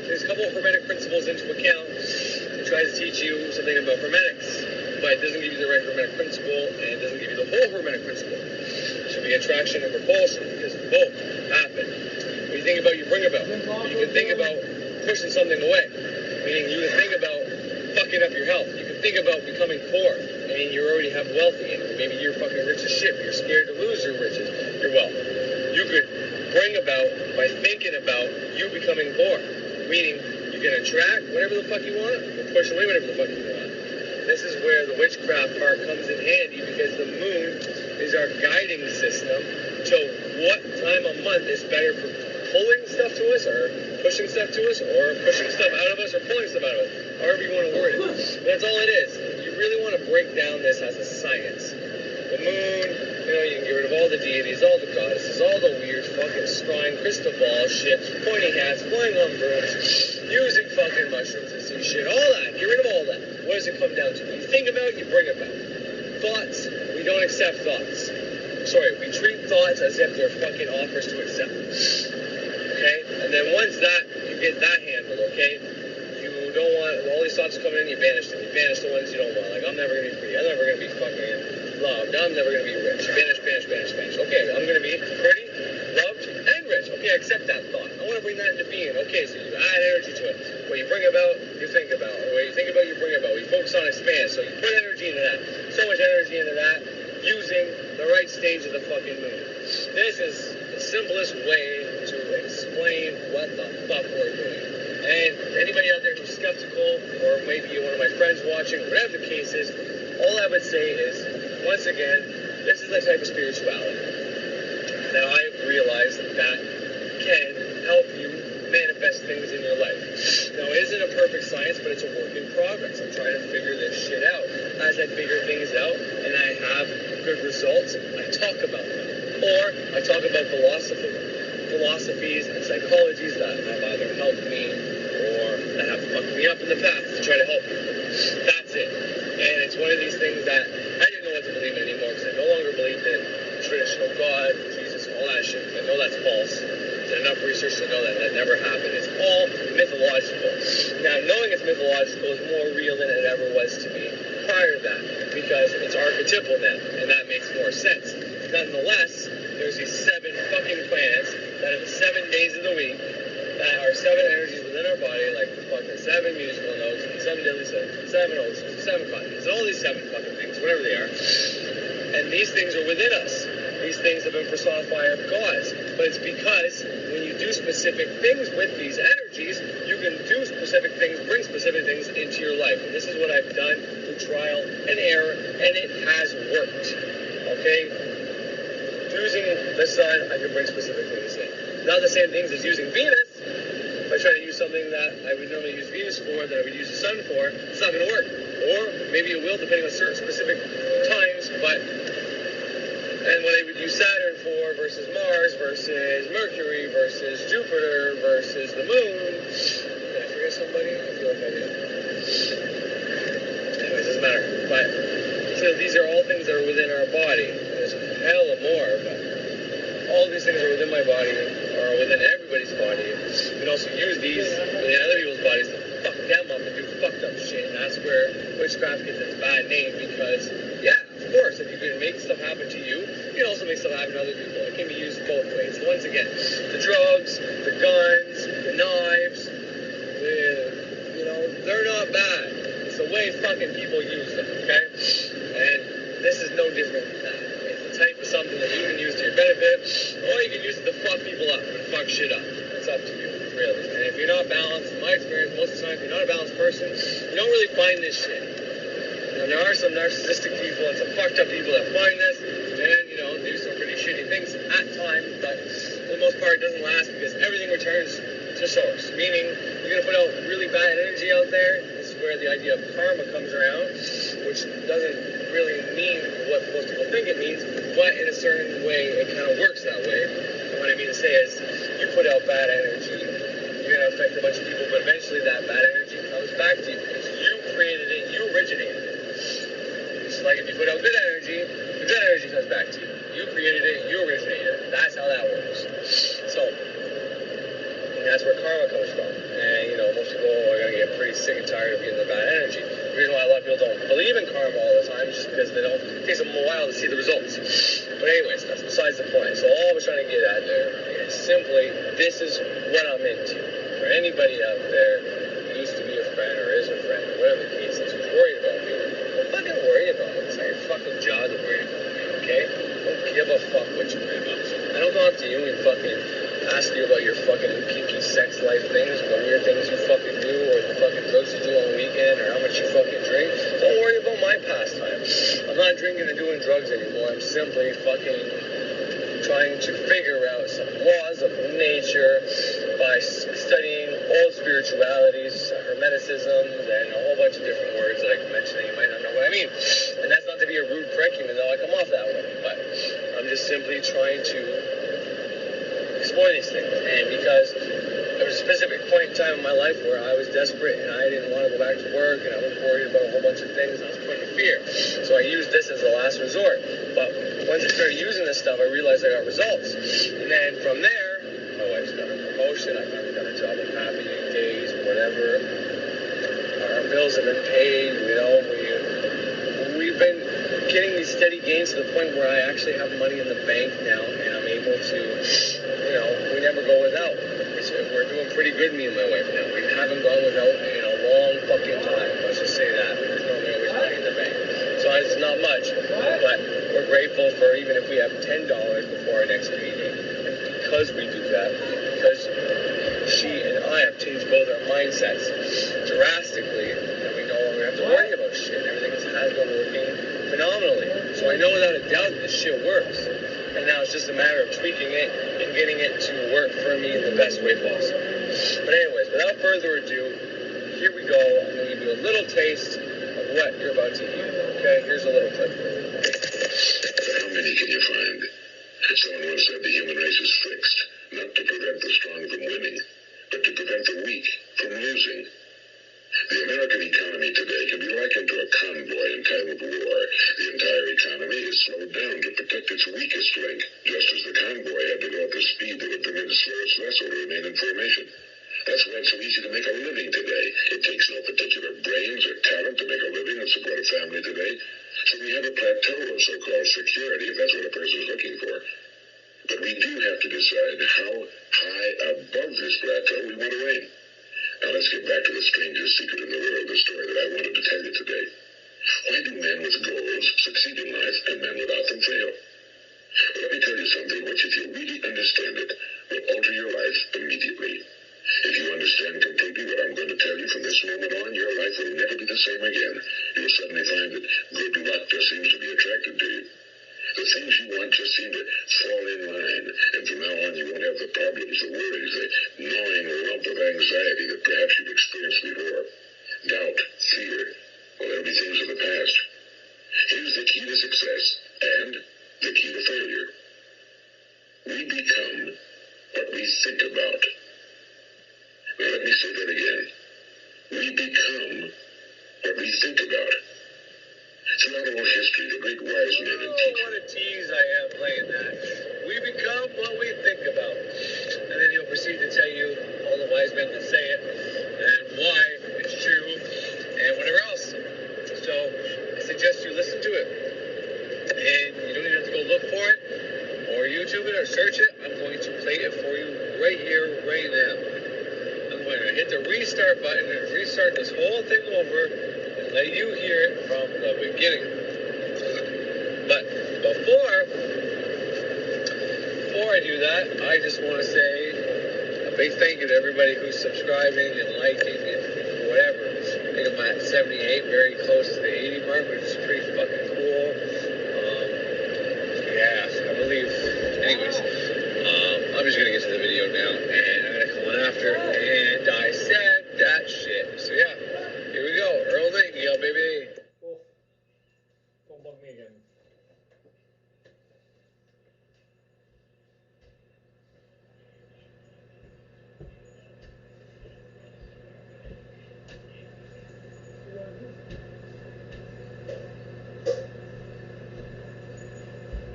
There's a couple of hermetic principles into account. It tries to teach you something about hermetics, but it doesn't give you the right hermetic principle, and it doesn't give you the whole hermetic principle. It should be attraction and repulsion, because both happen. When you think about, you bring about. You can think about pushing something away, meaning you can think about fucking up your health. You can think about becoming poor, meaning you already have wealthy, and maybe you're fucking rich as shit, but you're scared to lose your riches, your wealth. You could bring about by thinking about you becoming poor. Meaning, you can attract whatever the fuck you want, or push away whatever the fuck you want. This is where the witchcraft part comes in handy, because the moon is our guiding system to what time of month is better for pulling stuff to us, or pushing stuff to us, or pushing stuff out of us, or pulling stuff out of us. However you want to word it. That's all it is. You really want to break down this as a science. The moon, you can get rid of all the deities, all the goddesses, all the weird fucking scrying crystal ball shit, pointy hats, flying on brooms, using fucking mushrooms and see shit, all that. Get rid of all that. What does it come down to? You think about, you bring about. Thoughts, we don't accept thoughts. Sorry, we treat thoughts as if they're fucking offers to accept. Okay? And then once you get that handled, okay? You don't want, all these thoughts coming in, you banish them. You banish the ones you don't want. Like, I'm never going to be free. I'm never going to be fucking loved. I'm never going to be rich. Banish. Okay, I'm going to be pretty, loved, and rich. Okay, accept that thought. I want to bring that into being. Okay, so you add energy to it. What you bring about, you think about. Or what you think about, you bring about. You focus on expand. So you put energy into that. So much energy into that using the right stage of the fucking moon. This is the simplest way to explain what the fuck we're doing. And anybody out there who's skeptical, or maybe you're one of my friends watching, whatever the case is, all I would say is, once again, this is the type of spirituality. Now, I've realized that can help you manifest things in your life. Now, it isn't a perfect science, but it's a work in progress. I'm trying to figure this shit out. As I figure things out and I have good results, I talk about them. Or I talk about philosophies and psychologies that have either helped me or that have fucked me up in the past to try to help you. That's it. And it's one of these things that I didn't know what to believe in anymore, because I no longer believed in traditional God, Jesus, all that shit. I know that's false. There's enough research to know that never happened. It's all mythological. Now, knowing it's mythological is more real than it ever was to me prior to that, because it's archetypal now, and that makes more sense. Nonetheless, there's these 7 fucking planets that are the 7 days of the week that are 7 energies within our body, like the fucking 7 musical notes, and the 7 deadly sins, 7 oceans, 7 continents, and all these 7 fucking things, whatever they are. And these things are within us. These things have been personified of gods. But it's because when you do specific things with these energies, you can do specific things, bring specific things into your life. And this is what I've done through trial and error, and it has worked. Okay? Using the sun, I can bring specific things in. Not the same things as using Venus. If I try to use something that I would normally use Venus for, that I would use the sun for, it's not going to work. Or maybe it will, depending on certain specific times, and what I would use Saturn for versus Mars versus Mercury versus Jupiter versus the moon. Did I forget somebody? I feel like I did. Anyways, doesn't matter. But because these are all things that are within our body. There's hella more, but all these things are within my body, or within everybody's body. You can also use these within other people's bodies to fuck them up and do fucked up shit. And that's where witchcraft gets its bad name, because, yeah, of course, if you can make stuff happen to you, you can also make stuff happen to other people. It can be used both ways. Once again, the drugs, the guns, the knives, they're not bad. It's the way fucking people use them, okay? And this is no different than that. It's the type of something that you can use to your benefit, or you can use it to fuck people up and fuck shit up. It's up to you, really. And if you're not balanced, in my experience, most of the time, if you're not a balanced person, you don't really find this shit. And there are some narcissistic people and some fucked up people that find this and, do some pretty shitty things at times, but for the most part, it doesn't last because everything returns to source. Meaning, you're going to put out really bad energy out there. This is where the idea of karma comes around, which doesn't really mean what most people think it means, but in a certain way, it kind of works that way. And what I mean to say is, you put out bad energy, you're going to affect a bunch of people, but eventually that bad energy comes back to you because you created it, you originated it. It's like if you put out good energy, the good energy comes back to you. You created it, you originated it. That's how that works. So, and that's where karma comes from. And, most people are going to get pretty sick and tired of getting the bad energy. The reason why a lot of people don't believe in karma all the time is just because it takes them a while to see the results. But anyways, that's besides the point. So all I was trying to get at there is simply, this is what I'm into. For anybody out there who used to be a friend or is a friend, or whatever the case is, who's worried about me, don't fucking worry about it. It's not your fucking job to worry about me, okay? Don't give a fuck what you worry about. I don't go up to you and fucking ask you about your fucking kinky sex life things, or the weird things you fucking do, or the fucking drugs you do on the weekend, or how much you fucking drink. Don't worry about my pastime. I'm not drinking and doing drugs anymore. I'm simply fucking trying to figure out some laws of nature by studying old spiritualities, hermeticism, and a whole bunch of different words that I can mention that you might not know what I mean. And that's not to be a rude prick, even though I come off that way, but I'm just simply trying to explore these things. And because there was a specific point in time in my life where I was desperate and I didn't want to go back to work, and I was worried about a whole bunch of things, and I was put in fear. So I used this as a last resort. But once I started using this stuff, I realized I got results. And then from there, my wife's got a promotion, I finally got a job in happy days, whatever. Our bills have been paid, we've been getting these steady gains to the point where I actually have money in the bank now, and I'm able to, we never go without. We're doing pretty good, me and my wife now. We haven't gone without in a long fucking time. Let's just say that. There's normally always money in the bank. So it's not much, but we're grateful for even if we have $10 before our next payday. And because we do that, because she and I have changed both our mindsets drastically, and we no longer have to worry about shit. Everything has been working phenomenally. So I know without a doubt that this shit works. And now it's just a matter of tweaking it and getting it to work for me in the best way possible. But anyways, without further ado, here we go. I'm going to give you a little taste of what you're about to hear. Okay, here's a little clip. How many can you find? Someone once said the human race is fixed, not to prevent the strong from winning, but to prevent the weak from losing. The American economy today can be likened to a convoy in time of war. The entire economy is slowed down to protect its weakest link, just as the convoy had to go at the speed that would permit its slowest vessel to remain in formation. That's why it's so easy to make a living today. It takes no particular brains or talent to make a living and support a family today. So we have a plateau of so-called security, if that's what a person is looking for. But we do have to decide how high above this plateau we want to aim. Now let's get back to the strangest secret in the world, the story that I wanted to tell you today. Why do men with goals succeed in life and men without them fail? Well, let me tell you something which, if you really understand it, will alter your life immediately. If you understand completely what I'm going to tell you from this moment on, your life will never be the same again. You'll suddenly find that good luck just seems to be attracted to you. The things you want just seem to fall in line, and from now on you won't have the problems, the worries, the gnawing lump of anxiety that perhaps you've experienced before. Doubt, fear, well, they'll be things of the past. Here's the key to success and the key to failure. We become what we think about. Now let me say that again. We become what we think about. Throughout oral history, the great wise men and teachers. What a tease I am playing that. We become what we think about. And then he'll proceed to tell you all the wise men that say it, and why it's true, and whatever else. So I suggest you listen to it. And you don't even have to go look for it, or YouTube it, or search it. I'm going to play it for you right here, right now. I'm going to hit the restart button and restart this whole thing over and let you hear it from the beginning. But before I do that, I just want to say a big thank you to everybody who's subscribing and liking and whatever. I think I'm at 78, very close to the 80 mark, which is pretty fucking cool. Yeah, I believe. Anyways, I'm just gonna get to the video now, and I'm gonna come on after and dissect that shit. So yeah, here we go. Earl Nightingale, baby. Oh, don't bug me again.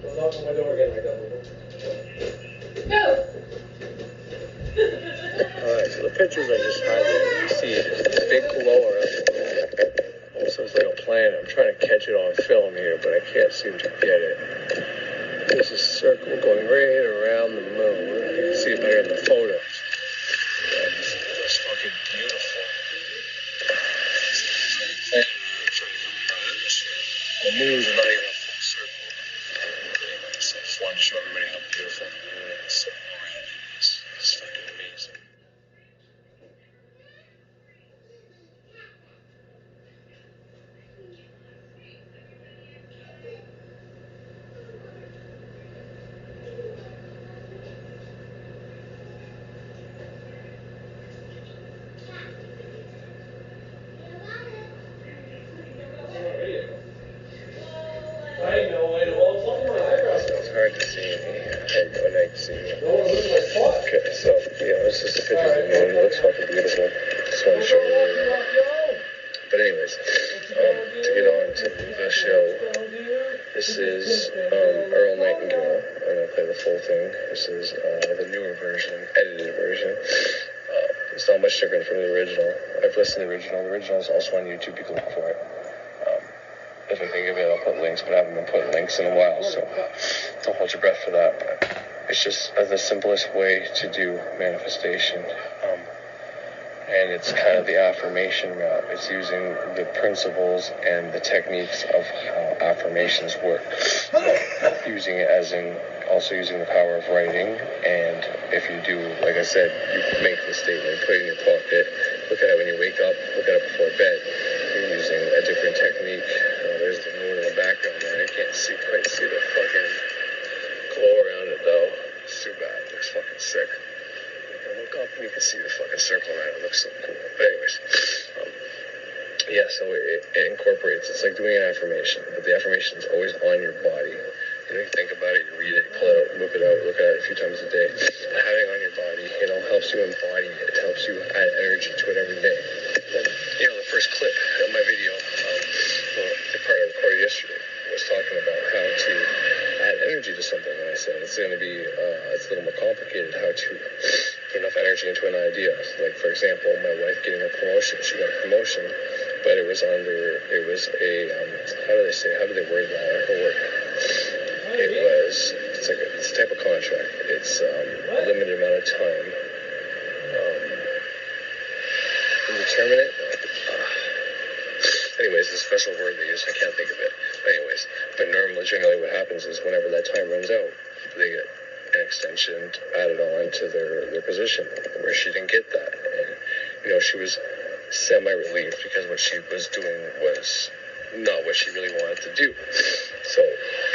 Don't knock on my door again like that. Alright, so the pictures I just had there, you see this big glow around the moon. Almost looks like a planet. I'm trying to catch it on film here, but I can't seem to get it. There's a circle going right around the moon. You can see it better in the photos. Yeah, it's fucking beautiful. The moon's not even a full circle. Anyways, I just wanted to show everybody how beautiful the moon is around it. It's fucking amazing. I know. It's hard to see me. When I can see me. Okay, so, yeah, this is the picture of the moon. It looks fucking beautiful. Just want to show you. But anyways, to get on to the show, this is Earl Nightingale. I'm going to play the full thing. This is the newer version, edited version. It's not much different from the original. I've listened to the original. The original is also on YouTube. You can look for it. If I think of it, I'll put links, but I haven't been putting links in a while, so don't hold your breath for that. But it's just the simplest way to do manifestation. And it's kind of the affirmation route. It's using the principles and the techniques of how affirmations work. Using it as in also using the power of writing. And if you do, like I said, you make the statement, put it in your pocket, look at it when you wake up, look at it before bed. You're using a different technique. There's the moon in the background there. I can't quite see the fucking glow around it though. It's too bad. It looks fucking sick. You can look up and you can see the fucking circle around it. It looks so cool. But anyways, yeah, so it incorporates. It's like doing an affirmation, but the affirmation is always on your body. You know, you think about it, you read it, you pull it out, whip it out, look at it a few times a day. Having it on your body, helps you embody it. It helps you add energy to it every day. Then, the first clip of my video, the part I recorded yesterday, was talking about how to add energy to something. And I said it's going to be, it's a little more complicated how to put enough energy into an idea. Like, for example, my wife getting a promotion. She got a promotion, but it was a, how do they word that at her work? It's a type of contract. It's a limited amount of time. Indeterminate? Anyways, it's a special word they use. I can't think of it. But generally what happens is whenever that time runs out, they get an extension added on to their position, where she didn't get that. And, she was semi-relieved because what she was doing was not what she really wanted to do. So,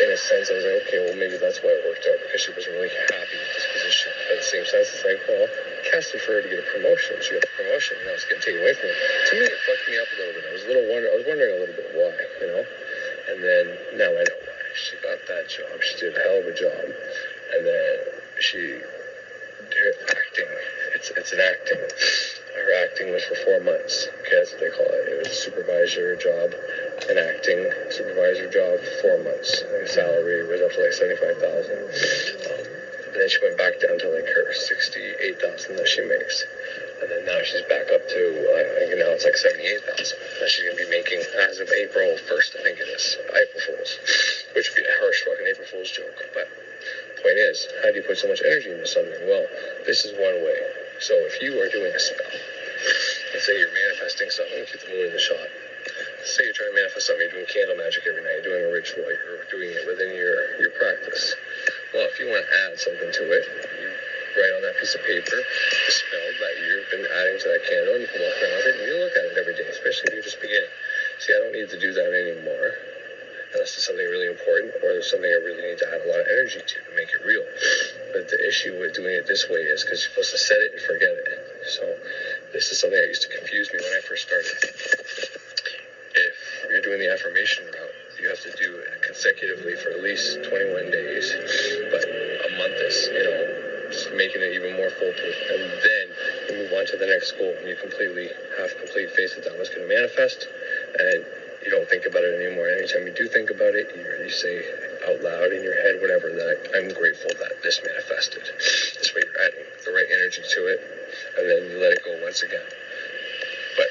in a sense, I was like, okay, well, maybe that's why it worked out, because she wasn't really happy with this position. But at the same sense, it's like, well, casted for her to get a promotion. She got the promotion, and now it's getting taken away from her. To me, it fucked me up a little bit. I was wondering a little bit why, And then, now I know why. She got that job. She did a hell of a job. And then her acting, it's an acting. Her acting was for 4 months. Okay, that's what they call it. It was a supervisor job. an acting supervisor job for 4 months. And salary was up to like 75,000. And then she went back down to like her 68,000 that she makes. And then now she's back up to, I think now it's like 78,000 that she's going to be making as of April 1st, I think it is. April Fool's. Which would be a harsh fucking April Fool's joke. But the point is, how do you put so much energy into something? Well, this is one way. So if you are doing a spell, let's say you're manifesting something, keep the moon in the shot. Let's say you're trying to manifest something, you're doing candle magic every night, you're doing a ritual, you're doing it within your practice. Well, if you want to add something to it, you write on that piece of paper the spell that you've been adding to that candle, and you can walk around with it, and you look at it every day, especially if you're just beginning. See, I don't need to do that anymore, unless it's something really important, or there's something I really need to add a lot of energy to make it real. But the issue with doing it this way is because you're supposed to set it and forget it. So this is something that used to confuse me when I first started. If you're doing the affirmation route, you have to do it consecutively for at least 21 days, but a month is, just making it even more foolproof. And then you move on to the next goal, and you completely have complete faith that was going to manifest, and you don't think about it anymore. Anytime you do think about it, you say out loud in your head, whatever, that I'm grateful that this manifested. This way you're adding the right energy to it, and then you let it go once again. But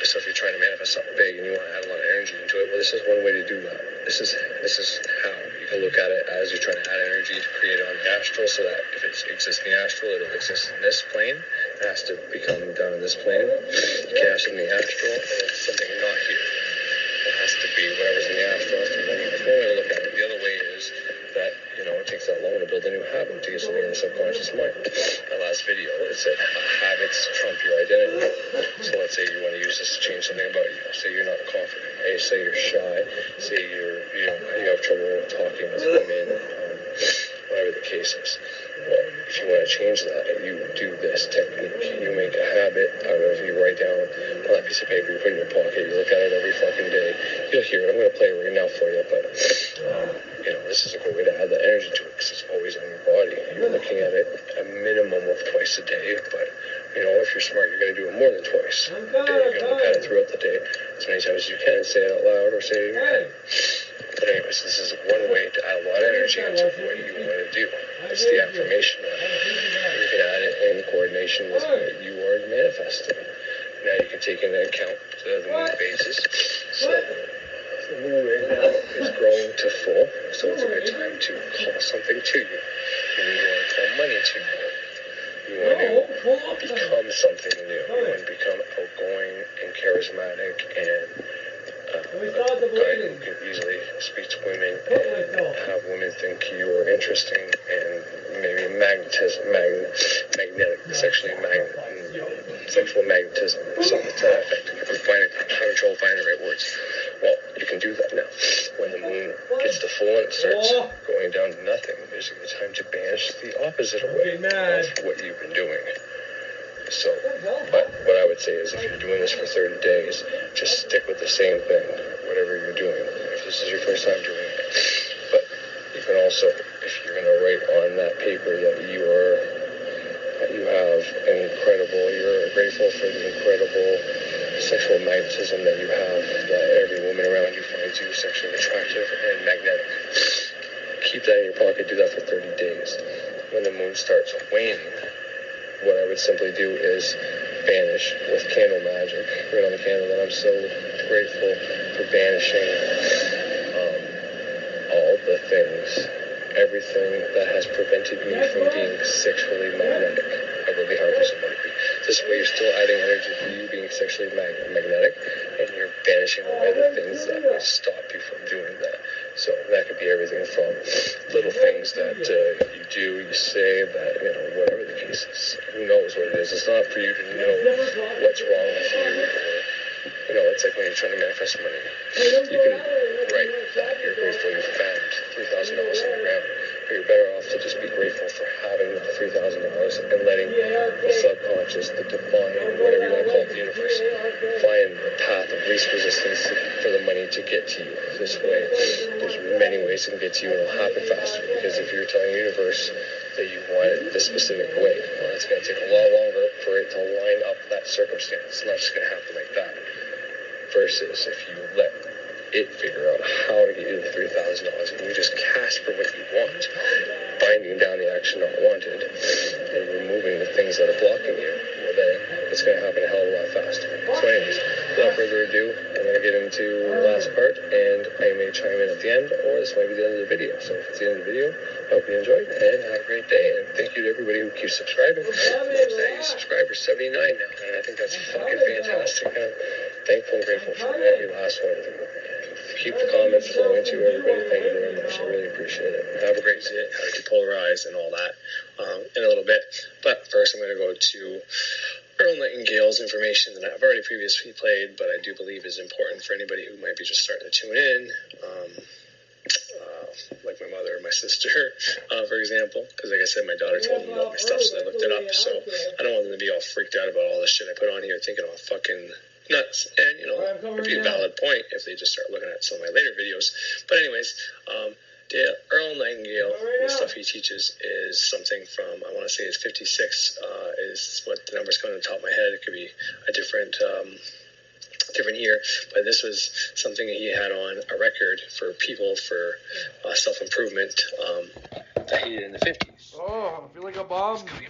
so if you're trying to manifest something big and you want to add a lot of energy into it, well, this is one way to do that. This is how you can look at it as you're trying to add energy to create it on the astral, so that if it exists in the astral, it'll exist in this plane. It has to become done in this plane. You can't have something in the astral and it's something not here. It has to be whatever's in the astral. That's one way to look at it. The other way is that, it takes that long to build a new habit, to get something in the subconscious mind. My last video, it said habits trump your identity. So let's say you want to use this to change something about you. Say you're not confident. Say you're shy. Say you have trouble talking with women, whatever the case is. Well, if you want to change that, you do this technique. You make a habit out of, you write down on that piece of paper, you put it in your pocket, you look at it every fucking day. You'll hear it. I'm going to play it right now for you, but, this is a good way to add the energy to it, because it's always on your body. You're looking at it a minimum of twice a day, but, if you're smart, you're going to do it more than twice a day. You're going to look at it throughout the day as many times as you can, say it out loud or say it in your head. But anyways, this is one way to add a lot of energy into what you want to do. It's the affirmation. You can add it in coordination with what you are manifesting. Now you can take into account the moon phases. So the moon right now is growing to full, so it's a good time to call something to you. You want to call money to you. You want to become something new. You want to become outgoing and charismatic and a guy who can easily speak to women and have women think you are interesting and maybe sexual magnetism or something to that effect. If you're having trouble finding the right words, well, you can do that now. When the moon gets to full and it starts going down to nothing, there's a good time to banish the opposite away of what you've been doing. So, but what I would say is if you're doing this for 30 days, just stick with the same thing, whatever you're doing, if this is your first time doing it. But you can also, if you're going to write on that paper that you you're grateful for the incredible sexual magnetism that you have, that every woman around you finds you sexually attractive and magnetic. Keep that in your pocket, do that for 30 days. When the moon starts waning, what I would simply do is banish with candle magic. Right on the candle that I'm so grateful for banishing all the things, everything that has prevented me from being sexually magnetic. I really hard for somebody to be. This way you're still adding energy for you being sexually magnetic, and you're banishing away the things that would stop you from doing that. So that could be everything from little things that you do, you say, that, whatever the case is. Who knows what it is? It's not for you to know what's wrong with you, or, it's like when you're trying to manifest money. You can write that you're grateful you found $3,000 on the ground, but you're better off to just be grateful for having the $3,000 and letting the subconscious, the divine, whatever you want to call it, the universe, find the path of least resistance for the money to get to you. This way, there's many ways it can get to you, and it'll happen faster, because if you're telling the universe that you want it this specific way, well, it's going to take a lot longer for it to line up that circumstance. It's not just going to happen like that. Versus if you let it part, and I may chime in at the end, or this might be the end of the video. So if it's the end of the video, I hope you enjoyed, and have a great day, and thank you to everybody who keeps subscribing. What's that? You subscribers, 79 now, and I think that's fucking fantastic. I'm thankful and grateful for every last one of them. Keep the comments flowing to everybody. Thank you very much. I really appreciate it. Have a great day. How to depolarize and all that in a little bit. But first, I'm going to go to Earl Nightingale's information that I've already previously played, but I do believe is important for anybody who might be just starting to tune in, like my mother or my sister, for example. Because, like I said, my daughter told them about my stuff, so they looked it up. So I don't want them to be all freaked out about all the shit I put on here, thinking I'm fucking nuts. And, you know, it'd be a valid point if they just start looking at some of my later videos. But anyways, Earl Nightingale, the stuff he teaches is something from, I want to say it's 56, is what the numbers come on the top of my head. It could be a different year, but this was something that he had on a record for people for self-improvement that he did in the 50s. Oh, I feel like a bomb. It's coming